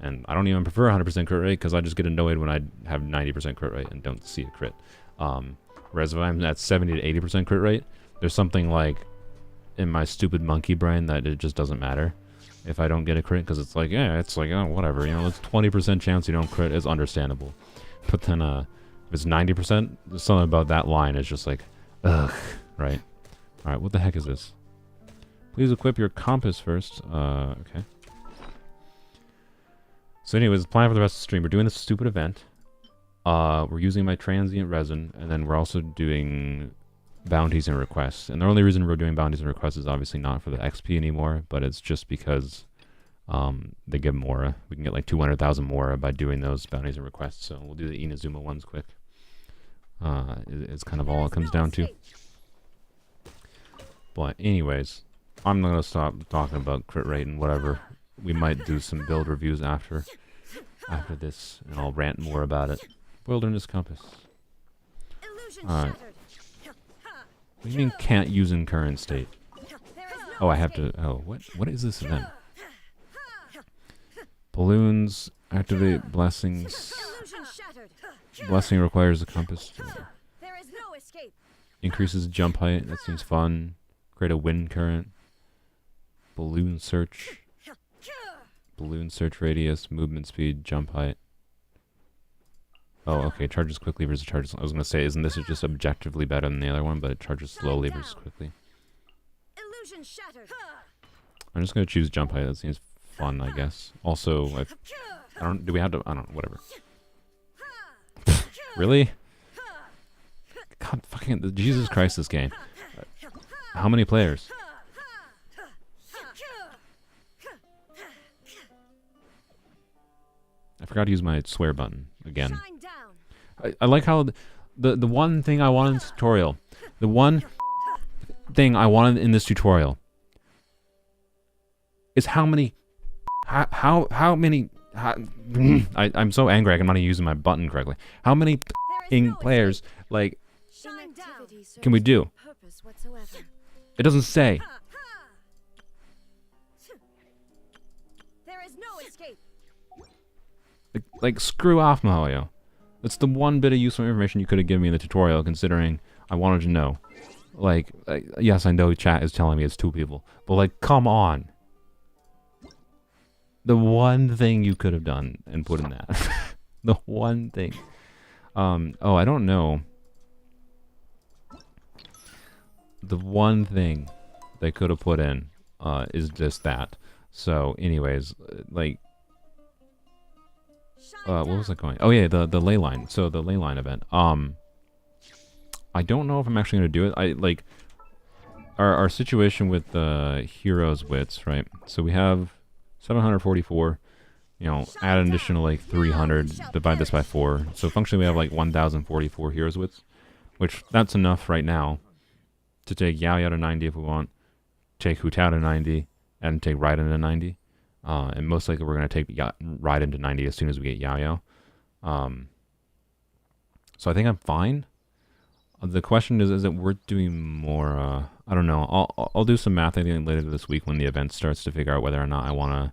And I don't even prefer 100% crit rate because I just get annoyed when I have 90% crit rate and don't see a crit. Whereas if I'm at 70 to 80% crit rate, there's something like in my stupid monkey brain that it just doesn't matter if I don't get a crit, because it's like, yeah, it's like, oh, whatever, you know, it's 20% chance you don't crit is understandable. But then If it's 90%, something about that line is just like, ugh, right? All right, what the heck is this? Please equip your compass first. Okay. So anyways, the plan for the rest of the stream, we're doing this stupid event. We're using my transient resin, and then we're also doing bounties and requests. And the only reason we're doing bounties and requests is obviously not for the XP anymore, but it's just because they give Mora. We can get like 200,000 Mora by doing those bounties and requests. So we'll do the Inazuma ones quick. It's kind of all it comes down to. But anyways, I'm not gonna stop talking about crit rate and whatever. We might do some build reviews after this, and I'll rant more about it. Wilderness compass. Alright. What do you mean can't use in current state? Oh, I have to. Oh, what is this event? Balloons activate blessings. Blessing requires a compass. Increases jump height. That seems fun. Create a wind current. Balloon search. Balloon search radius. Movement speed. Jump height. Oh, okay. Charges quickly versus charges. I was gonna say, isn't this just objectively better than the other one? But it charges slowly versus quickly. I'm just gonna choose jump height. That seems fun, I guess. Also, I don't. Do we have to? I don't know. Whatever. Really? God fucking Jesus Christ! This game. How many players? I forgot to use my swear button again. I like how the one thing I wanted in this tutorial, the one thing I wanted in this tutorial is how many I'm so angry I'm not even using my button correctly. How many players like can we do? It doesn't say. Like screw off, Mahoyo. That's the one bit of useful information you could have given me in the tutorial, considering I wanted to know. Like, yes, I know chat is telling me it's 2 people, but like, come on. The one thing you could have done and put in that. The one thing. Oh, I don't know. The one thing they could have put in is just that. So, anyways, like, what was I going? Oh yeah, the ley line. So the ley line event. I don't know if I'm actually gonna do it. I like our situation with the heroes wits, right? So we have 744. You know, add an additional like 300. Divide this by 4. So functionally we have like 1,044 heroes wits, which that's enough right now to take Yao Yao to 90 if we want, take Hu Tao to 90, and take Raiden to 90. And most likely we're going to take Raiden to 90 as soon as we get Yao Yao. So I think I'm fine. The question is it worth doing more? I don't know. I'll do some math I think later this week when the event starts to figure out whether or not I want to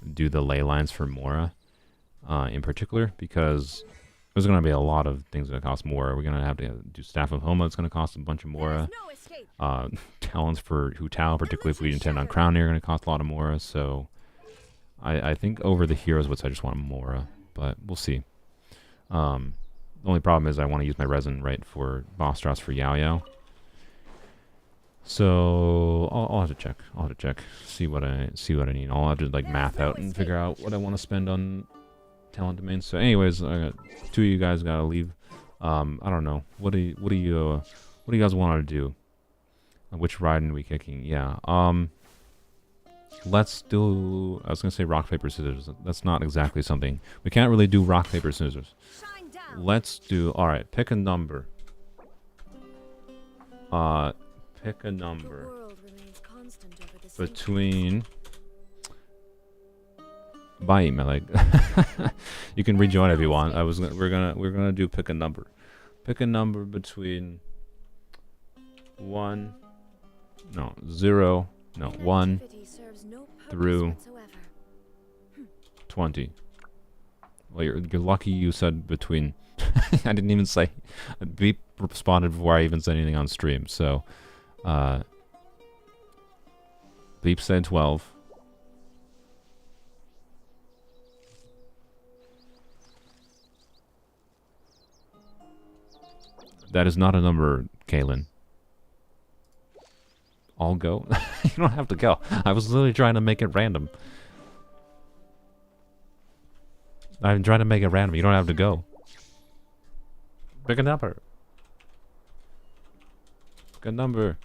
do the ley lines for Mora in particular, because there's going to be a lot of things that cost more. We're going to have to do Staff of Homa. It's going to cost a bunch of Mora. Talents for Hu Tao, particularly if we intend on Crown, are going to cost a lot of Mora. So I think over the heroes, I just want Mora, but we'll see. The only problem is I want to use my resin right for boss drops for Yao Yao. So I'll have to check. I'll have to check. See what I need. I'll have to like math out and figure out what I want to spend on talent domains. So anyways, I got 2 of you guys gotta leave. I don't know. What do you guys want to do? Which Raiden are we kicking? Yeah. Let's do. I was gonna say rock paper scissors. That's not exactly something we can't really do. Rock paper scissors. Let's do. All right. Pick a number. Pick a number between. Bye, my leg. You can rejoin if you want. We're gonna do pick a number. Pick a number between 1 through 20. Well, you're lucky you said between. I didn't even say. Beep responded before I even said anything on stream. So, Beep said 12. That is not a number, Kaylin. I'll go. You don't have to go. I was literally trying to make it random. I'm trying to make it random. You don't have to go. Pick a number. Pick a number.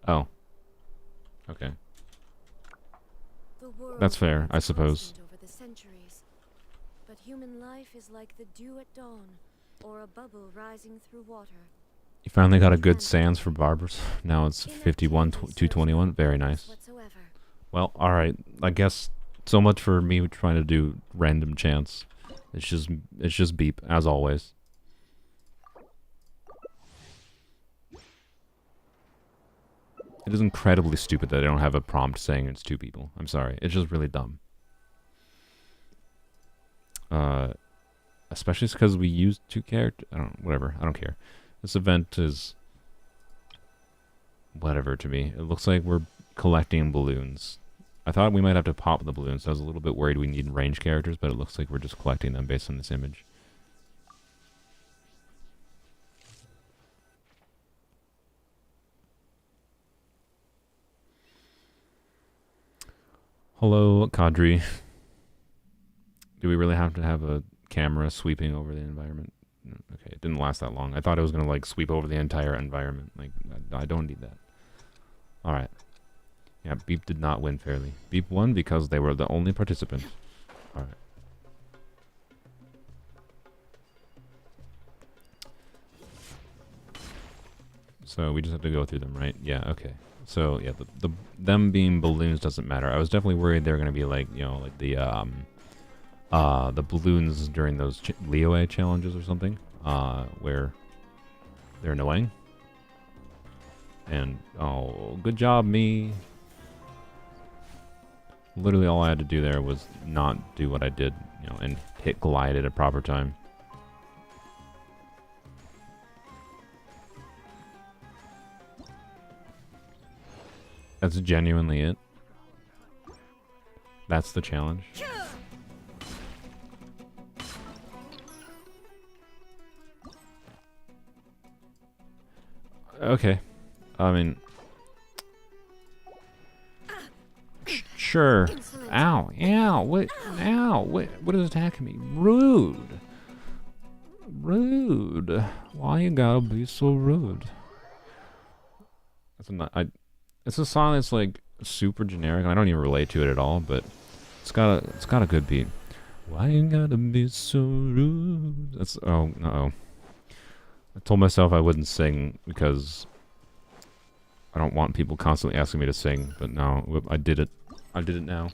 Oh. Okay. That's fair, I suppose. Over the centuries, but human life is like the dew at dawn, or a bubble rising through water. You finally got a good sans for barbers. Now it's 51-221. Very nice. Well, alright. I guess so much for me trying to do random chants. It's just beep, as always. It is incredibly stupid that I don't have a prompt saying it's 2 people. I'm sorry. It's just really dumb. Especially because we used 2 characters. Whatever. I don't care. This event is whatever to me. It looks like we're collecting balloons. I thought we might have to pop the balloons. I was a little bit worried we need range characters, but it looks like we're just collecting them based on this image. Hello, Kadri. Do we really have to have a camera sweeping over the environment? Okay, it didn't last that long. I thought it was going to, like, sweep over the entire environment. Like, I don't need that. Alright. Yeah, Beep did not win fairly. Beep won because they were the only participant. Alright. So we just have to go through them, right? Yeah, okay. So, yeah, them being balloons doesn't matter. I was definitely worried they were going to be, like, you know, like the balloons during those Leo challenges or something, where they're annoying. And, oh, good job, me. Literally all I had to do there was not do what I did, you know, and hit glide at a proper time. That's genuinely it. That's the challenge. Okay. I mean... Sure. Ow. Ow. What? Ow. What is attacking me? Rude. Rude. Why you gotta be so rude? It's a song that's like super generic. I don't even relate to it at all, but it's got a good beat. Why you gotta be so rude? That's I told myself I wouldn't sing because I don't want people constantly asking me to sing, but no, I did it. I did it now.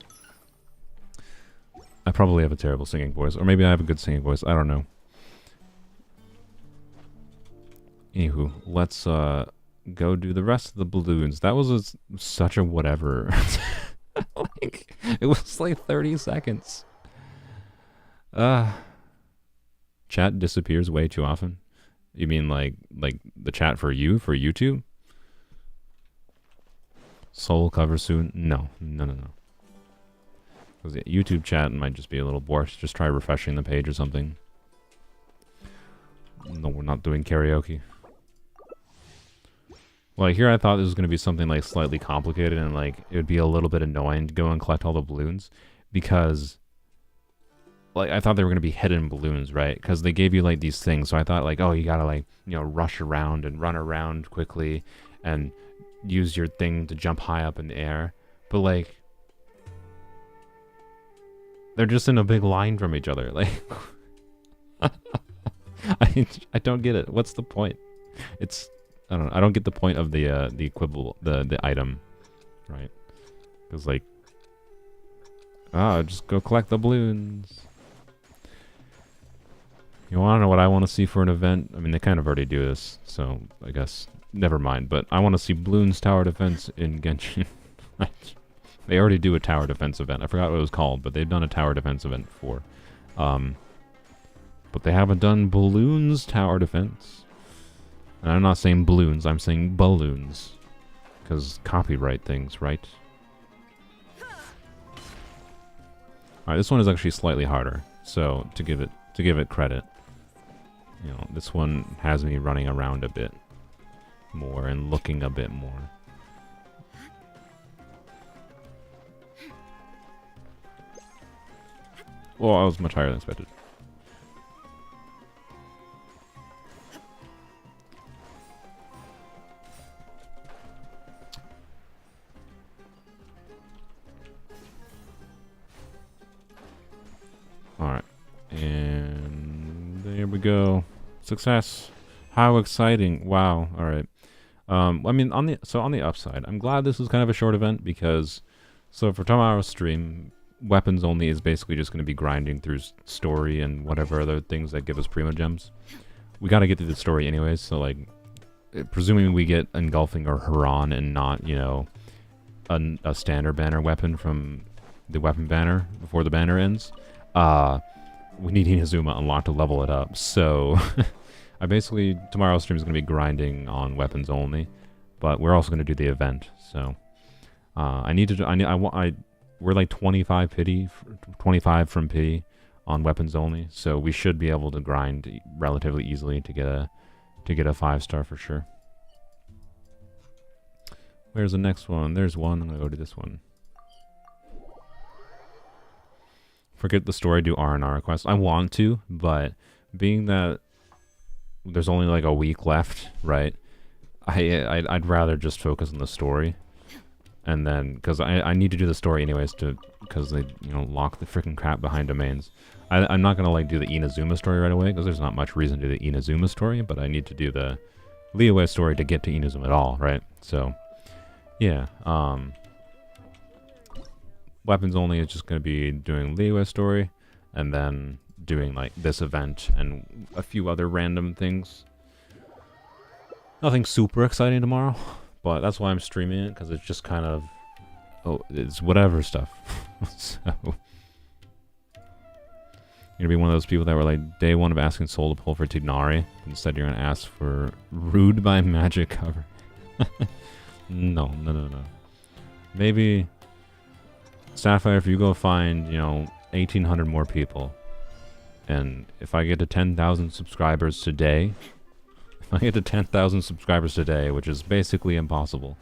I probably have a terrible singing voice, or maybe I have a good singing voice. I don't know. Anywho, let's go do the rest of the balloons. That was such a whatever. Like, it was like 30 seconds. Chat disappears way too often. You mean like the chat for YouTube? Soul cover soon? No. Because YouTube chat might just be a little bored. Just try refreshing the page or something. No, we're not doing karaoke. Like, here I thought this was going to be something, like, slightly complicated and, like, it would be a little bit annoying to go and collect all the balloons. Because, like, I thought they were going to be hidden balloons, right? Because they gave you, like, these things. So I thought, like, oh, you gotta, like, you know, rush around and run around quickly and use your thing to jump high up in the air. But, like, they're just in a big line from each other. Like, I don't get it. What's the point? I don't know. I don't get the point of the the item, right? Because, like, just go collect the balloons. You want to know what I want to see for an event? I mean, they kind of already do this, so I guess never mind. But I want to see balloons tower defense in Genshin. They already do a tower defense event. I forgot what it was called, but they've done a tower defense event before. But they haven't done balloons tower defense. And I'm not saying balloons, I'm saying balloons. Because copyright things, right? Alright, this one is actually slightly harder. So, to give it credit. you know, this one has me running around a bit more and looking a bit more. Well, I was much higher than expected. Alright. And there we go. Success. How exciting. Wow. Alright. I mean, on the upside, I'm glad this was kind of a short event because, so for tomorrow's stream, Weapons Only is basically just going to be grinding through story and whatever other things that give us Primo Gems. We got to get through the story anyways, so like, presuming we get Engulfing or Haran and not, you know, a standard banner weapon from the weapon banner before the banner ends, we need Inazuma unlocked to level it up. So I basically, tomorrow's stream is going to be grinding on Weapons Only, but we're also going to do the event. So we're like 25 pity, 25 from pity on Weapons Only, so we should be able to grind relatively easily to get a 5-star for sure. Where's the next one? There's one. I'm gonna go to this one. Forget the story, do R&R requests. I want to, but being that there's only like a week left, right? I'd rather just focus on the story, and then because I need to do the story anyways because they, you know, lock the freaking crap behind domains. I'm not gonna like do the Inazuma story right away because there's not much reason to do the Inazuma story, but I need to do the Liyue story to get to Inazuma at all, right? So yeah, Weapons Only is just gonna be doing Liyue story and then doing like this event and a few other random things. Nothing super exciting tomorrow, but that's why I'm streaming it, because it's just kind of, it's whatever stuff. So you're gonna be one of those people that were like day one of asking Soul to pull for Tignari, instead you're gonna ask for Rude by Magic cover. No. Maybe Sapphire, if you go find, you know, 1,800 more people, and if I get to 10,000 subscribers today, which is basically impossible,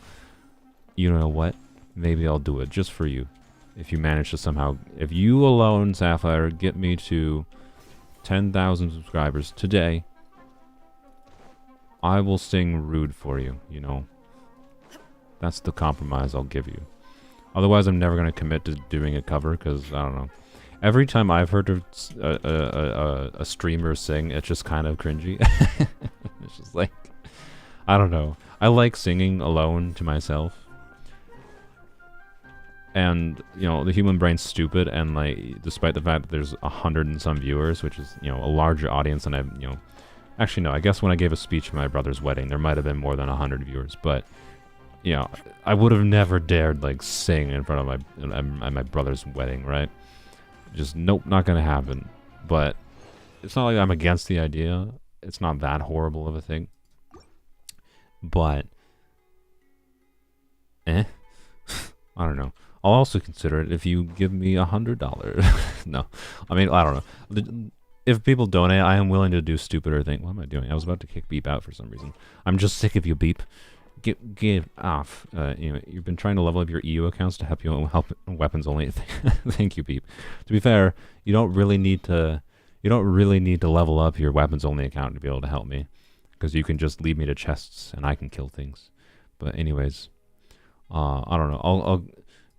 you know what? Maybe I'll do it just for you. If you manage to somehow, if you alone, Sapphire, get me to 10,000 subscribers today, I will sing Rude for you, you know. That's the compromise I'll give you. Otherwise, I'm never going to commit to doing a cover, because, I don't know. Every time I've heard a streamer sing, it's just kind of cringy. It's just like, I don't know. I like singing alone to myself. And, you know, the human brain's stupid, and like, despite the fact that there's 100 and some viewers, which is, you know, a larger audience than I've, you know, actually no, I guess when I gave a speech at my brother's wedding, there might have been more than 100 viewers, but, you know, I would have never dared, like, sing in front of at my brother's wedding, right? Just, nope, not gonna happen. But it's not like I'm against the idea. It's not that horrible of a thing. But, I don't know. I'll also consider it if you give me $100. No, I mean, I don't know. If people donate, I am willing to do stupider things. What am I doing? I was about to kick Beep out for some reason. I'm just sick of you, Beep. Get off. You know, you've been trying to level up your EU accounts to help Weapons Only. Thank you, Beep. To be fair, you don't really need to level up your Weapons Only account to be able to help me, because you can just lead me to chests and I can kill things. But anyways, I don't know. I'll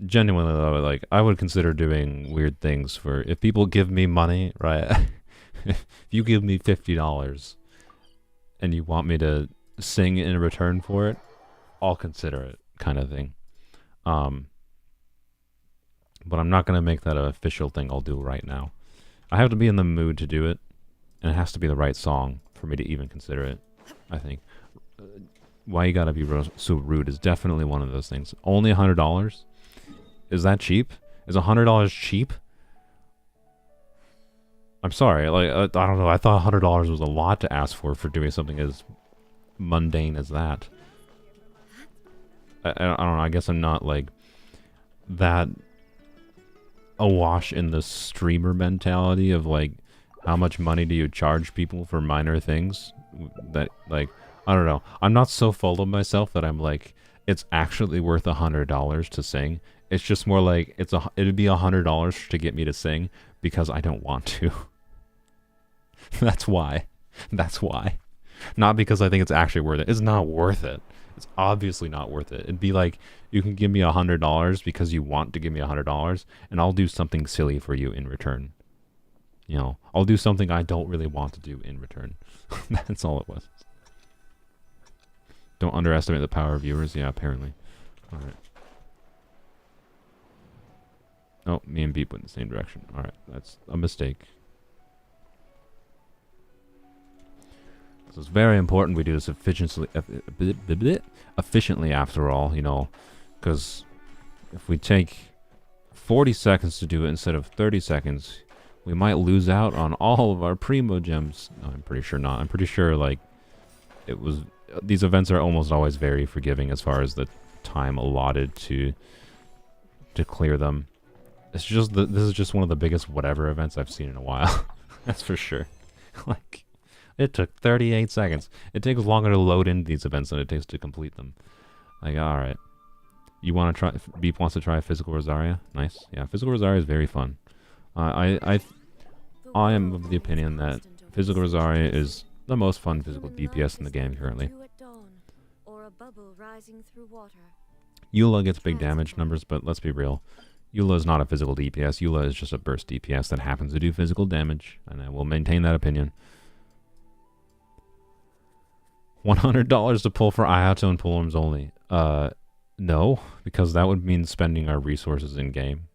genuinely though, like, I would consider doing weird things for, if people give me money, right? If you give me $50 and you want me to sing in return for it, I'll consider it, kind of thing. But I'm not going to make that an official thing I'll do right now. I have to be in the mood to do it, and it has to be the right song for me to even consider it, I think. Why you gotta be so rude is definitely one of those things. Only $100? Is that cheap? Is $100 cheap? I'm sorry, like, I don't know, I thought $100 was a lot to ask for doing something as mundane as that. I don't know, I guess I'm not, like, that awash in the streamer mentality of, like, how much money do you charge people for minor things that, like, I don't know. I'm not so full of myself that I'm like, it's actually worth $100 to sing. It's just more like it'd be $100 to get me to sing because I don't want to. That's why. That's why. Not because I think it's actually worth it. It's not worth it. It's obviously not worth it. It'd be like, you can give me $100 because you want to give me $100, and I'll do something silly for you in return. You know, I'll do something I don't really want to do in return. That's all it was. Don't underestimate the power of viewers. Yeah, apparently. Alright. Oh, me and Beep went in the same direction. Alright, that's a mistake. So it's very important we do this efficiently after all, you know, because if we take 40 seconds to do it instead of 30 seconds, we might lose out on all of our primo gems. No, I'm pretty sure not. I'm pretty sure, like, it was... These events are almost always very forgiving as far as the time allotted to clear them. It's just this is just one of the biggest whatever events I've seen in a while. That's for sure. Like, it took 38 seconds. It takes longer to load into these events than it takes to complete them. Like, alright. You want to try... Beep wants to try Physical Rosaria? Nice. Yeah, Physical Rosaria is very fun. I am of the opinion that Physical Rosaria is the most fun physical DPS in the game currently. Eula gets big damage numbers, but let's be real. Eula is not a physical DPS. Eula is just a burst DPS that happens to do physical damage, and I will maintain that opinion. $100 to pull for Ayato and Polearms Only. No, because that would mean spending our resources in-game.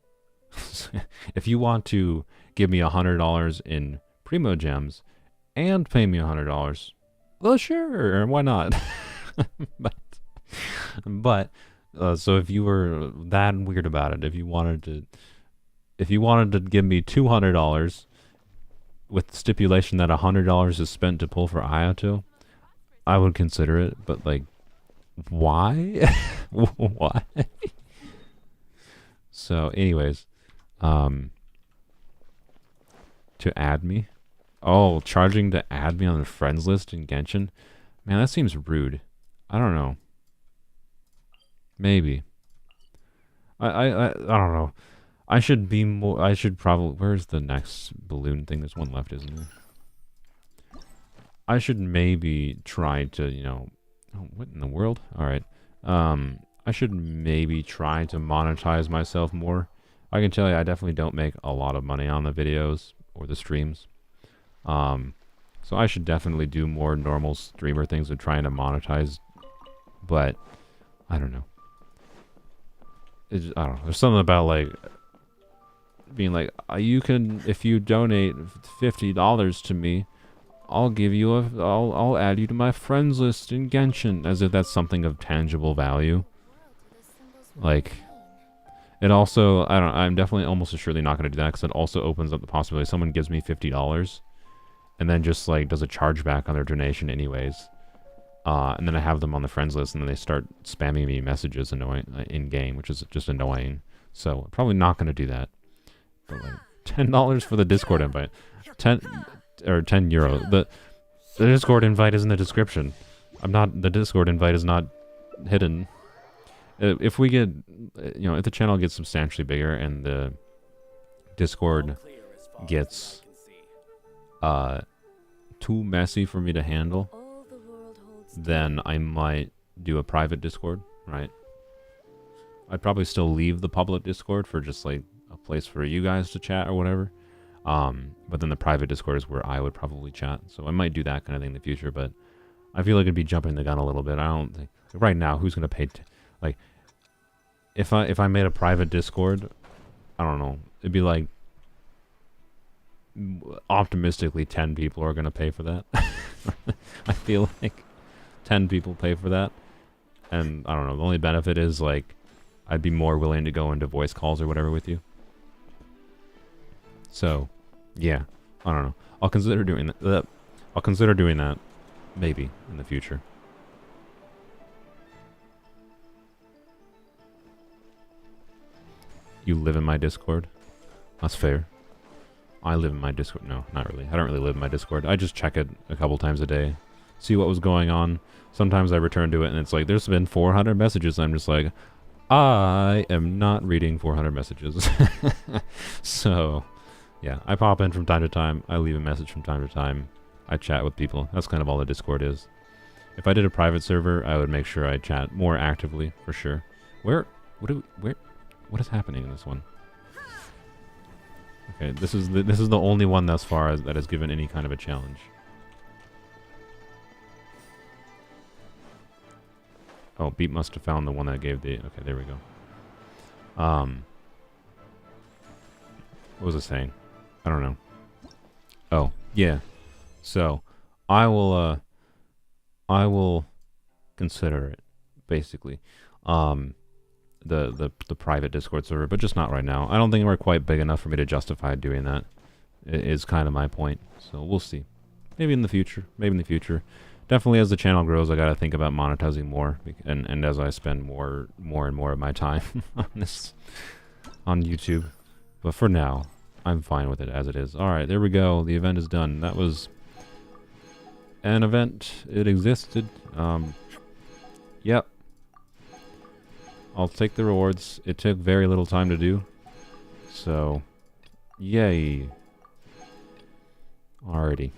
If you want to give me $100 in Primo Gems and pay me $100, well, sure, why not? but so if you were that weird about it, if you wanted to give me $200 with the stipulation that $100 is spent to pull for Ayato, I would consider it. But like, why? Why? So, anyways, to add me. Oh, charging to add me on the friends list in Genshin? Man, that seems rude. I don't know. Maybe. I don't know. I should be more... I should probably... Where's the next balloon thing? There's one left, isn't there? I should maybe try to, you know... Oh, what in the world? Alright. I should maybe try to monetize myself more. I can tell you, I definitely don't make a lot of money on the videos or the streams. So I should definitely do more normal streamer things of trying to monetize, but I don't know. I don't know. There's something about like being like, you can, if you donate $50 to me, I'll give you I'll add you to my friends list in Genshin, as if that's something of tangible value. Like, it also, I'm definitely almost assuredly not going to do that, because it also opens up the possibility someone gives me $50 and then just like does a chargeback on their donation anyways, and then I have them on the friends list and then they start spamming me messages in game, which is just annoying. So probably not going to do that. But like $10 for the Discord invite, 10 euro. The Discord invite is in the description. The Discord invite is not hidden. If we get, you know, if the channel gets substantially bigger and the Discord gets too messy for me to handle, then I might do a private Discord, right? I'd probably still leave the public Discord for just like a place for you guys to chat or whatever. But then the private Discord is where I would probably chat. So I might do that kind of thing in the future, but I feel like it'd be jumping the gun a little bit. I don't think right now who's gonna pay like if I made a private Discord, I don't know, it'd be like optimistically 10 people are gonna pay for that. I feel like 10 people pay for that, and I don't know, the only benefit is like I'd be more willing to go into voice calls or whatever with you. So yeah, I don't know, I'll consider doing that. I'll consider doing that maybe in the future. You live in my Discord? That's fair. I live in my Discord. No, not really. I don't really live in my Discord. I just check it a couple times a day, see what was going on. Sometimes I return to it and it's like, there's been 400 messages. I'm just like, I am not reading 400 messages. So, yeah, I pop in from time to time. I leave a message from time to time. I chat with people. That's kind of all the Discord is. If I did a private server, I would make sure I chat more actively, for sure. What is happening in this one? Okay, this is the only one thus far that has given any kind of a challenge. Oh, Beat must have found the one that gave the... Okay, there we go. What was it saying? I don't know. Oh, yeah. So, I will consider it, basically. The private Discord server, but just not right now. I don't think we're quite big enough for me to justify doing that. Is kind of my point. So we'll see. Maybe in the future. Maybe in the future. Definitely as the channel grows, I gotta think about monetizing more, and as I spend more and more of my time on YouTube. But for now, I'm fine with it as it is. All right, there we go. The event is done. That was an event. It existed. Yep. I'll take the rewards. It took very little time to do. So, yay. Alrighty.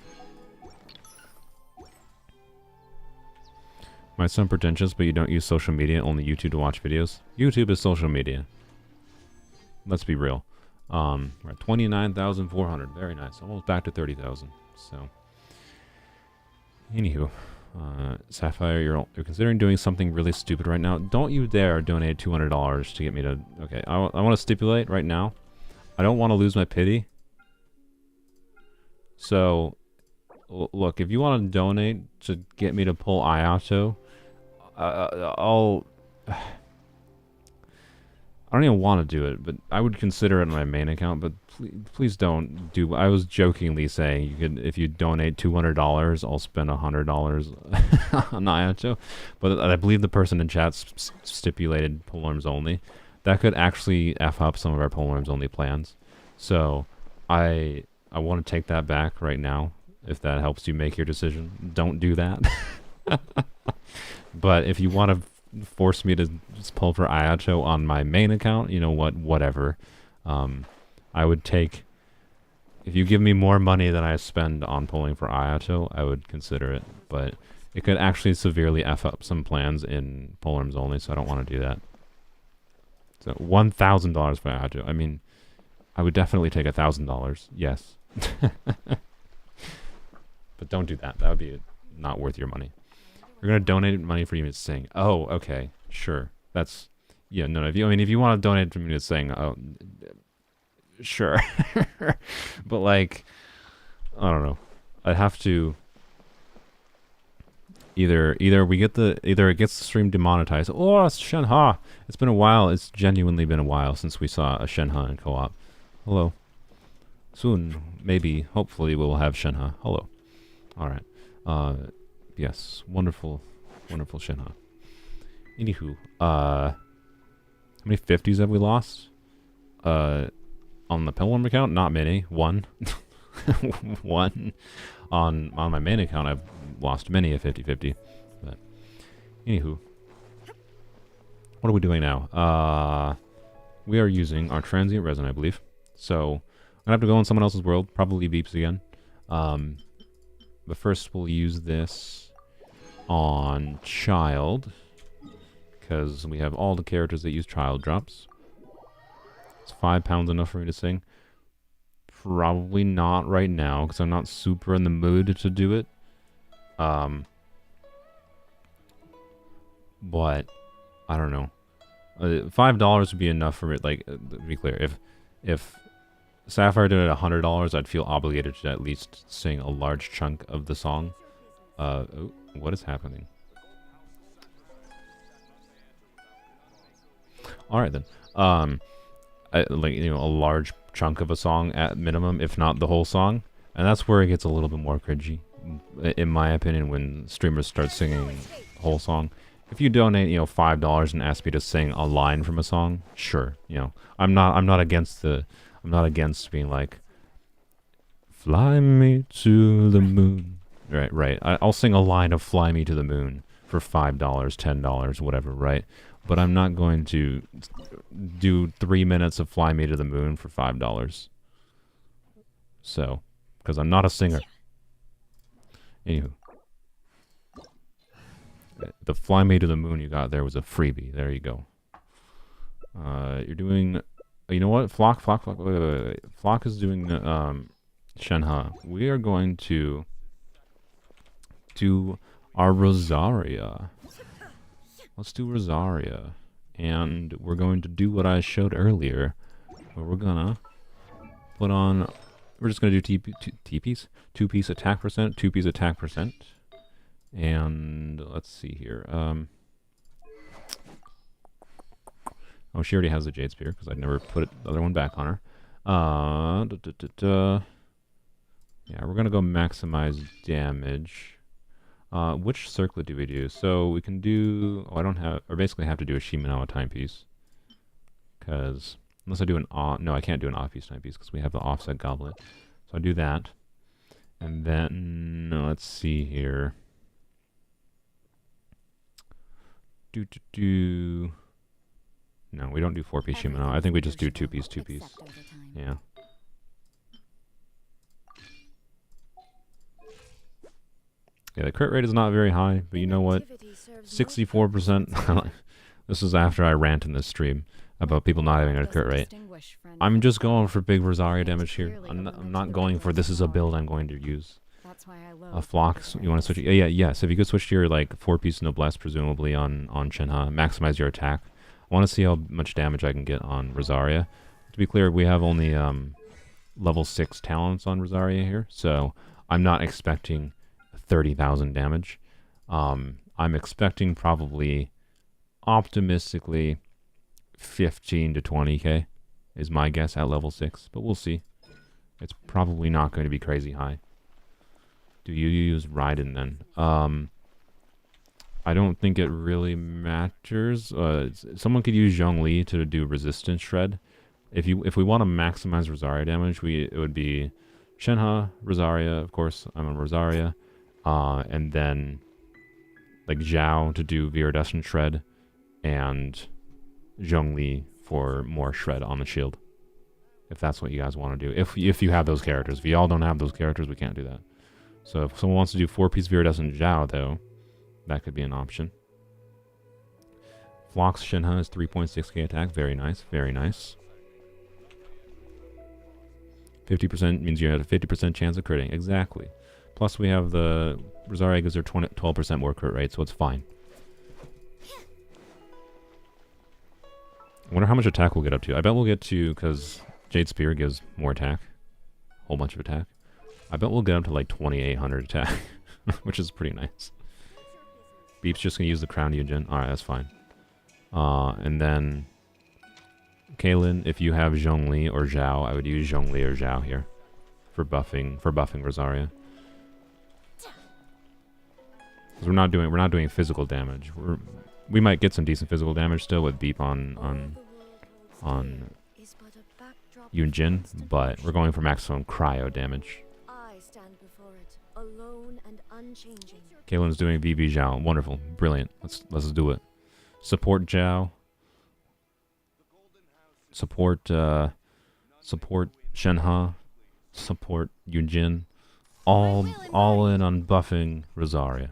Might sound pretentious, but you don't use social media, only YouTube to watch videos. YouTube is social media. Let's be real. We're at 29,400. Very nice. Almost back to 30,000. So, anywho. Sapphire, you're considering doing something really stupid right now. Don't you dare donate $200 to get me to... Okay, I want to stipulate right now. I don't want to lose my pity. So, look, if you want to donate to get me to pull Ayato, I'll... I don't even want to do it, but I would consider it on my main account, but please don't do... I was jokingly saying you could, if you donate $200, I'll spend $100 on Ayato, but I believe the person in chat stipulated Polearms Only. That could actually F up some of our Polearms Only plans. So, I want to take that back right now, if that helps you make your decision. Don't do that. But if you want to force me to just pull for Ayato on my main account, you know what, whatever. I would take... If you give me more money than I spend on pulling for Ayato, I would consider it. But it could actually severely F up some plans in Polearms Only, so I don't want to do that. So $1,000 for Ayato. I mean, I would definitely take $1,000. Yes. But don't do that. That would be not worth your money. You're gonna donate money for you to sing. Oh, okay, sure. That's yeah. No, if you want to donate for me to sing, oh, sure. But like, I don't know. I'd have to either it gets the stream demonetized. Oh, it's Shenhe. It's been a while. It's genuinely been a while since we saw a Shenhe in co-op. Hello. Soon, maybe, hopefully, we'll have Shenhe. Hello. All right. Yes, wonderful Shenhe. Anywho, how many 50s have we lost? On the Polearm account, not many. One. One. On my main account, I've lost many a 50-50. But, anywho. What are we doing now? We are using our transient resin, I believe. So, I'm gonna have to go in someone else's world, probably Beeps again. But first we'll use this on Child, because we have all the characters that use Child drops. Is 5 pounds enough for me to sing? Probably not right now, because I'm not super in the mood to do it. But, I don't know. $5 would be enough for me, like, to be clear. If Sapphire did it at $100, I'd feel obligated to at least sing a large chunk of the song. Oh, what is happening? Alright then. Like, you know, a large chunk of a song at minimum, if not the whole song. And that's where it gets a little bit more cringy, in my opinion, when streamers start singing the whole song. If you donate, you know, $5 and ask me to sing a line from a song, sure, you know. I'm not against being like, Fly me to the moon. Right, right. I'll sing a line of Fly Me to the Moon for $5, $10, whatever, right? But I'm not going to do 3 minutes of Fly Me to the Moon for $5. So, because I'm not a singer. Anywho. The Fly Me to the Moon you got there was a freebie. There you go. You're doing... You know what? Flock. Wait. Flock is doing Shenhe. We are going to do our Rosaria. Let's do Rosaria. And we're going to do what I showed earlier. Where we're gonna put on... We're just gonna do T-piece. 2-piece attack percent, 2-piece attack percent. And let's see here. Oh, she already has the Jade Spear, because I'd never put the other one back on her. Yeah, we're going to go maximize damage. Which circlet do we do? So we can do... Oh, I don't have... Or basically have to do a Shimenawa timepiece. Because... Unless I do an... No, I can't do an off-piece timepiece, because we have the offset goblet. So I do that. And then... Let's see here. No, we don't do 4-piece Shimano. I think we just do 2-piece. Yeah. Yeah, the crit rate is not very high, but you know what? 64%. This is after I rant in this stream about people not having a crit rate. I'm just going for big Rosaria damage here. I'm not going for this is a build I'm going to use. A Phlox, you want to switch? Yes. If you could switch to your like 4-piece Noblesse, presumably on Shenhe, maximize your attack. I want to see how much damage I can get on Rosaria. To be clear, we have only level 6 talents on Rosaria here, so I'm not expecting 30,000 damage. I'm expecting probably, optimistically, 15 to 20k is my guess at level 6, but we'll see. It's probably not going to be crazy high. Do you use Raiden then? I don't think it really matters. Someone could use Zhongli to do resistance shred. If we want to maximize Rosaria damage, it would be Shenhe, Rosaria, of course. I'm on Rosaria, and then like Zhao to do viridescent shred, and Zhongli for more shred on the shield. If that's what you guys want to do, if you have those characters. If y'all don't have those characters, we can't do that. So if someone wants to do 4-piece viridescent Zhao, though, that could be an option. Phlox Shenhe is 3.6k attack. Very nice. Very nice. 50% means you have a 50% chance of critting. Exactly. Plus we have the Rosaria gives her 12% more crit rate, so it's fine. I wonder how much attack we'll get up to. I bet we'll get to, because Jade Spear gives more attack. A whole bunch of attack. I bet we'll get up to like 2,800 attack, which is pretty nice. Beep's just going to use the Crown Yujin. Alright, that's fine. And then... Kaylin, if you have Zhongli or Zhao, I would use Zhongli or Zhao here. For buffing Rosaria. Because we're not doing physical damage. We might get some decent physical damage still with Beep on Yunjin, but we're going for maximum cryo damage. Kaylin's doing VV Zhao. Wonderful. Brilliant. Let's do it. Support Zhao. Support Shenhe. Support Yunjin. All in on buffing Rosaria.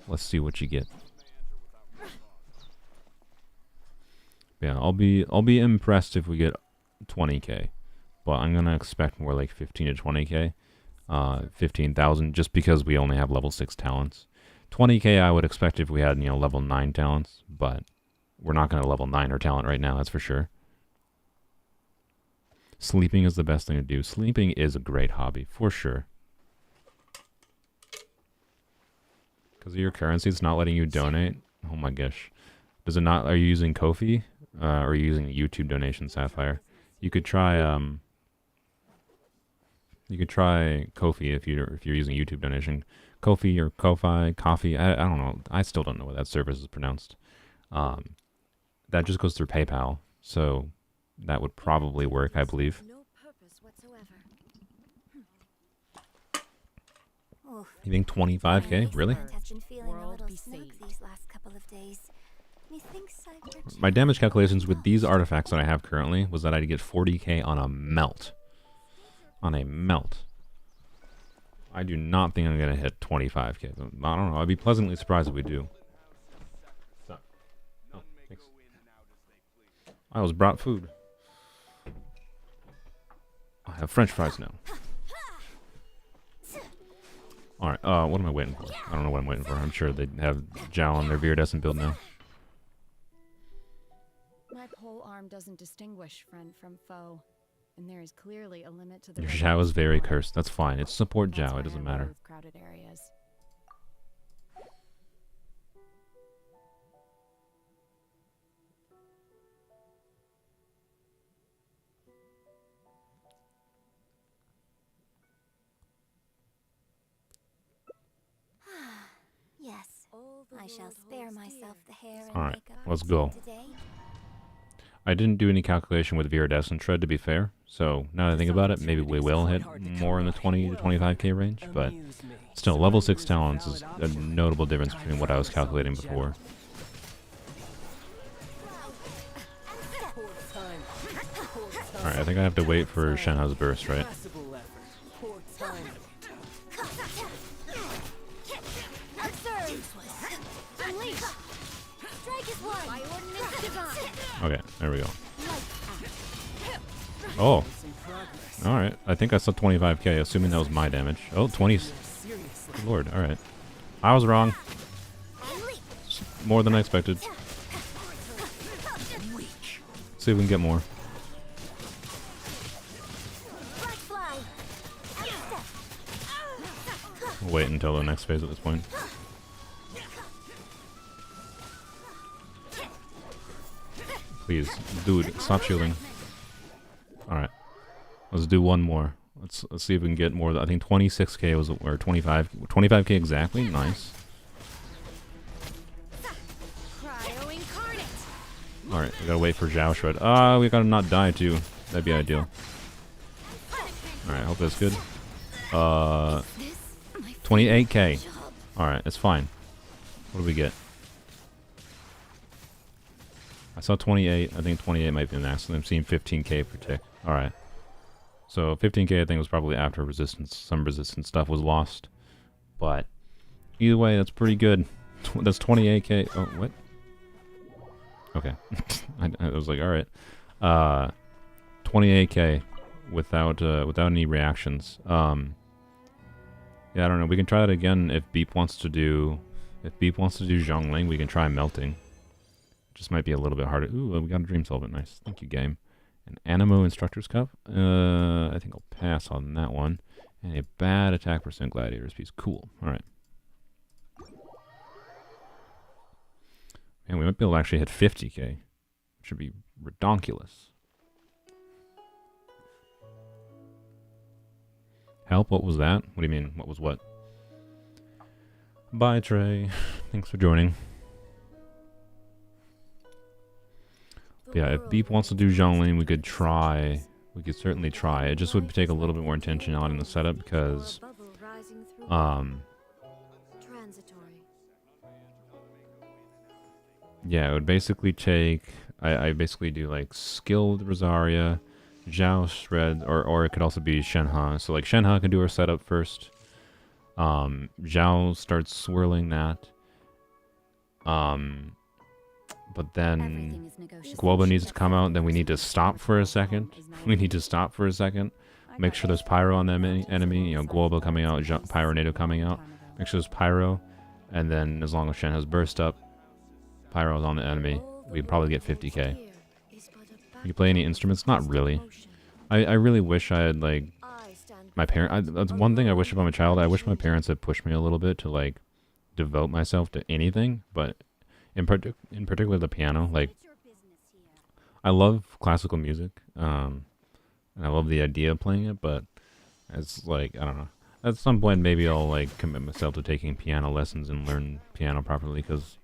Let's see what you get. Yeah, I'll be impressed if we get 20k, but I'm gonna expect more like 15 to 20k. 15,000 just because we only have level 6 talents. 20k I would expect if we had, level 9 talents, but we're not going to level 9 our talent right now, that's for sure. Sleeping is the best thing to do. Sleeping is a great hobby, for sure. Because of your currency, it's not letting you donate? Oh my gosh. Does it not? Are you using Ko-fi? Or are you using YouTube donation, Sapphire? You could try, Ko-fi if you're using YouTube donation. Ko-fi or Ko-fi, Coffee, I don't know. I still don't know what that service is pronounced. That just goes through PayPal, so that would probably work, I believe. No purpose whatsoever. You think 25k? Really? Has been feeling a World little be snug saved. these last couple of days. Methinks I've My damage calculations with these artifacts that I have currently was that I'd get 40k on a melt. On a melt. I do not think I'm going to hit 25k. I don't know. I'd be pleasantly surprised if we do. So, oh, thanks. I was brought food. I have french fries now. Alright, what am I waiting for? I don't know what I'm waiting for. I'm sure they have Zhao on their Viridescent build now. My pole arm doesn't distinguish friend from foe, and there is clearly a limit to the. Your range Zhao is of very power. cursed. That's fine. It's support That's Zhao. why It doesn't I matter. loathe crowded areas. Yes, I shall spare myself the hair and Alright, makeup let's go. today. I didn't do any calculation with Viridescent Shred, to be fair. So, now that I think about it, maybe we will hit more in the 20 to 25k range. But, still, level 6 talents is a notable difference between what I was calculating before. Alright, I think I have to wait for Shenha's burst, right? Unleash! Strike is one! By ordinance divine! Okay, there we go. Oh. Alright, I think I saw 25k, assuming that was my damage. Oh, 20. Good lord, alright. I was wrong. More than I expected. See if we can get more. We'll wait until the next phase at this point. Please, dude, stop shielding. Alright. Let's do one more. Let's see if we can get more. I think 26k was, or 25k exactly. Nice. Alright, we gotta wait for Zhao Shred. We gotta not die too. That'd be ideal. Alright, hope that's good. 28k. Alright, it's fine. What do we get? I saw 28. I think 28 might be the max. I'm seeing 15k per tick. Alright. So 15k I think was probably after resistance. Some resistance stuff was lost. But either way, that's pretty good. That's 28k. Oh, what? Okay. I was like, alright. 28k without any reactions. Yeah, I don't know. We can try that again if Beep wants to do Zhongling, we can try melting. Just might be a little bit harder. Ooh, we got a Dream Solvent. Nice. Thank you, game. An Animo Instructor's Cup. I think I'll pass on that one. And a bad attack percent Gladiator's Piece. Cool. Alright. And we might be able to actually hit 50k. Which would be redonkulous. Help? What was that? What do you mean? What was what? Bye, Trey. Thanks for joining. Yeah, if Beep wants to do Zhongling, we could try. We could certainly try. It just would take a little bit more intentionality in the setup because, yeah, it would basically take. I basically do like skilled Rosaria, Zhao Shred, or it could also be Shenhe. So like Shenhe can do her setup first. Zhao starts swirling that. But then Guoba needs to come out, and then we need to stop for a second. Make sure there's Pyro on that enemy. You know, Guoba coming out, Pyronado coming out. Make sure there's Pyro. And then as long as Shen has burst up, Pyro's on the enemy, we can probably get 50k. You play any instruments? Not really. I really wish I had, like, my parents. That's one thing I wish if I'm a child. I wish my parents had pushed me a little bit to, like, devote myself to anything, but in particular the piano. Like, I love classical music, and I love the idea of playing it, but it's like, I don't know. At some point, maybe I'll like commit myself to taking piano lessons and learn piano properly, because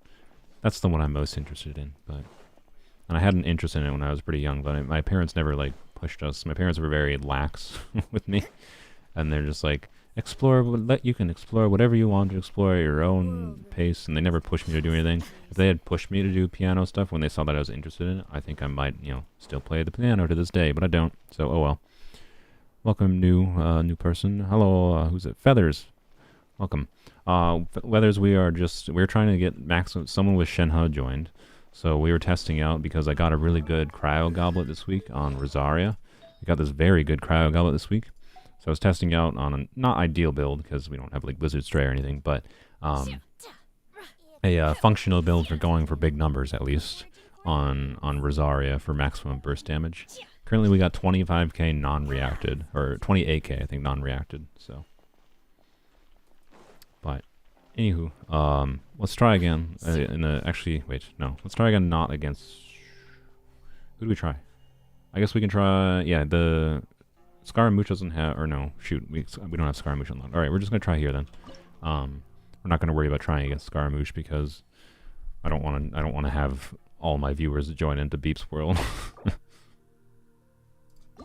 that's the one I'm most interested in. And I had an interest in it when I was pretty young, but my parents never like pushed us. My parents were very lax with me, and they're just like, you can explore whatever you want to explore at your own pace, and they never pushed me to do anything. If they had pushed me to do piano stuff when they saw that I was interested in it, I think I might, still play the piano to this day, but I don't. So, oh well. Welcome, new person. Hello, who's it? Feathers. Welcome. Weathers, we're trying to get someone with Shenhe joined. So we were testing out because I got a really good cryo goblet this week on Rosaria. I got this very good cryo goblet this week. So I was testing out on a not ideal build because we don't have like Blizzard Stray or anything, but a functional build for going for big numbers at least on Rosaria for maximum burst damage. Currently we got 25k non-reacted, or 28k I think non-reacted, so. But, anywho, let's try again. Actually, wait, no. Let's try again not against... Who do we try? I guess we can try... Yeah, the... Scaramouche doesn't have... Or no, shoot. We don't have Scaramouche unlocked. Alright, we're just going to try here then. We're not going to worry about trying against Scaramouche because I don't want to have all my viewers join into Beep's world. Do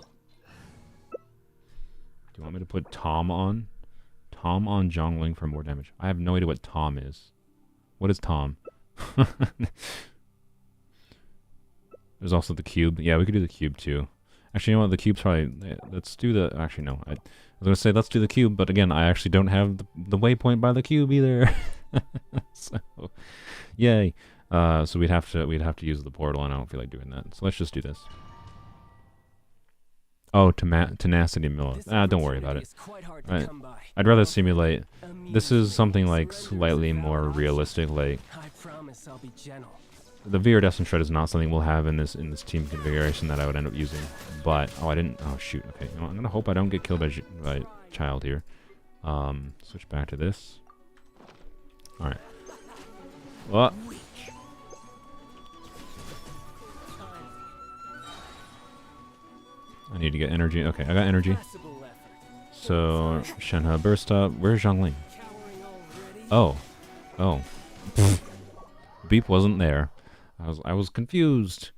you want me to put Tom on? Tom on Zhongling for more damage. I have no idea what Tom is. What is Tom? There's also the cube. Yeah, we could do the cube too. Actually, you know what? The cube's probably... Let's do the... Actually, no. I was going to say let's do the cube, but again, I actually don't have the waypoint by the cube either. So, yay. So we'd have to use the portal, and I don't feel like doing that. So let's just do this. Oh, tenacity mill. Don't worry about it. I'd rather simulate. This is something like slightly more realistic. Like the Viridescent Shred is not something we'll have in this team configuration that I would end up using. But I didn't. Oh shoot. Okay, I'm gonna hope I don't get killed by child here. Switch back to this. All right. Well. I need to get energy. Okay, I got energy. So, Shenhe burst up. Where's Zhongling? Oh. Oh. Beep wasn't there. I was confused.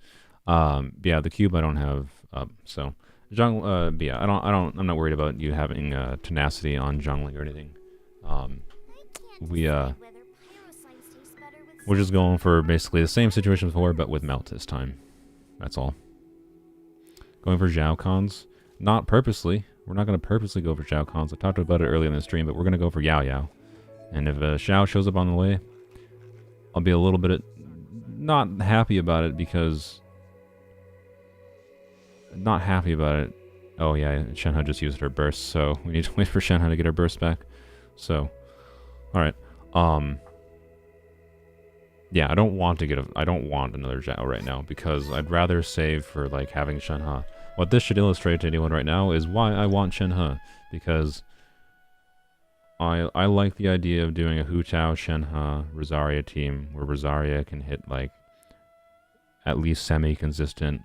Yeah, the cube I don't have up. So, yeah, I'm not worried about you having tenacity on Zhongling or anything. We're just going for basically the same situation before, but with melt this time. That's all. Going for Zhao Cons. Not purposely. We're not going to purposely go for Zhao Cons. I talked about it earlier in the stream, but we're going to go for Yao Yao. And if Xiao shows up on the way, I'll be a little bit not happy about it because... Not happy about it. Oh yeah, Shenhe just used her burst, so we need to wait for Shenhe to get her burst back. So, alright. Yeah, I don't want another Zhao right now because I'd rather save for like having Shenhe. What this should illustrate to anyone right now is why I want Shenhe, because I like the idea of doing a Hu Tao, Shenhe, Rosaria team where Rosaria can hit like at least semi-consistent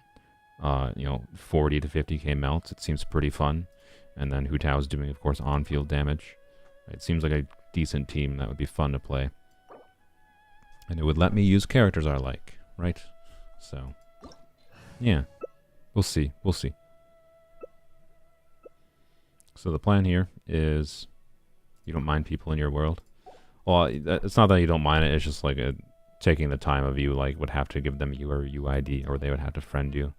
40 to 50k melts. It seems pretty fun. And then Hu Tao is doing, of course, on-field damage. It seems like a decent team that would be fun to play. And it would let me use characters I like, right? So, yeah. We'll see. We'll see. So the plan here is you don't mind people in your world. Well, it's not that you don't mind it. It's just like taking the time of you like would have to give them your UID or they would have to friend you.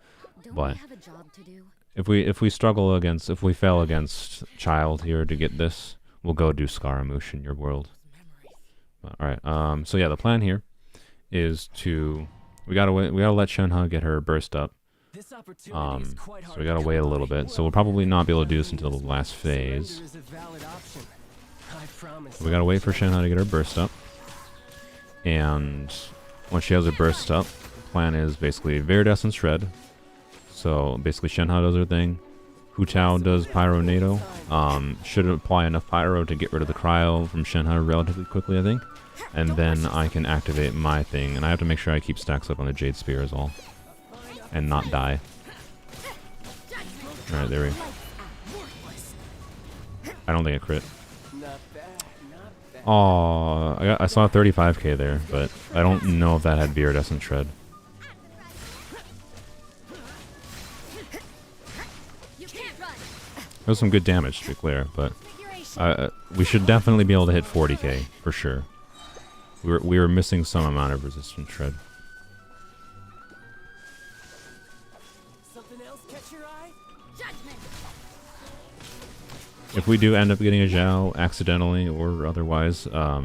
But if we fail against Child here to get this, we'll go do Scaramouche in your world. Alright, so yeah, the plan here is we gotta let Shenhe get her burst up. So we gotta wait a little bit. So we'll probably not be able to do this until the last phase. We gotta wait for Shenhe to get her burst up. And once she has her burst up, the plan is basically Viridescent Shred. So basically Shenhe does her thing. Hu Tao does Pyro Nado. Should apply enough Pyro to get rid of the Cryo from Shenhe relatively quickly, I think. And then I can activate my thing. And I have to make sure I keep stacks up on the Jade Spear as well. And not die. Alright, there we go. I don't think I crit. Aw, I saw 35k there, but I don't know if that had Viridescent Shred. That was some good damage, to be clear, but We should definitely be able to hit 40k for sure. We were missing some amount of resistance shred. Something else catch your eye? Judgment. If we do end up getting a Zhao accidentally or otherwise, I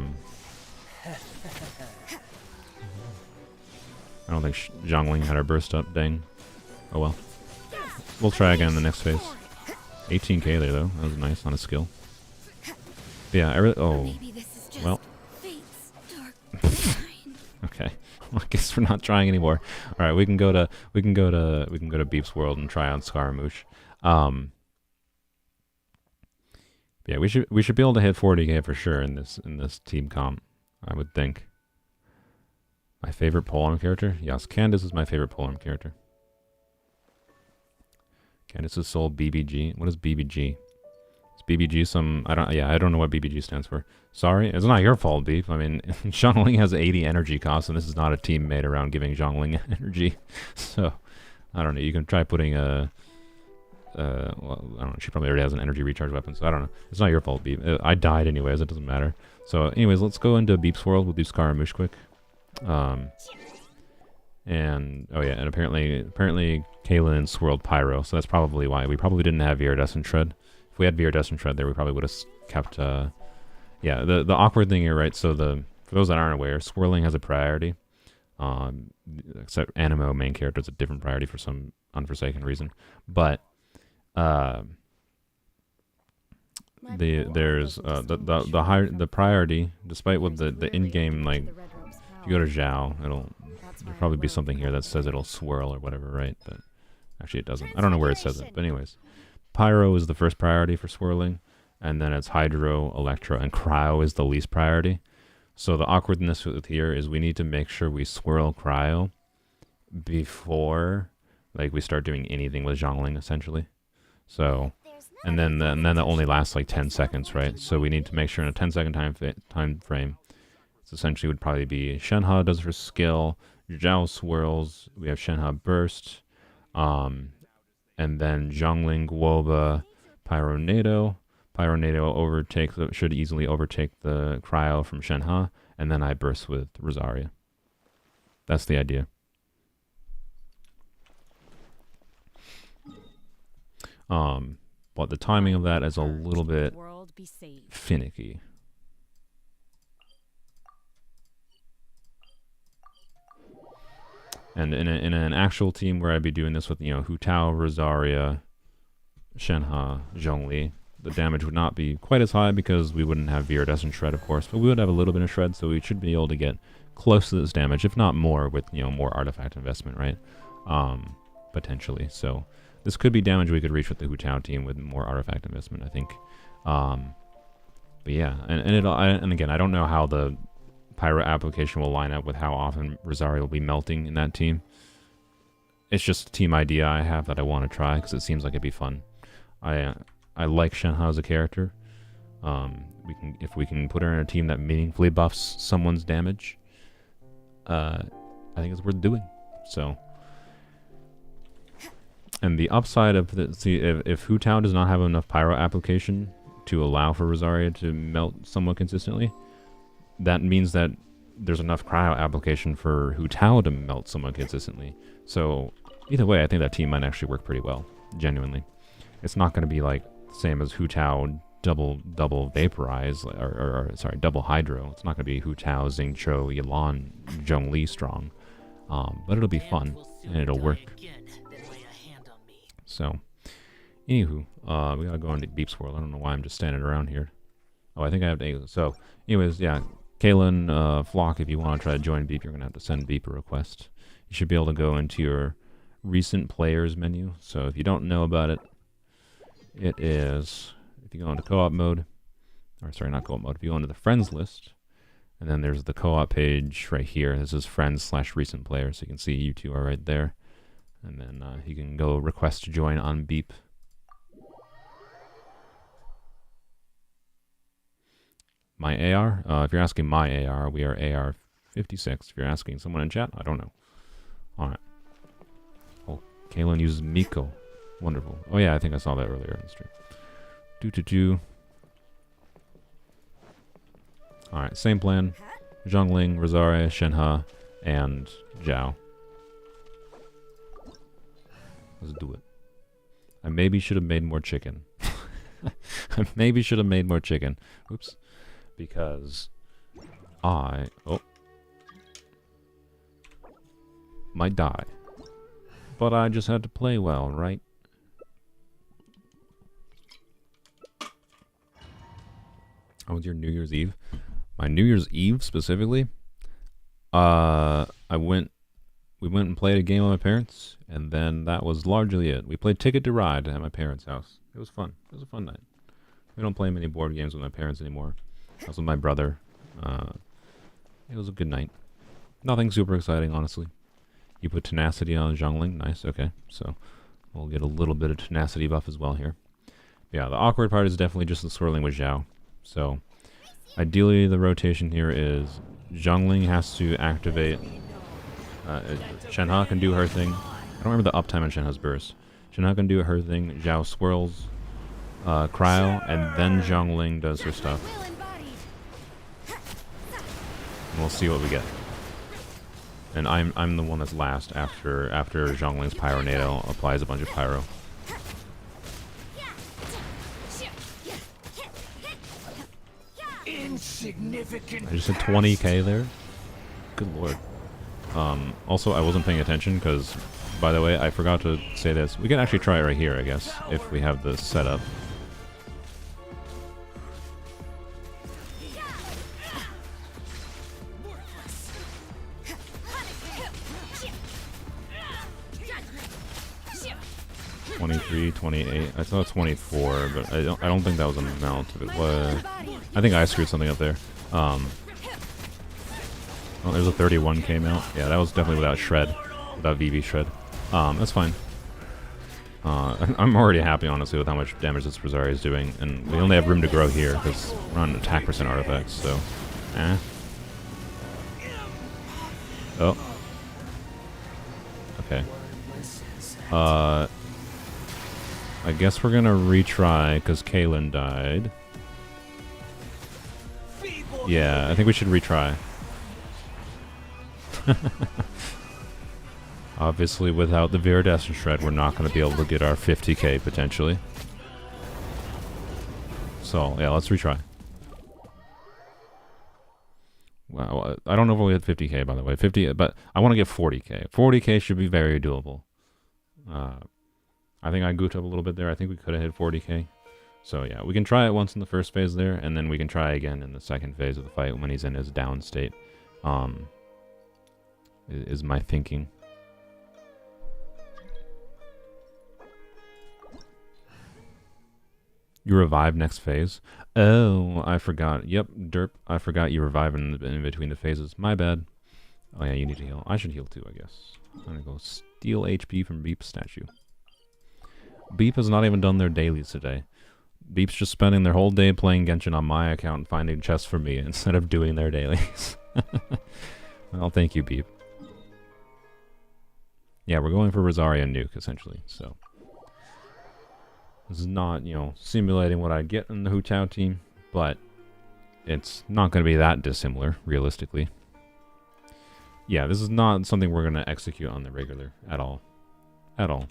don't think Zhongling had our burst up. Dang. Oh well. We'll try again in the next phase. 18k there though. That was nice on a skill. But yeah, I really. Oh. Maybe this is just Well. fate's dark design. Okay. Well, I guess we're not trying anymore. All right, we can go to Beep's World and try on Scaramouche. Yeah, we should be able to hit 40k for sure in this team comp. I would think. My favorite Polearm character? Yes, Candace is my favorite Polearm character. Candace's Soul BBG. What is BBG? Is BBG some? I don't know what BBG stands for. Sorry, it's not your fault, Beef. I mean, Zhongling has 80 energy costs, and this is not a team made around giving Zhongling energy. So, I don't know. You can try putting a. Well, I don't know. She probably already has an energy recharge weapon, so I don't know. It's not your fault, Beef. I died anyways. It doesn't matter. So, anyways, let's go into Beep's World. We'll do Scaramouche quick. And oh yeah, and apparently Kaylin swirled Pyro, so that's probably why we probably didn't have Viridescent Shred. If we had Viridescent Shred there, we probably would have kept. Yeah, the awkward thing here, right? So for those that aren't aware, swirling has a priority. Except Animo main character is a different priority for some unforsaken reason, but there's the priority, despite what the in-game, like if you go to Zhao, there'll probably be something here that says it'll swirl or whatever, right? But actually it doesn't. I don't know where it says it, but anyways, Pyro is the first priority for swirling, and then it's Hydro, Electro, and Cryo is the least priority. So the awkwardness with here is we need to make sure we swirl Cryo before like we start doing anything with Zhongling, essentially. So, and then that only lasts like 10 seconds, right? So we need to make sure in a 10-second time frame. It's essentially would probably be Shenhe does her skill, Zhao swirls, we have Shenhe burst, and then Zhongling, Guoba, Pyronado. Pyronado should easily overtake the Cryo from Shenhe, and then I burst with Rosaria. That's the idea. But the timing of that is a little bit finicky. And in an actual team where I'd be doing this with, Hu Tao, Rosaria, Shenhe, Zhongli, the damage would not be quite as high because we wouldn't have Viridescent Shred, of course, but we would have a little bit of Shred, so we should be able to get close to this damage, if not more, with, more artifact investment, right? Potentially. So this could be damage we could reach with the Hu Tao team with more artifact investment, I think. But yeah, and again, I don't know how the Pyro application will line up with how often Rosaria will be melting in that team. It's just a team idea I have that I want to try because it seems like it'd be fun. I like Shenhe as a character. If we can put her in a team that meaningfully buffs someone's damage, I think it's worth doing. So, and the upside of if Hu Tao does not have enough Pyro application to allow for Rosaria to melt somewhat consistently, that means that there's enough Cryo application for Hu Tao to melt somewhat consistently. So either way, I think that team might actually work pretty well. Genuinely, it's not going to be like same as Hu Tao double vaporize or sorry, double hydro. It's not going to be Hu Tao, Xingqiu, Yilan, Zhongli strong, but it'll be fun and it'll work. So, anywho, we gotta go into Beep's World. I don't know why I'm just standing around here. Oh, I think I have to. So, anyways, yeah. Kaylin, Flock, if you want to try to join Beep, you're going to have to send Beep a request. You should be able to go into your recent players menu. So if you don't know about it, it is, if you go into co-op mode, or sorry, not co-op mode, if you go into the friends list, and then there's the co-op page right here. This is friends/recent players. So you can see you two are right there. And then you can go request to join on Beep. My AR? If you're asking my AR, we are AR 56. If you're asking someone in chat, I don't know. Alright. Oh, Kaylin uses Miko. Wonderful. Oh yeah, I think I saw that earlier in the stream. Alright, same plan. Zhongling, Rosaria, Shenhe, and Zhao. Let's do it. I maybe should have made more chicken. I maybe should have made more chicken. Oops. Because I... Oh. Might die. But I just had to play well, right? How was your New Year's Eve? My New Year's Eve, specifically? We went and played a game with my parents, and then that was largely it. We played Ticket to Ride at my parents' house. It was fun. It was a fun night. We don't play many board games with my parents anymore. I was with my brother. It was a good night. Nothing super exciting, honestly. You put Tenacity on Zhongling. Nice, okay. So we'll get a little bit of Tenacity buff as well here. Yeah, the awkward part is definitely just the swirling with Zhao. So ideally the rotation here is Zhongling has to activate... Shenhe can do her thing. I don't remember the uptime on Shenhe's burst. Shenhe can do her thing. Zhao swirls Cryo, and then Zhongling does her stuff. And we'll see what we get. And I'm the one that's last after Zhongling's Pyronado applies a bunch of pyro. Insignificant. I just hit 20k there. Good lord. Also, I wasn't paying attention because, by the way, I forgot to say this. We can actually try it right here, I guess, if we have this set up. $23, $28. I thought 24, but I don't think that was an amount. If it was, I think I screwed something up there. Oh, there's a 31k amount. Yeah, that was definitely without Shred. Without VV Shred. That's fine. I'm already happy, honestly, with how much damage this Rosaria is doing. And we only have room to grow here, because we're on attack % artifacts, so... Eh. Oh. Okay. I guess we're gonna retry, because Kaylin died. Yeah, I think we should retry. Obviously, without the Viridescent Shred, we're not going to be able to get our 50k, potentially. So, yeah, let's retry. Wow, I don't know if we'll hit 50k, by the way. 50, but I want to get 40k. 40k should be very doable. I think I goofed up a little bit there. I think we could have hit 40k. So, yeah, we can try it once in the first phase there, and then we can try again in the second phase of the fight when he's in his down state. Is my thinking. You revive next phase? Oh, I forgot. Yep, derp. I forgot you revive in between the phases. My bad. Oh yeah, you need to heal. I should heal too, I guess. I'm gonna go steal HP from Beep's statue. Beep has not even done their dailies today. Beep's just spending their whole day playing Genshin on my account and finding chests for me instead of doing their dailies. Well, thank you, Beep. Yeah, we're going for Rosaria Nuke, essentially, so... This is not, you know, simulating what I'd get in the Hu Tao team, but it's not going to be that dissimilar, realistically. Yeah, this is not something we're going to execute on the regular, at all. At all.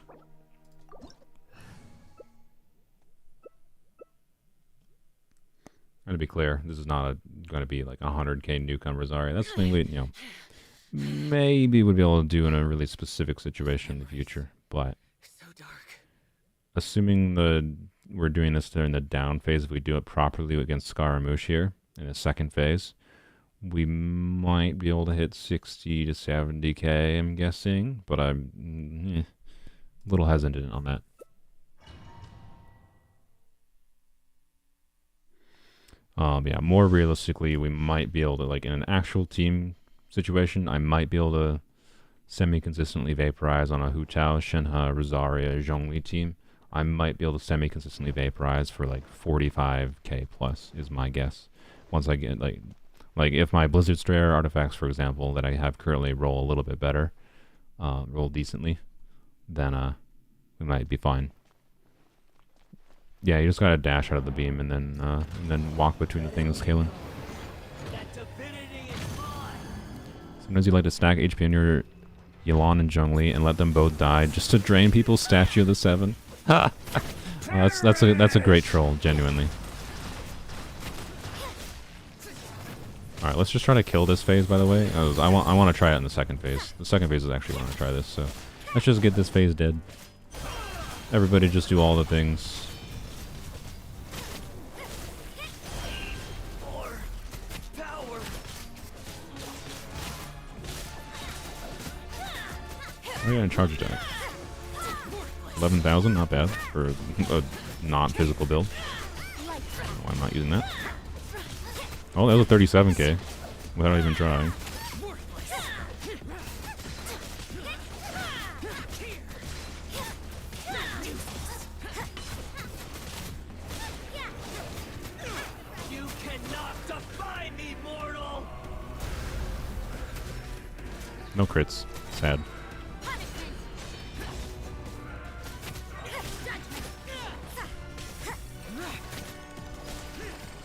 And to be clear, this is not going to be like 100k nuke on Rosaria. That's something we, you know... Maybe we'd be able to do in a really specific situation in the future, but so dark. Assuming we're doing this during the down phase, if we do it properly against Scaramouche here in the second phase, we might be able to hit 60 to 70k, I'm guessing, but I'm a little hesitant on that. Yeah, more realistically, we might be able to, like in an actual team situation, I might be able to semi-consistently vaporize on a Hu Tao, Shenhe, Rosaria, Zhongli team. I might be able to semi-consistently vaporize for like 45k plus is my guess. Once I get like if my Blizzard Strayer artifacts, for example, that I have currently roll a little bit better, roll decently, then we might be fine. Yeah, you just gotta dash out of the beam and then walk between the things, Kalen. Sometimes you like to stack HP on your Yelan and Zhongli and let them both die just to drain people's statue of the 7. Ha! That's a great troll, genuinely. Alright, let's just try to kill this phase, by the way. I want to try it in the second phase. The second phase is actually when I try this, so let's just get this phase dead. Everybody just do all the things. We're gonna charge attack. 11,000, not bad for a non-physical build. I don't know why I'm not using that. Oh, that was a 37k without even trying. You cannot defy me, mortal. No crits. Sad.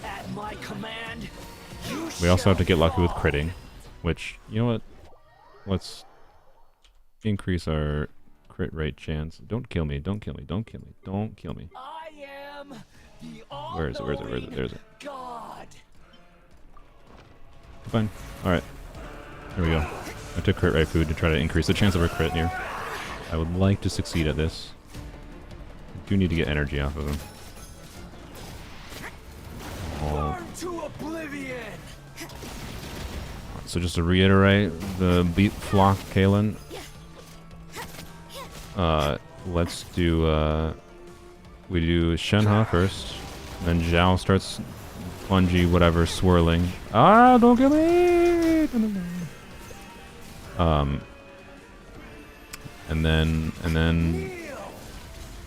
At my command, We also have to get lucky with critting, which, you know what? Let's increase our crit rate chance. Don't kill me, don't kill me, don't kill me, don't kill me. I am the Where is it, where is it, where is it? There's it. God. Fine. Alright. There we go. I took crit rate food to try to increase the chance of a crit here. I would like to succeed at this. I do need to get energy off of him. Oh. Burn to oblivion. So just to reiterate, the beat flock Kalen. Let's do we do Shenhe first, then Zhao starts bungee whatever swirling. Ah, don't kill me! And then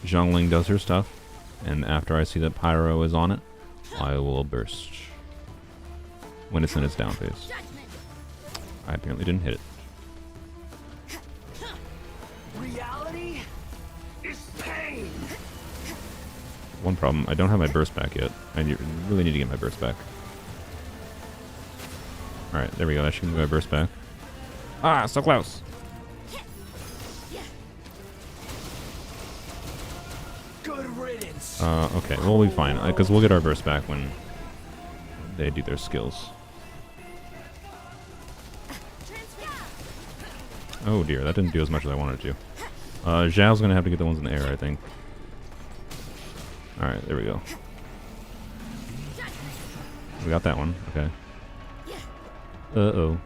Zhongling does her stuff, and after I see that Pyro is on it, I will burst when it's in its down phase. I apparently didn't hit it. Reality is pain. One problem, I don't have my burst back yet. I really need to get my burst back. Alright, there we go. That should give me my burst back. Ah, so close! Good riddance. Okay, we'll be fine, because we'll get our burst back when they do their skills. Oh dear, that didn't do as much as I wanted to. Zhao's gonna have to get the ones in the air, I think. Alright, there we go. We got that one, okay. Uh-oh.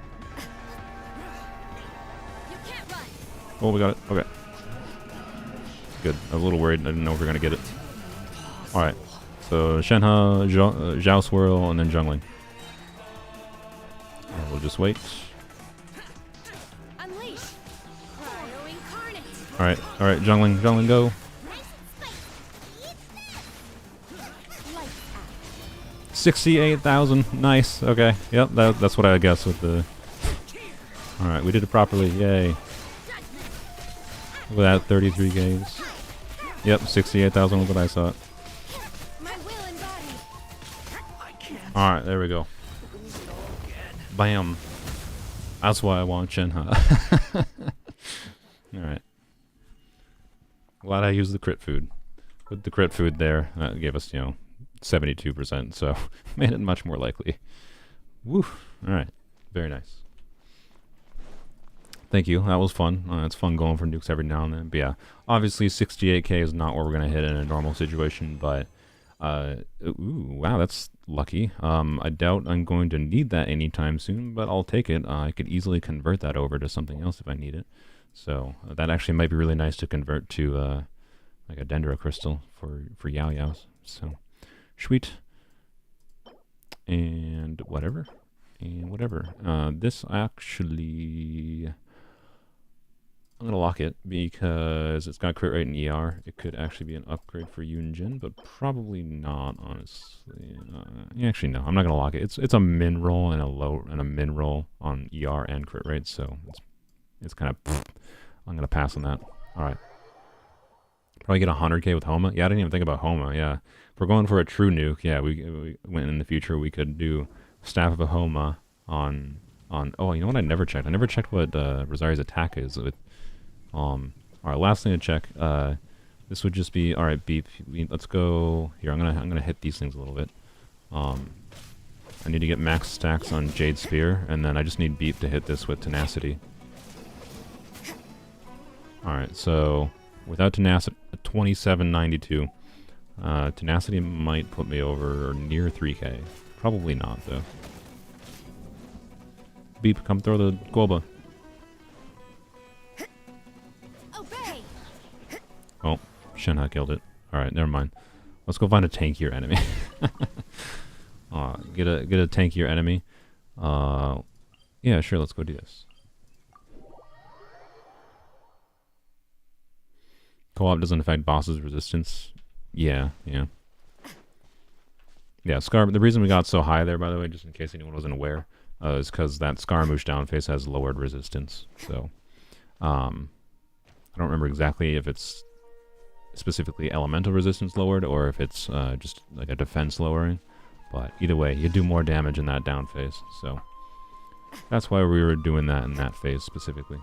Oh, we got it, okay. Good, I was a little worried, I didn't know if we were gonna get it. Alright, so Shenhe, Zhao Swirl, and then Zhongling. We'll just wait. Alright, Zhongling, go. 68,000, nice, okay. Yep, that's what I guess with the... Alright, we did it properly, yay. Without 33 games. Yep, 68,000 was what I saw. Alright, there we go. Bam. That's why I want Shenhe. Alright. Glad I used the crit food. With the crit food there, that gave us, 72%, so made it much more likely. Woo! Alright. Very nice. Thank you. That was fun. It's fun going for nukes every now and then. But yeah, obviously 68k is not where we're going to hit in a normal situation, but ooh, wow, that's lucky. I doubt I'm going to need that anytime soon, but I'll take it. I could easily convert that over to something else if I need it. So that actually might be really nice to convert to like a dendro crystal for Yao Yaos. So sweet. And whatever. This actually... I'm going to lock it because it's got crit rate and ER. It could actually be an upgrade for Yunjin, but probably not, honestly. Actually, no. I'm not going to lock it. It's a min roll and a min roll on ER and crit rate, so it's kind of... I'm going to pass on that. All right. Probably get 100k with Homa. Yeah, I didn't even think about Homa. Yeah. If we're going for a true nuke, yeah, we went in the future, we could do Staff of a Homa on on... Oh, you know what I never checked? I never checked what Rosaria's attack is with... Alright, last thing to check. This would just be... Alright, Beep. Let's go... Here, I'm gonna hit these things a little bit. I need to get max stacks on Jade Spear, and then I just need Beep to hit this with Tenacity. Alright, so... Without Tenacity... 2792. Tenacity might put me over or near 3k. Probably not, though. Beep, come throw the Goba. Obey. Oh, Shenhe killed it. Alright, never mind. Let's go find a tankier enemy. Get a tankier enemy. Yeah, sure, let's go do this. Co-op doesn't affect bosses' resistance. Yeah. Yeah, Scar... The reason we got so high there, by the way, just in case anyone wasn't aware, is because that Scaramouche down face has lowered resistance. So, I don't remember exactly if it's specifically elemental resistance lowered or if it's just like a defense lowering. But either way, you do more damage in that down phase. So, that's why we were doing that in that phase specifically.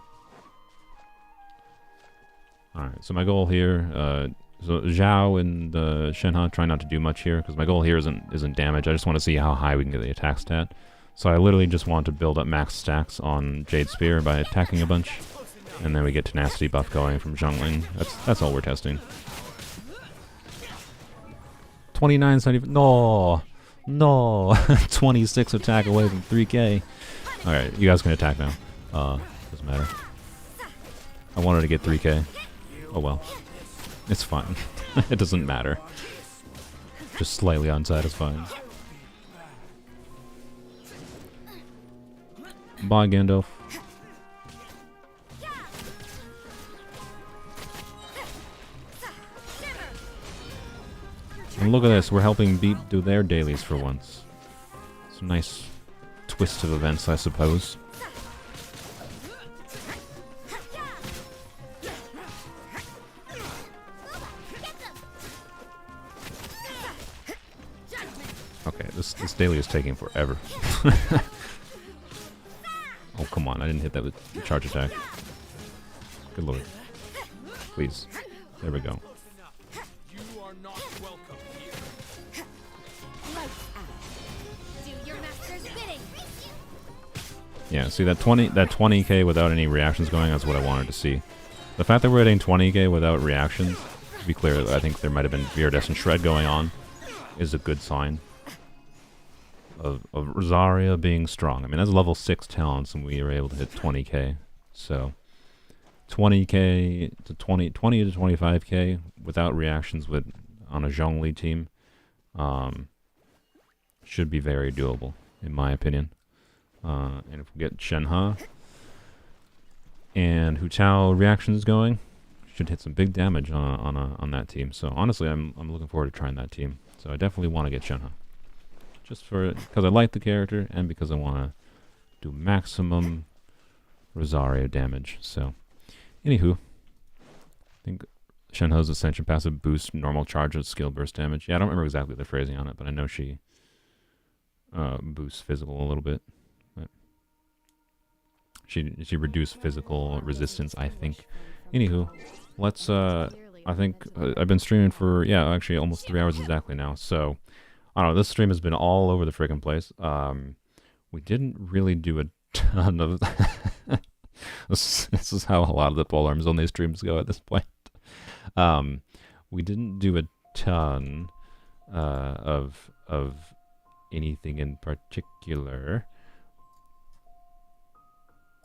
Alright, so my goal here, so Zhao and Shenhe try not to do much here, because my goal here isn't damage. I just want to see how high we can get the attack stat. So I literally just want to build up max stacks on Jade Spear by attacking a bunch, and then we get Tenacity buff going from jungling. That's all we're testing. 2970. No, 26 attack away from 3k. All right, you guys can attack now. Doesn't matter. I wanted to get 3k. Oh well. It's fine. It doesn't matter. Just slightly unsatisfying. Bye, Gandalf. And look at this, we're helping Beep do their dailies for once. It's a nice twist of events, I suppose. Okay, this daily is taking forever. Oh, come on, I didn't hit that with the charge attack. Good lord. Please. There we go. You are not welcome here. Lights out. Do your master's bidding. Yeah, see that 20k without any reactions going, that's what I wanted to see. The fact that we're hitting 20k without reactions, to be clear, I think there might have been Viridescent Shred going on, is a good sign of Rosaria being strong. I mean, that's level 6 talents, and we were able to hit 20k. So, 20k to 20 to 25k without reactions on a Zhongli team should be very doable, in my opinion. And if we get Shenhe and Hu Tao reactions going, should hit some big damage on that team. So honestly, I'm looking forward to trying that team. So I definitely want to get Shenhe, just because I like the character and because I want to do maximum Rosario damage. So, anywho, I think Shenhe's Ascension passive boosts normal charge of skill burst damage. Yeah, I don't remember exactly the phrasing on it, but I know she boosts physical a little bit. But she reduced physical resistance, I think. Anywho, let's I think I've been streaming for actually almost 3 hours exactly now. So I don't know. This stream has been all over the friggin' place. We didn't really do a ton of. This is how a lot of the Polearms Only streams go at this point. We didn't do a ton of anything in particular.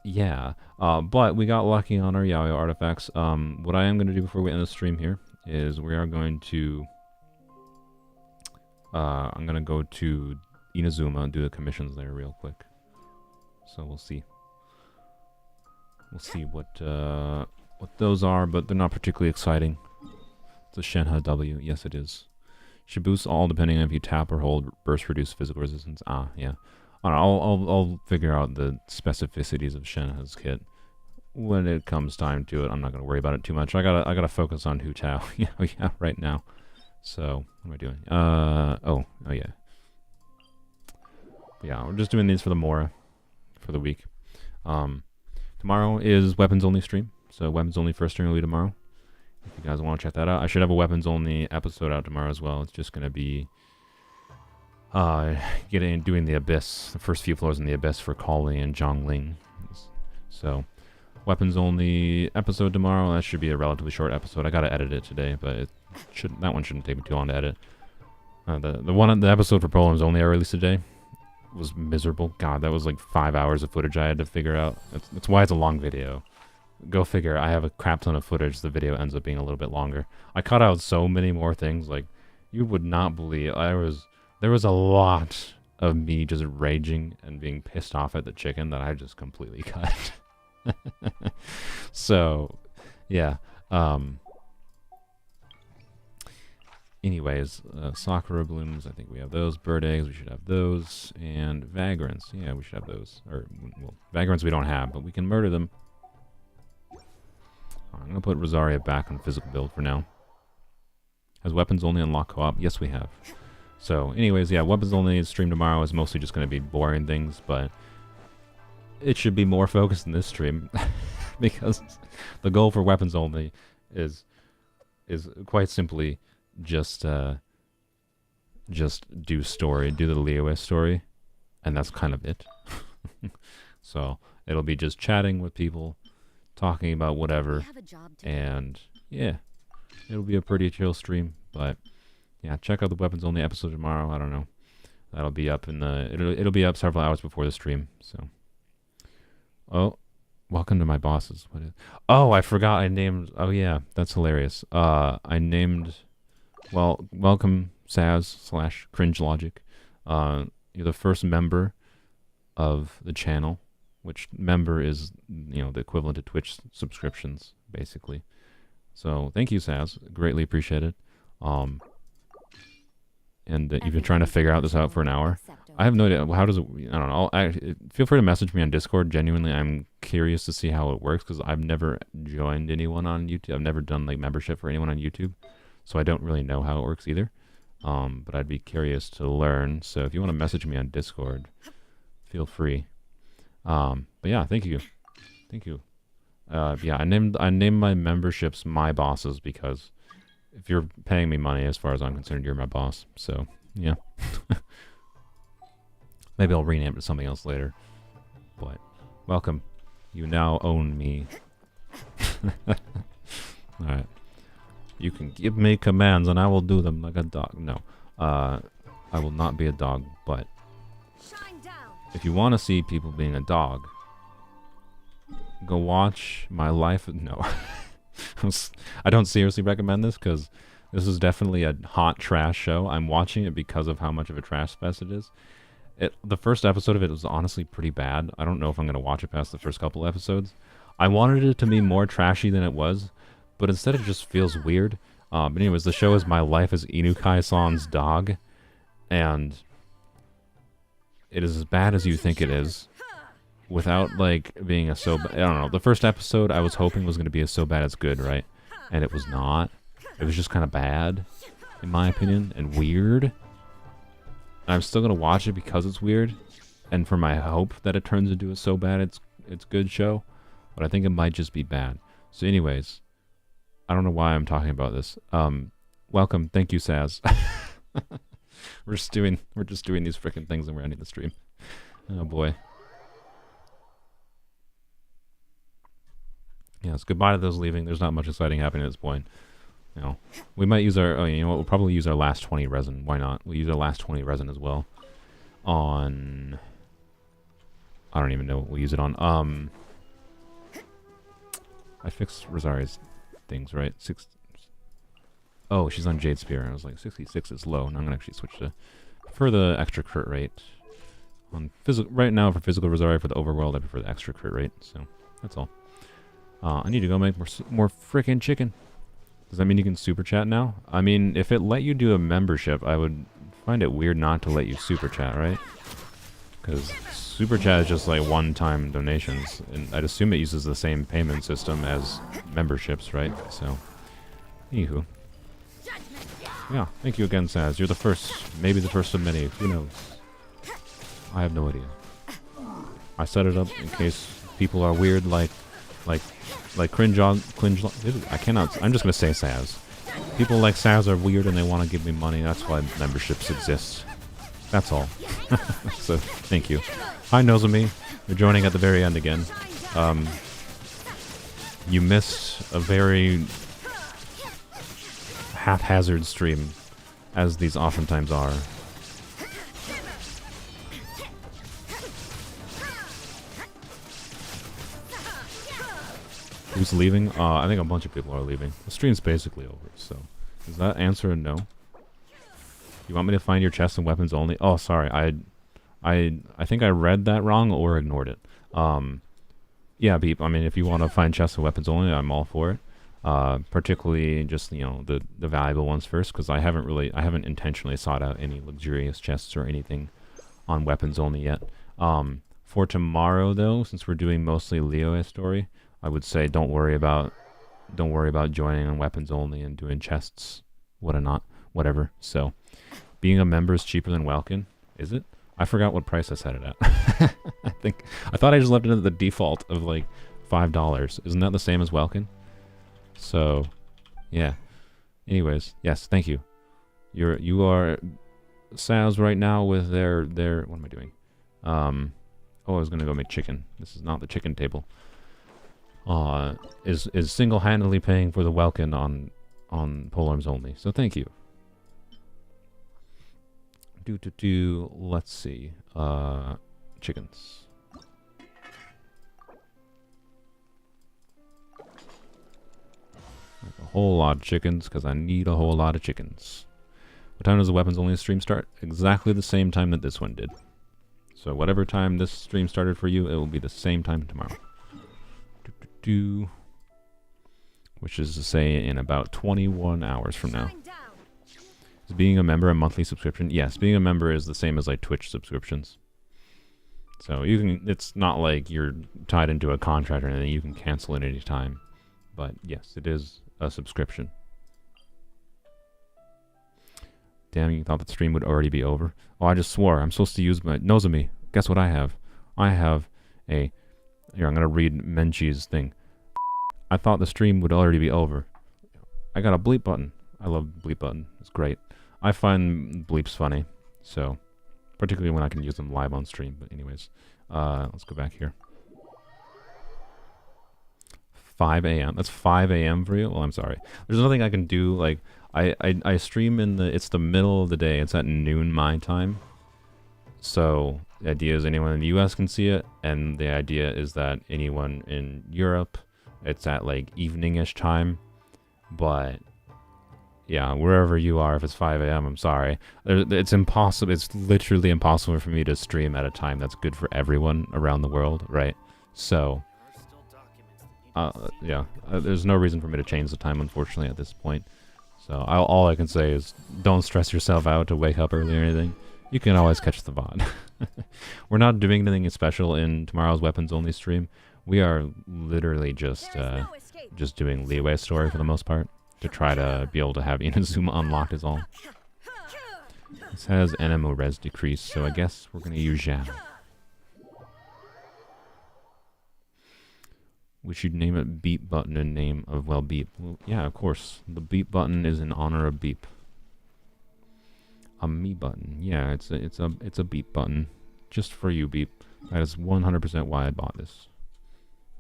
Yeah, but we got lucky on our Yao Yao artifacts. What I am going to do before we end the stream here is we are going to... I'm going to go to Inazuma and do the commissions there real quick. So we'll see. We'll see what those are, but they're not particularly exciting. It's a Shenhe W. Yes, it is. She boosts all depending on if you tap or hold burst reduce physical resistance. Ah, yeah. I'll figure out the specificities of Shenhe's kit when it comes time to it. I'm not gonna worry about it too much. I gotta focus on Hu Tao. yeah, right now. So what am I doing? Oh yeah. Yeah, we're just doing these for the Mora for the week. Tomorrow is weapons only stream, so weapons only first stream will be tomorrow. If you guys want to check that out, I should have a weapons only episode out tomorrow as well. It's just gonna be doing the abyss, the first few floors in the abyss for Kali and Zhongling. So weapons only episode tomorrow. That should be a relatively short episode. I gotta edit it today, but that one shouldn't take me too long to edit. The episode for Polearms Only I released today was miserable. God, that was like 5 hours of footage I had to figure out. That's why it's a long video. Go figure. I have a crap ton of footage. The video ends up being a little bit longer. I cut out so many more things. Like, you would not believe. There was a lot of me just raging and being pissed off at the chicken that I just completely cut. So, yeah. Anyways, Sakura blooms, I think we have those. Bird eggs, we should have those. And vagrants, yeah, we should have those. Or, well, vagrants we don't have, but we can murder them. I'm going to put Rosaria back on physical build for now. Has weapons only unlock co-op? Yes, we have. So, anyways, yeah, weapons only stream tomorrow is mostly just going to be boring things, but it should be more focused in this stream because the goal for weapons only is quite simply just do story, do the Leois story, and that's kind of it. So it'll be just chatting with people, talking about whatever, and yeah, it'll be a pretty chill stream. But yeah, check out the weapons only episode tomorrow. I don't know, that'll be up in the it'll be up several hours before the stream. So, oh, welcome to my bosses. Oh, I forgot I named. Oh yeah, that's hilarious. I named. Well, welcome Saz / Cringe Logic. You're the first member of the channel, which member is, you know, the equivalent to Twitch subscriptions, basically. So thank you, Saz. Greatly appreciate it. And you've been trying to figure out this out for an hour. I have no idea. How does it? I don't know. Feel free to message me on Discord. Genuinely, I'm curious to see how it works because I've never joined anyone on YouTube. I've never done like membership for anyone on YouTube. So I don't really know how it works either, but I'd be curious to learn. So if you want to message me on Discord, feel free. But yeah, thank you. Yeah, I named my memberships my bosses because if you're paying me money, as far as I'm concerned, you're my boss. So yeah, maybe I'll rename it to something else later. But welcome, you now own me. All right. You can give me commands and I will do them like a dog. No, I will not be a dog, but if you want to see people being a dog, go watch my life. No, I don't seriously recommend this because this is definitely a hot trash show. I'm watching it because of how much of a trash fest it is. The first episode of it was honestly pretty bad. I don't know if I'm going to watch it past the first couple episodes. I wanted it to be more trashy than it was. But instead it just feels weird. But anyways, the show is My Life as Inukai-san's Dog. And it is as bad as you think it is. Without, like, being I don't know. The first episode I was hoping was going to be so bad it's good, right? And it was not. It was just kind of bad, in my opinion, and weird. And I'm still going to watch it because it's weird. And for my hope that it turns into a so bad it's good show. But I think it might just be bad. So anyways... I don't know why I'm talking about this. Welcome. Thank you, Saz. We're just doing these freaking things and we're ending the stream. Oh boy. Yes, goodbye to those leaving. There's not much exciting happening at this point. You know, we might use our you know what, we'll probably use our last 20 resin. Why not? We'll use our last 20 resin as well. On I don't even know what we'll use it on. I fixed Rosaria's things, right? Oh, she's on Jade Spear. I was like, 66 is low. Now I'm gonna actually switch to for the extra crit rate. On physical right now for physical Rosaria, for the overworld I prefer the extra crit rate. So that's all. I need to go make more freaking chicken. Does that mean you can super chat now? I mean, if it let you do a membership, I would find it weird not to let you super chat, right? Because super chat is just like one-time donations, and I'd assume it uses the same payment system as memberships, right? So, anywho. Yeah, thank you again, Saz. You're the first, maybe the first of many. Who knows? I have no idea. I set it up in case people are weird like cringe. I cannot. I'm just gonna say Saz. People like Saz are weird and they want to give me money. That's why memberships exist. That's all. So thank you. Hi Nozomi, you're joining at the very end again. You missed a very haphazard stream, as these oftentimes are. Who's leaving? I think a bunch of people are leaving. The stream's basically over, so... Does that answer a no? You want me to find your chest and weapons only? Oh, sorry, I think I read that wrong or ignored it. Yeah, Beep, I mean, if you want to find chests and weapons only, I'm all for it. Particularly just, you know, the valuable ones first, because I haven't intentionally sought out any luxurious chests or anything on weapons only yet. For tomorrow, though, since we're doing mostly Liyue story, I would say don't worry about joining on weapons only and doing chests, whatever. So, being a member is cheaper than Welkin, is it? I forgot what price I set it at. I thought I just left it at the default of like $5. Isn't that the same as Welkin? So, yeah. Anyways, yes, thank you. You are Saz right now with their what am I doing? Oh, I was gonna go make chicken. This is not the chicken table. Is single-handedly paying for the Welkin on Polearms Only. So thank you. Let's see. Chickens. Like a whole lot of chickens, because I need a whole lot of chickens. What time does the weapons only stream start? Exactly the same time that this one did. So whatever time this stream started for you, it will be the same time tomorrow. Which is to say in about 21 hours from now. Is being a member a monthly subscription? Yes, being a member is the same as like Twitch subscriptions. So you can, it's not like you're tied into a contract or anything, you can cancel it any time. But yes, it is a subscription. Damn, you thought the stream would already be over? Oh, I just swore. I'm supposed to use my Nozomi. Guess what I have? I have a... Here, I'm going to read Menchie's thing. I thought the stream would already be over. I got a bleep button. I love bleep button. It's great. I find bleeps funny. So, particularly when I can use them live on stream. But anyways, let's go back here. 5 a.m. That's 5 a.m. for you? Well, I'm sorry. There's nothing I can do. Like, I stream in the... It's the middle of the day. It's at noon my time. So, the idea is anyone in the US can see it, and the idea is that anyone in Europe, it's at like evening-ish time. But, yeah, wherever you are, if it's 5 a.m., I'm sorry. It's impossible. It's literally impossible for me to stream at a time that's good for everyone around the world, right? So, yeah, there's no reason for me to change the time, unfortunately, at this point. So, all I can say is don't stress yourself out to wake up early or anything. You can always catch the VOD. We're not doing anything special in tomorrow's weapons only stream. We are literally just doing Liyue story for the most part to try to be able to have Inazuma unlocked is all. This has NMO res decreased, so I guess we're gonna use Zhao. We should name it Beep Button in name of, well, Beep. Well, yeah, of course. The Beep Button is in honor of Beep. A me button. Yeah, it's a Beep button. Just for you, Beep. That is 100% why I bought this.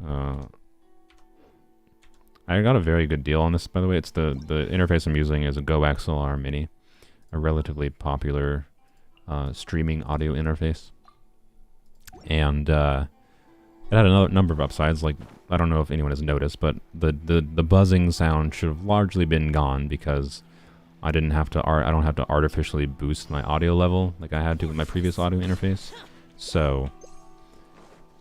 I got a very good deal on this, by the way. It's the interface I'm using is a Go XLR Mini, a relatively popular streaming audio interface. And it had a number of upsides. Like, I don't know if anyone has noticed, but the buzzing sound should have largely been gone because I don't have to artificially boost my audio level like I had to with my previous audio interface. So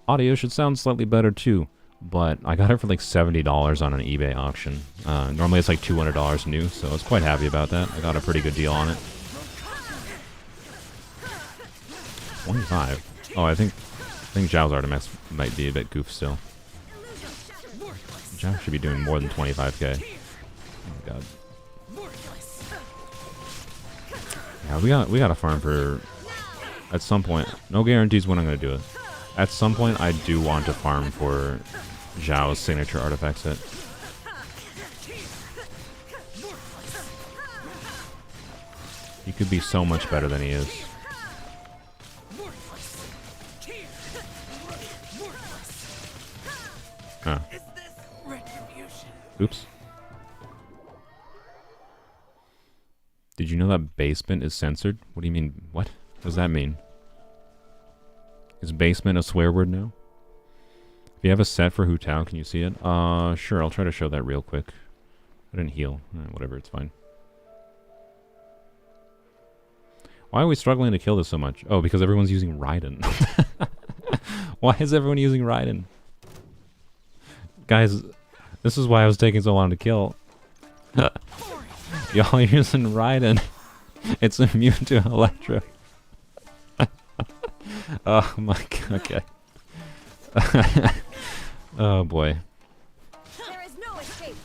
audio should sound slightly better too, but I got it for like $70 on an eBay auction. Normally it's like $200 new, so I was quite happy about that. I got a pretty good deal on it. 25. Oh, I think Zhao's Artemis might be a bit goof still. Zhao should be doing more than 25k. Oh my god. Yeah, we got to farm for at some point. No guarantees when I'm gonna do it, At some point, I do want to farm for Zhao's signature artifact set. He could be so much better than he is. Huh. Oops. Did you know that basement is censored? What do you mean? What? What does that mean? Is basement a swear word now? If you have a set for Hu Tao, can you see it? Sure, I'll try to show that real quick. I didn't heal. Whatever, it's fine. Why are we struggling to kill this so much? Oh, because everyone's using Raiden. Why is everyone using Raiden? Guys, this is why I was taking so long to kill. Y'all using Raiden. It's immune to Electro. Oh my god, okay. Oh boy. There is no escape.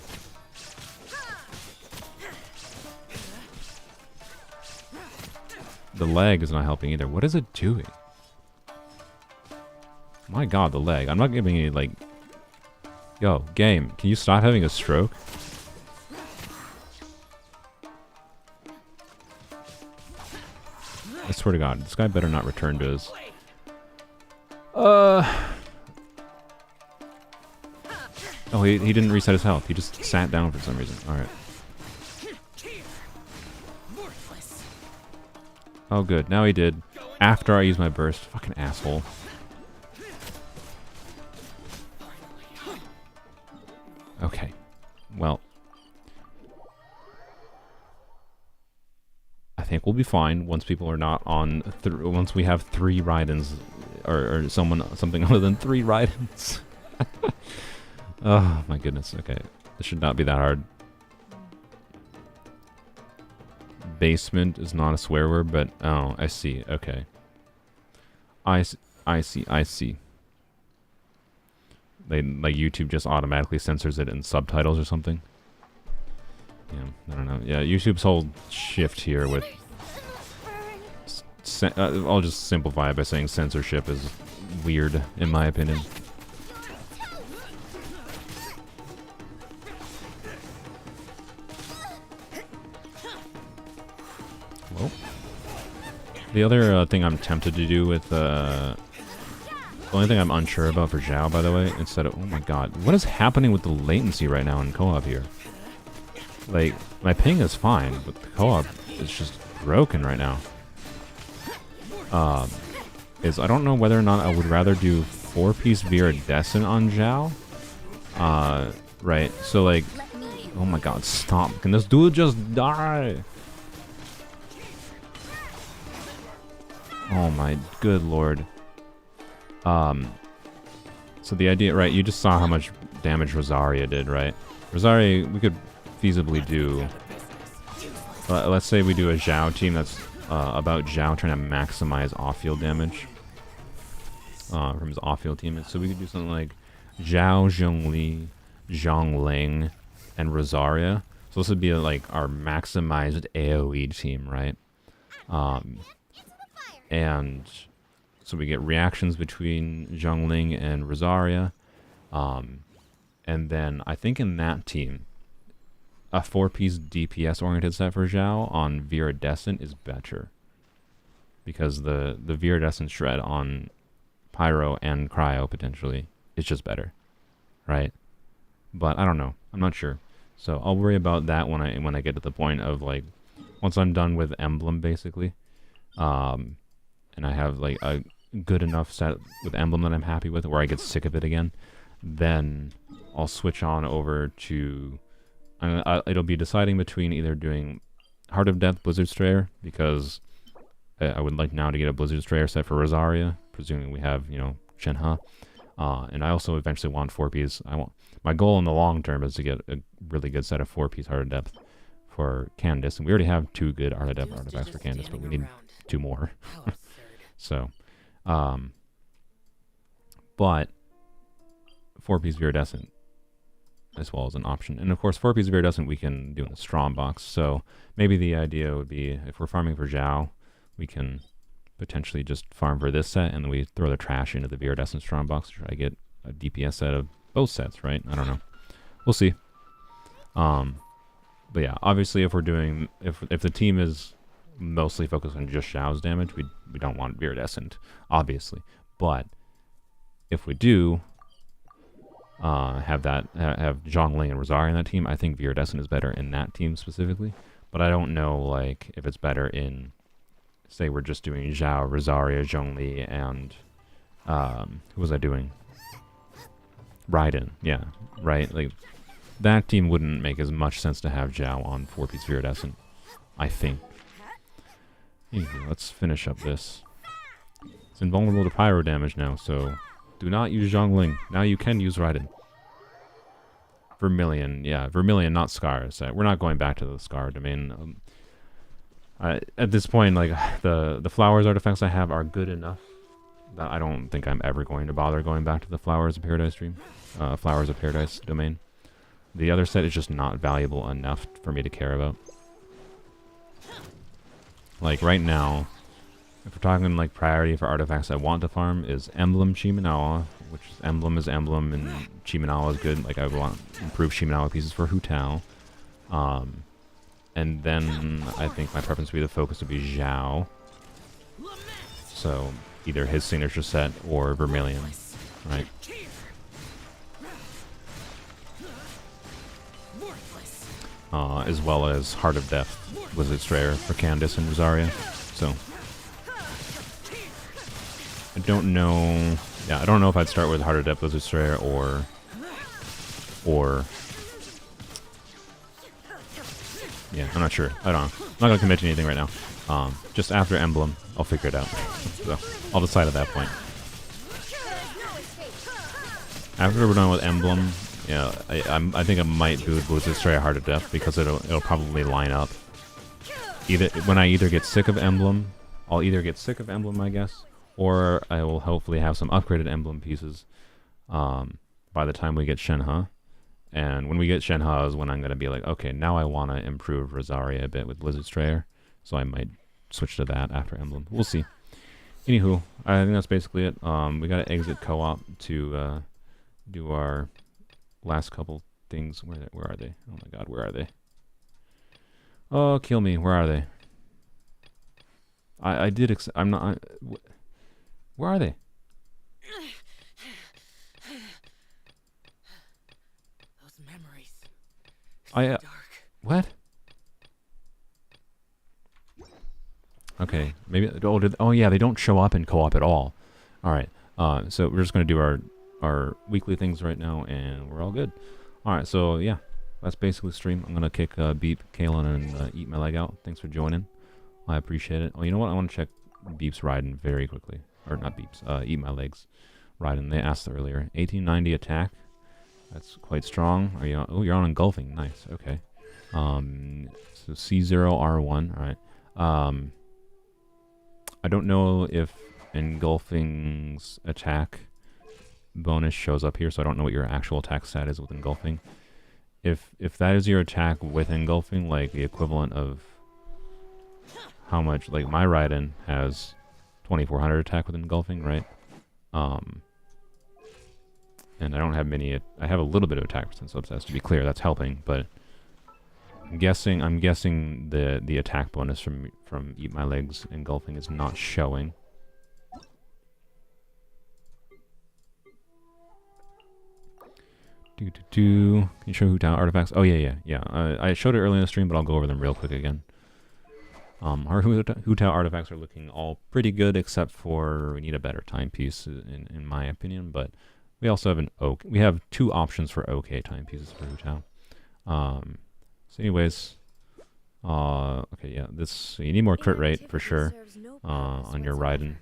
The leg is not helping either. What is it doing? My god, the leg. I'm not giving any, like... Yo, game, can you stop having a stroke? I swear to god, this guy better not return to his... Oh, he didn't reset his health. He just sat down for some reason. Alright. Oh good, now he did. After I used my burst. Fucking asshole. Okay. Well. I think we'll be fine once people are not on... once we have 3 Raidens. Or something other than 3 Raidens. Oh my goodness, okay. This should not be that hard. Basement is not a swear word, but... Oh, I see, okay. I see. Like YouTube just automatically censors it in subtitles or something. Yeah, I don't know. Yeah, YouTube's whole shift here with... I'll just simplify it by saying censorship is weird, in my opinion. Well, the other thing I'm tempted to do with... the only thing I'm unsure about for Zhao, by the way, instead of... Oh my god, what is happening with the latency right now in co-op here? Like, my ping is fine, but the co-op is just broken right now. I don't know whether or not I would rather do 4-piece Viridescent on Zhao. Right, so like... Oh my god, stop. Can this dude just die? Oh my good lord. So the idea... Right, you just saw how much damage Rosaria did, right? Rosaria, we could feasibly do... let's say we do a Zhao team that's... about Zhao trying to maximize off-field damage from his off-field teammates. So we could do something like Zhao, Zhongli, Zhongling, and Rosaria. So this would be like our maximized AoE team, right? And so we get reactions between Zhongling and Rosaria. And then I think in that team, a 4-piece DPS-oriented set for Zhao on Viridescent is better. Because the Viridescent shred on Pyro and Cryo, potentially, is just better. Right? But I don't know. I'm not sure. So I'll worry about that when I get to the point of, like, once I'm done with Emblem, basically. And I have, like, a good enough set with Emblem that I'm happy with, where I get sick of it again. Then I'll switch on over to... it'll be deciding between either doing Heart of Death Blizzard Strayer, because I would like now to get a Blizzard Strayer set for Rosaria, presuming we have, you know, Shenhe. And I also eventually want 4-piece. My goal in the long term is to get a really good set of 4-piece Heart of Depth for Candace. And we already have 2 good Heart of Depth artifacts for Candace, but we need 2 more. So, but 4-piece Viridescent as well as an option. And of course, 4-piece Viridescent we can do in the Strong box. So maybe the idea would be, if we're farming for Zhao, we can potentially just farm for this set, and then we throw the trash into the Viridescent Strongbox to try to get a DPS set of both sets, right? I don't know. We'll see. But yeah, obviously if we're doing, if the team is mostly focused on just Xiao's damage, we don't want Viridescent, obviously. But if we do have Zhongling and Rosaria in that team, I think Viridescent is better in that team specifically. But I don't know, like, if it's better in, say we're just doing Zhao, Rosaria, Zhongli, and who was I doing? Raiden, yeah, right? Like, that team wouldn't make as much sense to have Zhao on 4-piece Viridescent, I think. Anyway, let's finish up this. It's invulnerable to pyro damage now, so do not use Zhongling. Now you can use Raiden. Vermilion, yeah, Vermilion, not Scar. So we're not going back to the Scar domain. At this point, like, the Flowers artifacts I have are good enough that I don't think I'm ever going to bother going back to the Flowers of Paradise Flowers of Paradise domain. The other set is just not valuable enough for me to care about. Like, right now, if we're talking, like, priority for artifacts I want to farm is Emblem Shimenawa, which is Emblem, and Shimenawa is good. Like, I want improved Shimenawa pieces for Hu Tao. And then I think my preference would be the focus would be Zhao. So, either his signature set or Vermilion, right? As well as Heart of Death, Wizard Strayer for Candace and Rosaria. So, I don't know. Yeah, I don't know if I'd start with Heart of Death, Wizard Strayer, or yeah, I'm not sure. I don't know. I'm not gonna commit to anything right now. Just after Emblem, I'll figure it out. So, I'll decide at that point. After we're done with Emblem, yeah, I think I might do Wizard Strayer Heart of Death because it'll probably line up. When I either get sick of Emblem, I'll either get sick of Emblem, I guess, or I will hopefully have some upgraded Emblem pieces by the time we get Shenhe. And when we get Shenhe is when I'm going to be like, okay, now I want to improve Rosaria a bit with Blizzard Strayer, so I might switch to that after Emblem. We'll see. Anywho, I think that's basically it. We got to exit co-op to do our last couple things. Where are they? Oh my god, where are they? Oh, kill me. Where are they? I'm not... where are they? Those memories. Dark. What? Okay, maybe... Oh yeah, they don't show up in co-op at all. Alright, so we're just going to do our weekly things right now, and we're all good. Alright, so yeah, that's basically the stream. I'm going to kick Beep, Kalen, and Eat My Leg Out. Thanks for joining. I appreciate it. Oh, you know what? I want to check Beep's Raiden very quickly. Or not Beep's, Eat My Legs Raiden. They asked earlier. 1890 attack. That's quite strong. Are you on? Oh, you're on Engulfing. Nice. Okay. So C0R1. Alright. I don't know if Engulfing's attack bonus shows up here, so I don't know what your actual attack stat is with Engulfing. If that is your attack with Engulfing, like the equivalent of how much, like my Raiden has 2400 attack with Engulfing, right? And I don't have many, I have a little bit of attack percent subsets, to be clear, that's helping, but I'm guessing the attack bonus from Eat My Legs Engulfing is not showing. Can you show Hu Tao artifacts? Oh yeah. I showed it earlier in the stream, but I'll go over them real quick again. Our Hu Tao artifacts are looking all pretty good, except for we need a better timepiece, in my opinion. But we also have we have two options for OK timepieces for Hu Tao. So anyways, okay, yeah, so you need more crit rate for sure on your Raiden.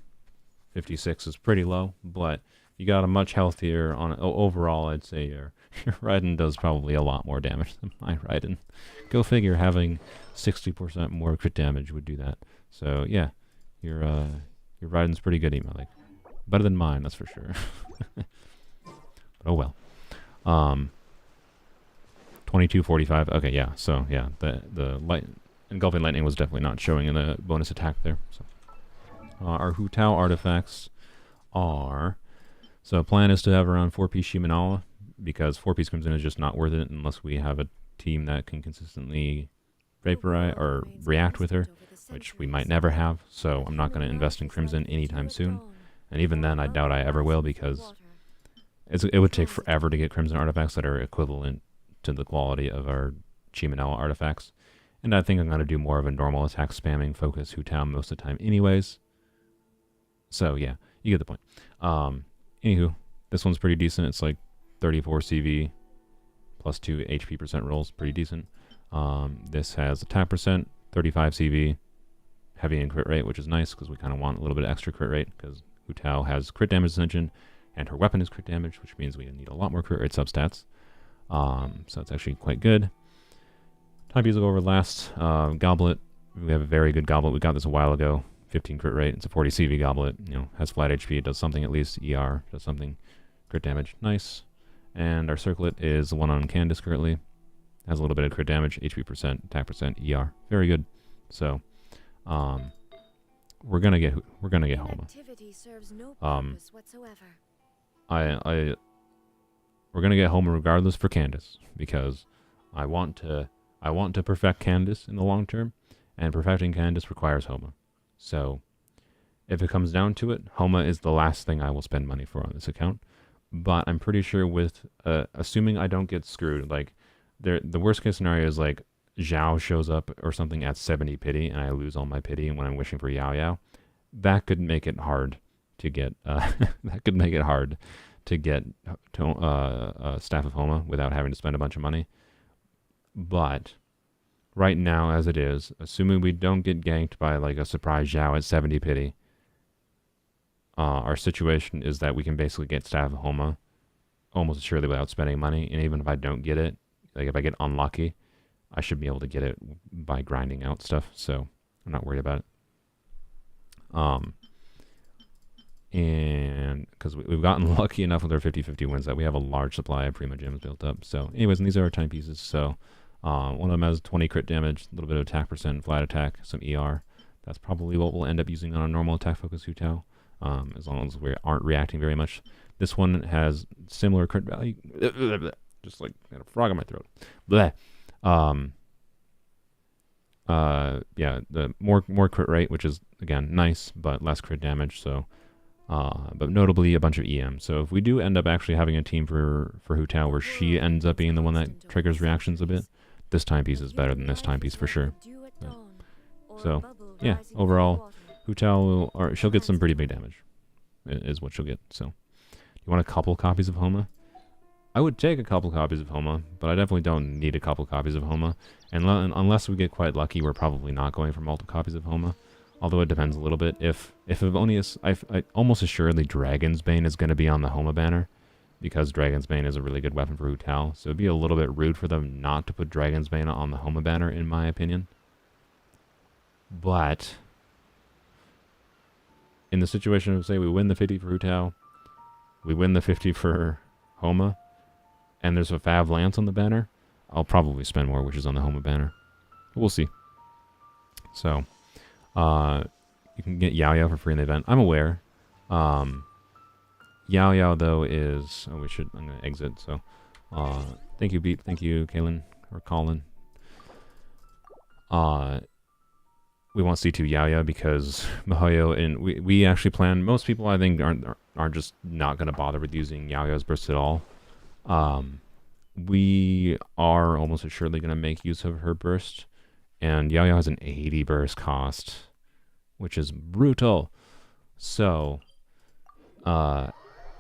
56 is pretty low, but you got a much healthier overall. I'd say your Raiden does probably a lot more damage than my Raiden. Go figure, having 60% more crit damage would do that. So yeah, your Raiden's pretty good, email, like better than mine, that's for sure. But oh well. 2245. Okay, yeah. So yeah, the Engulfing Lightning was definitely not showing in the bonus attack there. So Our Hu Tao artifacts are... So plan is to have around 4-piece Shimenawa, because 4-piece Crimson is just not worth it unless we have a team that can consistently vaporize or react with her, which we might never have, so I'm not going to invest in Crimson anytime soon. And even then, I doubt I ever will, because it would take forever to get Crimson artifacts that are equivalent to the quality of our Shimenawa artifacts. And I think I'm going to do more of a normal attack spamming focus Hu Tao most of the time anyways. So yeah, you get the point. Anywho, this one's pretty decent. It's like 34 CV plus 2 HP percent rolls, pretty decent. This has attack percent, 35 CV, heavy and crit rate, which is nice because we kind of want a little bit of extra crit rate because Hu Tao has crit damage ascension and her weapon is crit damage, which means we need a lot more crit rate substats. So it's actually quite good. Timepiece will go over last. Goblet, we have a very good goblet. We got this a while ago. 15 crit rate. It's a 40 CV goblet. You know, has flat HP. It does something at least. ER does something. Crit damage. Nice. And our circlet is the one on Candace currently. Has a little bit of crit damage, HP percent, attack percent, ER. Very good. So, we're gonna get Homa. We're gonna get Homa regardless for Candace because I want to perfect Candace in the long term, and perfecting Candace requires Homa. So, if it comes down to it, Homa is the last thing I will spend money for on this account. But I'm pretty sure with, assuming I don't get screwed, like, the worst case scenario is like Zhao shows up or something at 70 pity and I lose all my pity when I'm wishing for Yao Yao. That could make it hard to get, Staff of Homa without having to spend a bunch of money. But right now, as it is, assuming we don't get ganked by like a surprise Zhao at 70 pity, our situation is that we can basically get Staff of Homa almost surely without spending money. And even if I don't get it, like if I get unlucky, I should be able to get it by grinding out stuff. So I'm not worried about it. And because we've gotten lucky enough with our 50-50 wins that we have a large supply of Prima Gems built up. So anyways, and these are our timepieces. So one of them has 20 crit damage, a little bit of attack percent, flat attack, some ER. That's probably what we'll end up using on a normal attack focus Hu Tao, as long as we aren't reacting very much. This one has similar crit value. Just like I had a frog in my throat. Bleh. Yeah, the more crit rate, which is again nice, but less crit damage. So, but notably a bunch of EM. So if we do end up actually having a team for Hu Tao where she ends up being the one that triggers reactions a bit, this timepiece is better than this timepiece for sure. But, so yeah, overall, Hu Tao she'll get some pretty big damage, is what she'll get. So, you want a couple copies of Homa? I would take a couple copies of Homa, but I definitely don't need a couple copies of Homa. And unless we get quite lucky, we're probably not going for multiple copies of Homa. Although it depends a little bit. If Evonius, I almost assuredly Dragon's Bane is going to be on the Homa banner, because Dragon's Bane is a really good weapon for Hu Tao. So it'd be a little bit rude for them not to put Dragon's Bane on the Homa banner, in my opinion. But in the situation of, say, we win the 50 for Hu Tao, we win the 50 for Homa, and there's a Fav Lance on the banner, I'll probably spend more wishes on the Homa banner. But we'll see. So, you can get Yao Yao for free in the event. I'm aware. Yao Yao, though, is... Oh, I'm going to exit, so... thank you, Beat. Thank you, Kaylin. Or Colin. We want C2 Yao Yao because Mihoyo, and we actually plan... Most people, I think, aren't just not going to bother with using Yao Yao's burst at all. We are almost assuredly going to make use of her burst, and Yao Yao has an 80 burst cost, which is brutal. So, and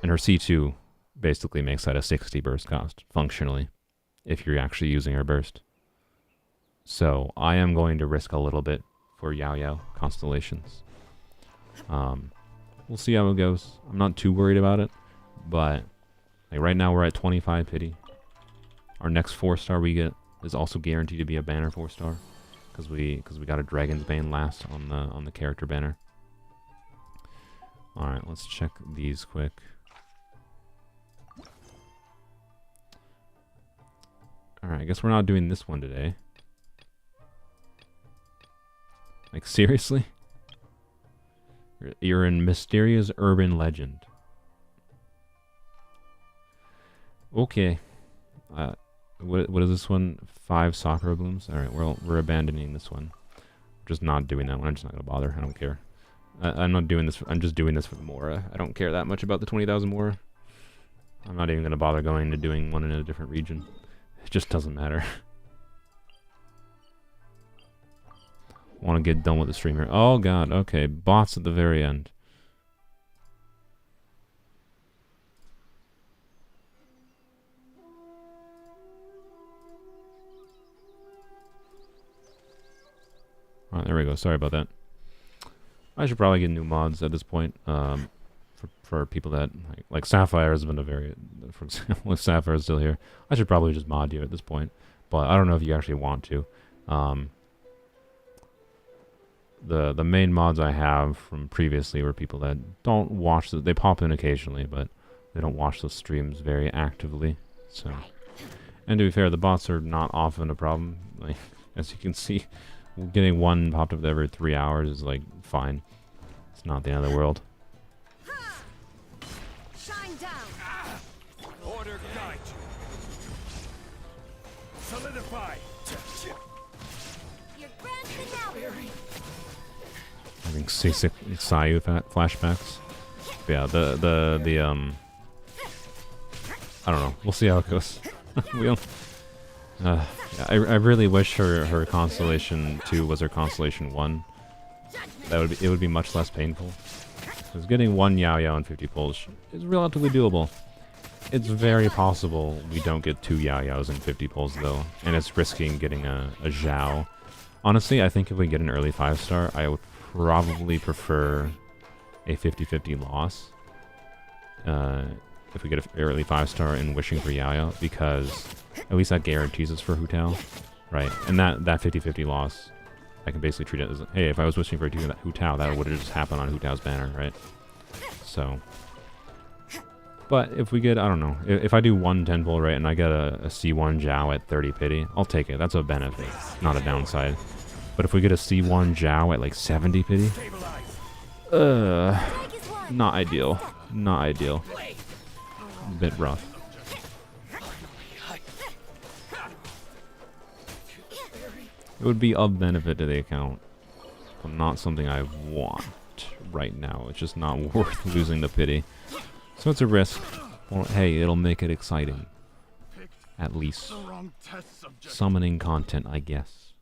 her C2 basically makes that a 60 burst cost, functionally, if you're actually using her burst. So, I am going to risk a little bit for Yao Yao constellations. We'll see how it goes. I'm not too worried about it, but like right now we're at 25 pity. Our next 4-star we get is also guaranteed to be a banner 4-star because we got a Dragon's Bane last on the character banner. All right, let's check these quick. All right, I guess we're not doing this one today. Like seriously? You're in mysterious urban legend. Okay. What is this one? 5 Sakura blooms? Alright, we're abandoning this one. Just not doing that one. I'm just not gonna bother. I don't care. I'm not doing this. I'm just doing this for the Mora. I don't care that much about the 20,000 Mora. I'm not even gonna bother going to doing one in a different region. It just doesn't matter. Want to get done with the stream here. Oh god, okay. Bots at the very end. Alright, there we go. Sorry about that. I should probably get new mods at this point. For people that like Sapphire has been a very, for example, if Sapphire is still here, I should probably just mod you at this point. But I don't know if you actually want to. The main mods I have from previously were people that don't watch they pop in occasionally, but they don't watch the streams very actively. So, and to be fair, the bots are not often a problem. Like, as you can see, getting one popped up every 3 hours is like fine. It's not the end of the world. Shine down. Order guide you. Solidify. Your grand finale. Having Sayu flashbacks. But yeah, the I don't know. We'll see how it goes. Yeah, I really wish her Constellation 2 was her Constellation 1. It would be much less painful. Because getting 1 Yao Yao and 50 pulls is relatively doable. It's very possible we don't get 2 Yao Yaos and 50 pulls though, and it's risking getting a Zhao. Honestly, I think if we get an early 5-star, I would probably prefer a 50-50 loss. If we get an early 5-star and wishing for Yao Yao, because at least that guarantees us for Hu Tao, right? And that 50-50 loss, I can basically treat it as, hey, if I was wishing for Hu Tao, that would have just happened on Hu Tao's banner, right? So, but if we get, I don't know, if I do 1 10 pull, right, and I get a C1 Zhao at 30 pity, I'll take it. That's a benefit, not a downside. But if we get a C1 Zhao at like 70 pity, not ideal. Not ideal. A bit rough. It would be of benefit to the account, but not something I want right now. It's just not worth losing the pity. So it's a risk. Well, hey, it'll make it exciting. At least. Summoning content, I guess.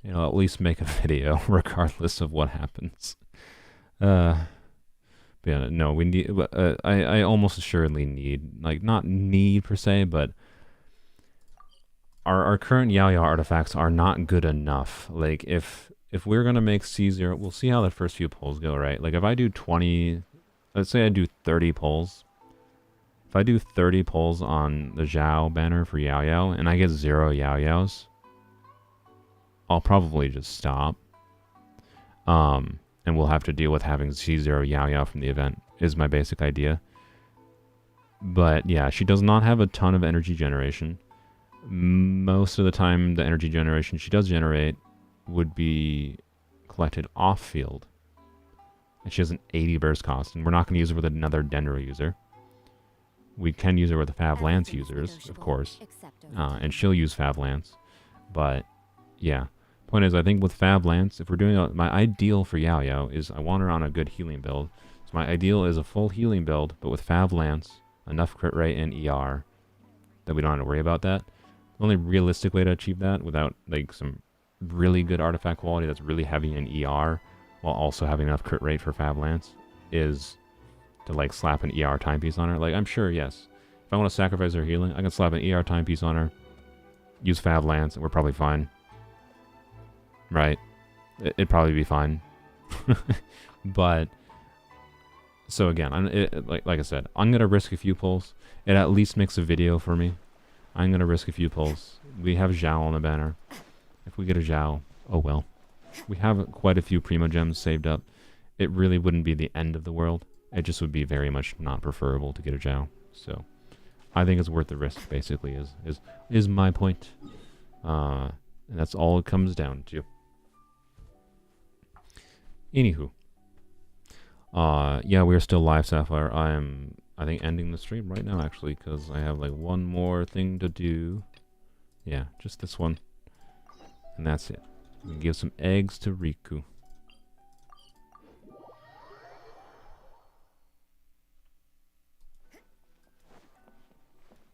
You know, at least make a video, regardless of what happens. But yeah, no, we need, I almost assuredly need, like, not need per se, but our current Yao Yao artifacts are not good enough. Like, if we're gonna make C0, we'll see how the first few pulls go, right? Like, if I do 20, let's say I do 30 pulls. If I do 30 pulls on the Zhao banner for Yao Yao, and I get 0 Yao Yaos, I'll probably just stop. And we'll have to deal with having C0 Yao Yao from the event, is my basic idea. But yeah, she does not have a ton of energy generation. Most of the time, the energy generation she does generate would be collected off-field. And she has an 80 burst cost, and we're not going to use her with another Dendro user. We can use her with the Fav Lance users, of course. And she'll use Fav Lance. But, yeah. Point is, I think with Fav Lance, if we're doing my ideal for Yao Yao is I want her on a good healing build. So my ideal is a full healing build, but with Fav Lance, enough crit rate and ER that we don't have to worry about that. The only realistic way to achieve that without like some really good artifact quality that's really heavy in ER while also having enough crit rate for Fav Lance is to like slap an ER timepiece on her. Like, I'm sure, yes, if I want to sacrifice her healing, I can slap an ER timepiece on her, use Fav Lance, and we're probably fine. Right? It'd probably be fine. But so again, like I said, I'm gonna risk a few pulls. It at least makes a video for me. I'm gonna risk a few pulls. We have Zhao on the banner. If we get a Zhao, oh well. We have quite a few Primo Gems saved up. It really wouldn't be the end of the world. It just would be very much not preferable to get a Zhao. So I think it's worth the risk, basically, is my point. And that's all it comes down to. Anywho, Yeah, we're still live, Sapphire. I think, ending the stream right now, actually, because I have, like, one more thing to do. Yeah, just this one. And that's it. We can give some eggs to Riku.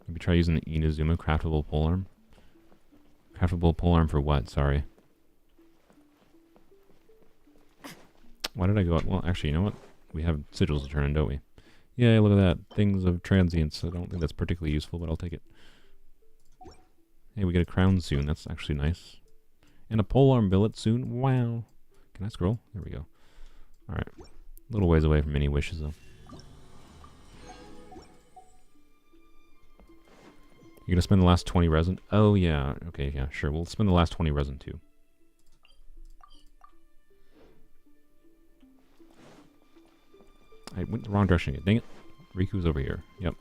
Maybe try using the Inazuma craftable polearm. Craftable polearm for what? Sorry. Why did I go out? Well, actually, you know what? We have sigils to turn in, don't we? Yeah, look at that. Things of transience. I don't think that's particularly useful, but I'll take it. Hey, we get a crown soon. That's actually nice. And a polearm billet soon. Wow. Can I scroll? There we go. Alright. A little ways away from any wishes, though. You're gonna spend the last 20 resin? Oh, yeah. Okay, yeah, sure. We'll spend the last 20 resin, too. I went the wrong direction again. Dang it. Riku's over here. Yep.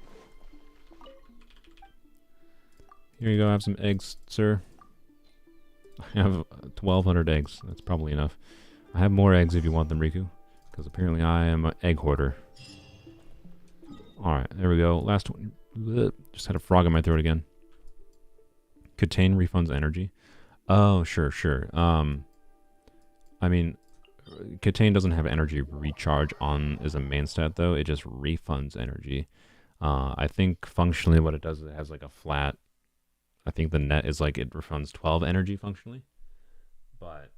Here you go. Have some eggs, sir. I have 1,200 eggs. That's probably enough. I have more eggs if you want them, Riku. Because apparently I am an egg hoarder. Alright, there we go. Last one. Just had a frog in my throat again. Contain refunds energy. Oh, sure, sure. I mean, Contain doesn't have energy recharge on as a main stat, though. It just refunds energy. I think functionally what it does is it has like a flat... I think the net is like it refunds 12 energy functionally. But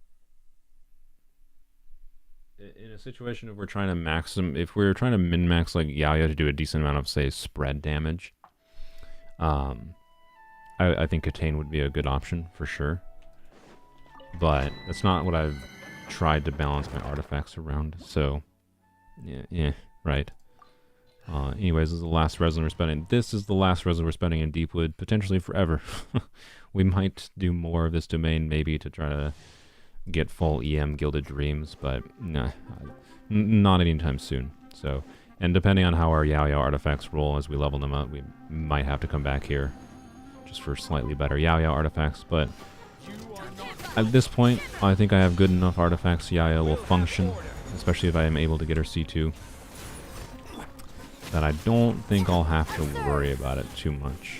in a situation if we're trying to if we're trying to min-max like Yao Yao to do a decent amount of, say, spread damage, I think Contain would be a good option for sure. But that's not what I've tried to balance my artifacts around, so yeah, right. Anyways, this is the last resin we're spending. This is the last resin we're spending in Deepwood, potentially forever. We might do more of this domain, maybe, to try to get full EM Gilded Dreams, but nah, not anytime soon. So, and depending on how our Yao Yao artifacts roll as we level them up, we might have to come back here just for slightly better Yao Yao artifacts, but at this point, I think I have good enough artifacts. Yao Yao will function, especially if I am able to get her C2. That I don't think I'll have to worry about it too much.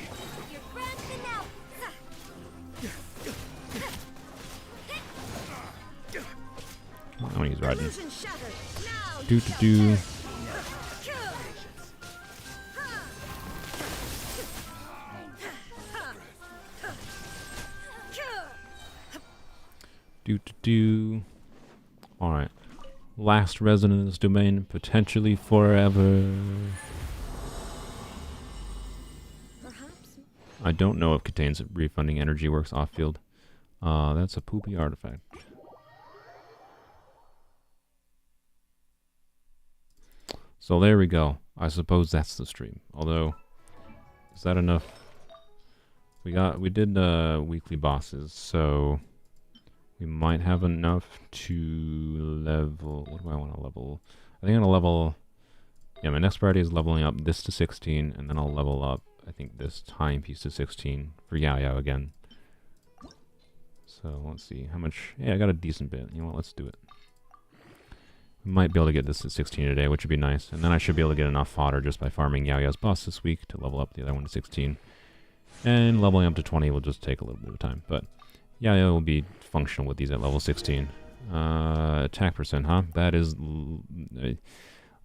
I want to use Riding. Do. Do. Alright. Last resin in this domain, potentially forever. Perhaps. I don't know if Contain's refunding energy works off-field. That's a poopy artifact. So there we go. I suppose that's the stream. Although, is that enough? We did weekly bosses, so we might have enough to level... What do I want to level? I think I'm going to level... Yeah, my next priority is leveling up this to 16, and then I'll level up, I think, this timepiece to 16 for Yao Yao again. So, let's see. How much... Yeah, I got a decent bit. You know what? Let's do it. Might be able to get this to 16 today, which would be nice. And then I should be able to get enough fodder just by farming Yao Yao's boss this week to level up the other one to 16. And leveling up to 20 will just take a little bit of time, but... Yao Yao will be functional with these at level 16. Attack percent, huh? That is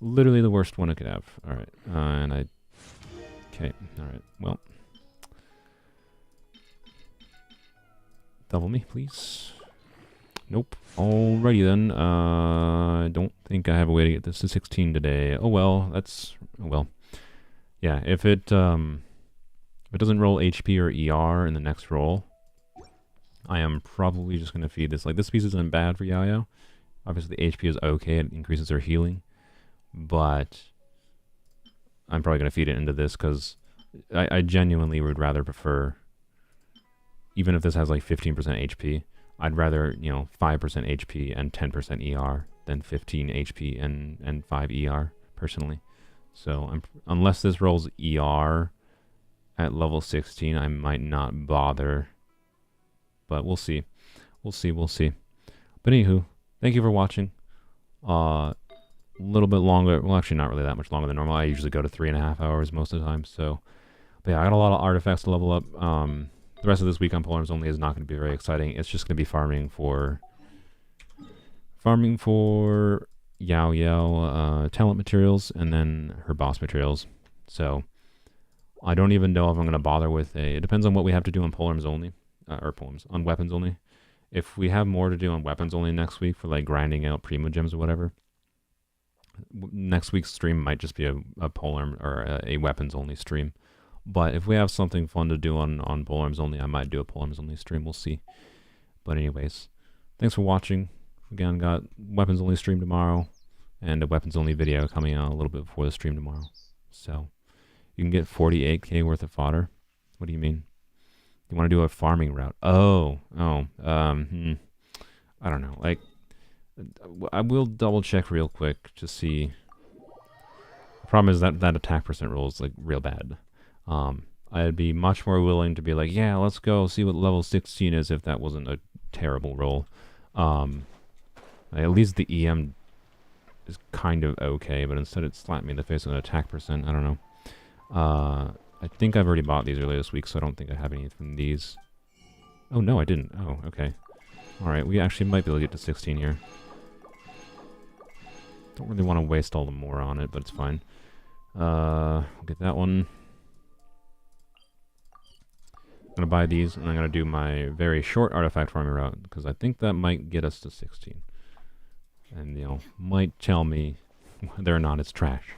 literally the worst one I could have. Alright, okay, alright, well. Double me, please. Nope. Alrighty then. I don't think I have a way to get this to 16 today. Oh well, yeah, if it doesn't roll HP or ER in the next roll, I am probably just going to feed this. Like, this piece isn't bad for Yao Yao. Obviously, the HP is okay. It increases her healing. But I'm probably going to feed it into this because I genuinely would rather prefer, even if this has like 15% HP, I'd rather, 5% HP and 10% ER than 15 HP and 5 ER, personally. So, unless this rolls ER at level 16, I might not bother. But we'll see. We'll see. But anywho, thank you for watching. a little bit longer. Well, actually, not really that much longer than normal. I usually go to 3.5 hours most of the time. So, but yeah, I got a lot of artifacts to level up. The rest of this week on Polearms Only is not going to be very exciting. It's just going to be farming for Yao Yao talent materials and then her boss materials. So I don't even know if I'm going to bother with it depends on what we have to do on Polearms Only, on Weapons Only. If we have more to do on Weapons Only next week for like grinding out Primo Gems or whatever, next week's stream might just be a Polearm or a Weapons Only stream. But if we have something fun to do on Polearms Only, I might do a Polearms Only stream. We'll see. But anyways, thanks for watching. Again, got Weapons Only stream tomorrow and a Weapons Only video coming out a little bit before the stream tomorrow. So you can get 48k worth of fodder. What do you mean? You want to do a farming route? I don't know. Like, I will double check real quick to see. The problem is that attack percent roll is like real bad. I'd be much more willing to be like, yeah, let's go see what level 16 is if that wasn't a terrible roll. At least the EM is kind of okay, but instead it slapped me in the face with an attack percent. I don't know. I think I've already bought these earlier this week, so I don't think I have any from these. Oh, no, I didn't. Oh, okay. Alright, we actually might be able to get to 16 here. Don't really want to waste all the more on it, but it's fine. I'll get that one. I'm going to buy these, and I'm going to do my very short artifact farming route, because I think that might get us to 16. And, you know, might tell me whether or not it's trash.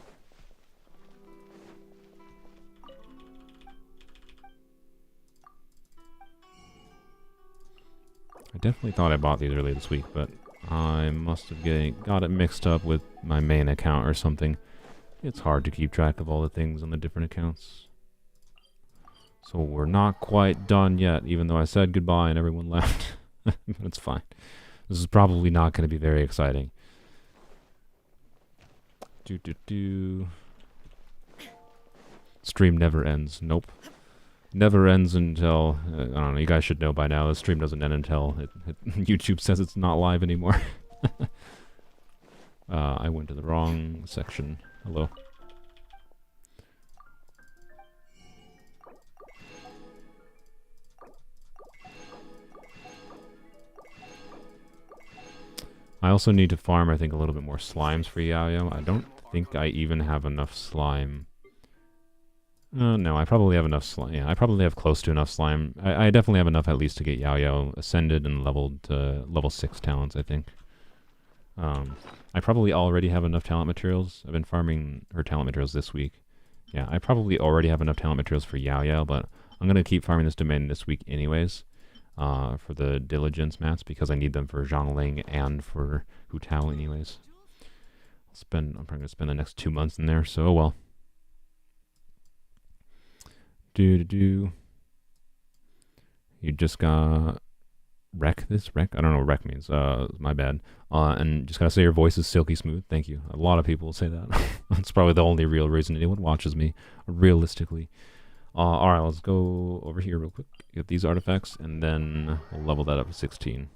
I definitely thought I bought these earlier this week, but I must have got it mixed up with my main account or something. It's hard to keep track of all the things on the different accounts. So we're not quite done yet, even though I said goodbye and everyone left. But it's fine. This is probably not going to be very exciting. Stream never ends. Nope. Never ends until, I don't know, you guys should know by now, the stream doesn't end until YouTube says it's not live anymore. I went to the wrong section. Hello. I also need to farm, I think, a little bit more slimes for Yao Yao. I don't think I even have enough slime. No, I probably have enough slime. Yeah, I probably have close to enough slime. I definitely have enough at least to get Yao Yao ascended and leveled to level 6 talents, I think. I probably already have enough talent materials. I've been farming her talent materials this week. Yeah, I probably already have enough talent materials for Yao Yao, but I'm going to keep farming this domain this week anyways. For the diligence mats, because I need them for Zhongling and for Hu Tao anyways. I'm probably going to spend the next 2 months in there, so oh well. You just got wreck this? Wreck? I don't know what wreck means. My bad. And just gotta say your voice is silky smooth. Thank you. A lot of people will say that. That's probably the only real reason anyone watches me, realistically. Alright, let's go over here real quick. Get these artifacts, and then we'll level that up to 16.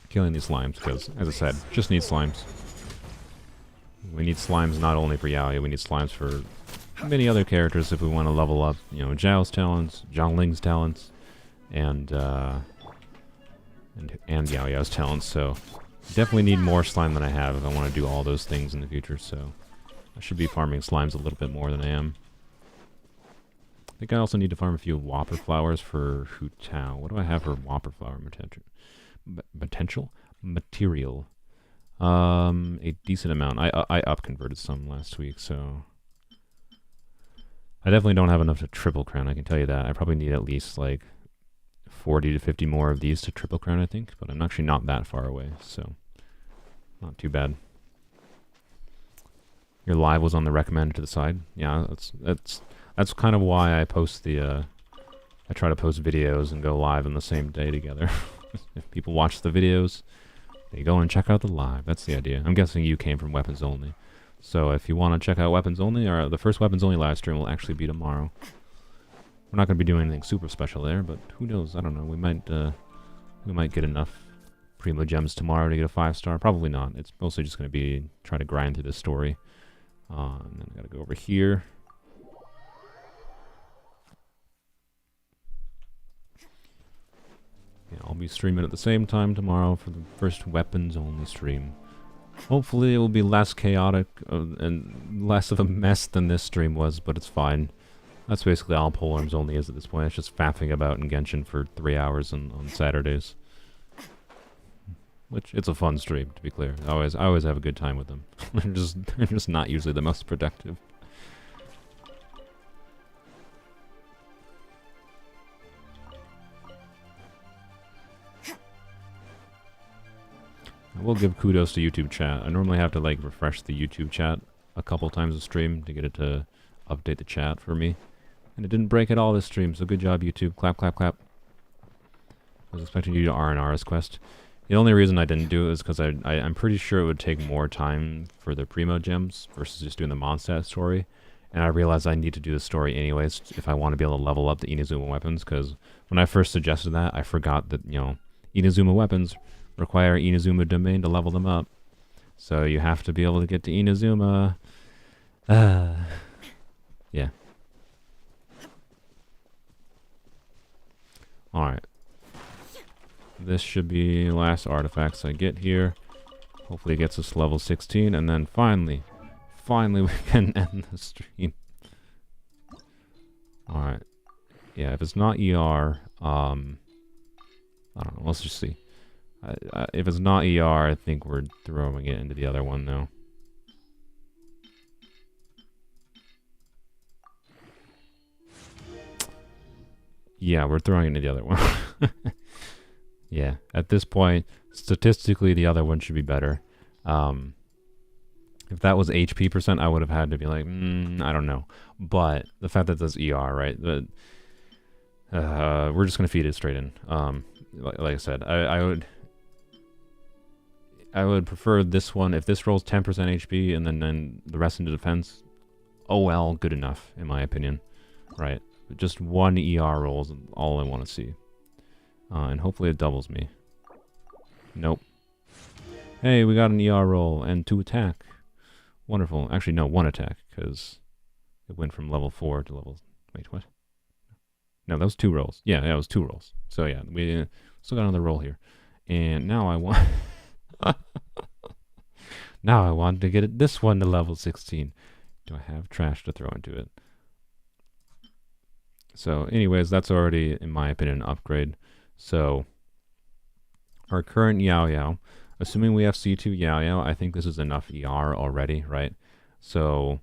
Killing these slimes, because, as I said, just need slimes. We need slimes not only for Yao Yao, we need slimes for many other characters if we want to level up, you know, Zhao's talents, Zhongling's talents, and Yao Yao's talents, so definitely need more slime than I have if I want to do all those things in the future, so I should be farming slimes a little bit more than I am. I think I also need to farm a few Whopper flowers for Hu Tao. What do I have for Whopper flower material? A decent amount. I up converted some last week, so I definitely don't have enough to triple crown, I can tell you that. I probably need at least like 40 to 50 more of these to triple crown, I think, but I'm actually not that far away, so not too bad. Your live was on the recommend to the side. Yeah, that's kind of why I post the I try to post videos and go live on the same day together. If people watch the videos, they go and check out the live. That's the idea. I'm guessing you came from Weapons Only. So if you want to check out Weapons Only, or the first Weapons Only live stream will actually be tomorrow. What We're not going to be doing anything super special there, but who knows? I don't know. We might get enough Primo Gems tomorrow to get a 5-star. Probably not. It's mostly just going to be try to grind through this story. And then I got to go over here. Yeah, I'll be streaming at the same time tomorrow for the first weapons only stream. Hopefully it will be less chaotic and less of a mess than this stream was, but it's fine. That's basically all Polearms Only is at this point. It's just faffing about in Genshin for 3 hours on Saturdays. Which, it's a fun stream, to be clear. I always have a good time with them. they're just not usually the most productive. I will give kudos to YouTube chat. I normally have to like refresh the YouTube chat a couple times a stream to get it to update the chat for me. And it didn't break at all this stream, so good job YouTube. Clap, clap, clap. I was expecting you to R&R's quest. The only reason I didn't do it is because I'm pretty sure it would take more time for the Primo Gems versus just doing the Mondstadt story. And I realized I need to do the story anyways if I want to be able to level up the Inazuma weapons, because when I first suggested that, I forgot that, you know, Inazuma weapons require Inazuma domain to level them up. So you have to be able to get to Inazuma. Yeah. Alright. This should be last artifacts I get here. Hopefully it gets us to level 16, and then finally we can end the stream. Alright. Yeah, if it's not ER, I don't know, let's just see. If it's not ER, I think we're throwing it into the other one now. Yeah, we're throwing it into the other one. Yeah, at this point, statistically, the other one should be better. If that was HP percent, I would have had to be like, I don't know. But the fact that that's ER, right? We're just gonna feed it straight in. Like I said, I would prefer this one. If this rolls 10% HP and then the rest into defense, oh well, good enough in my opinion, right? But just one ER roll is all I want to see. And hopefully it doubles me. Nope. Hey, we got an ER roll and 2 attack. Wonderful. Actually, no, 1 attack, because it went from level 4 to level... Wait, what? No, that was 2 rolls. Yeah, that was 2 rolls. So yeah, we still got another roll here. And now I want... now I want to get this one to level 16. Do I have trash to throw into it? So anyways, that's already, in my opinion, an upgrade. So, our current Yao Yao, assuming we have C2 Yao Yao, I think this is enough ER already, right? So,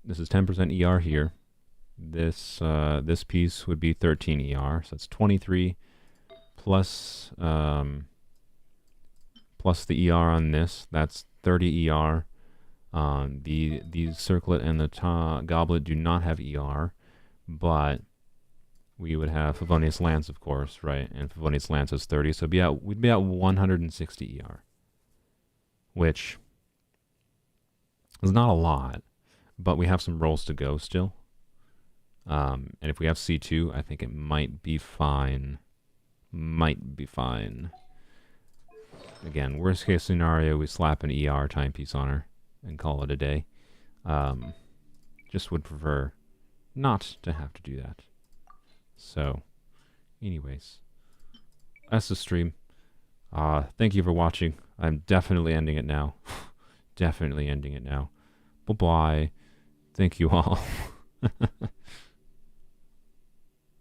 this is 10% ER here. This this piece would be 13 ER, so that's 23 plus plus the ER on this. That's 30 ER. The circlet and the goblet do not have ER, but we would have Favonius Lance, of course, right? And Favonius Lance is 30, so we'd be at 160 ER, which is not a lot, but we have some rolls to go still. And if we have C2, I think it might be fine. Might be fine. Again, worst case scenario, we slap an ER timepiece on her and call it a day. Just would prefer not to have to do that. So, anyways, that's the stream. Thank you for watching. I'm definitely ending it now. Definitely ending it now. Bye-bye. Thank you all.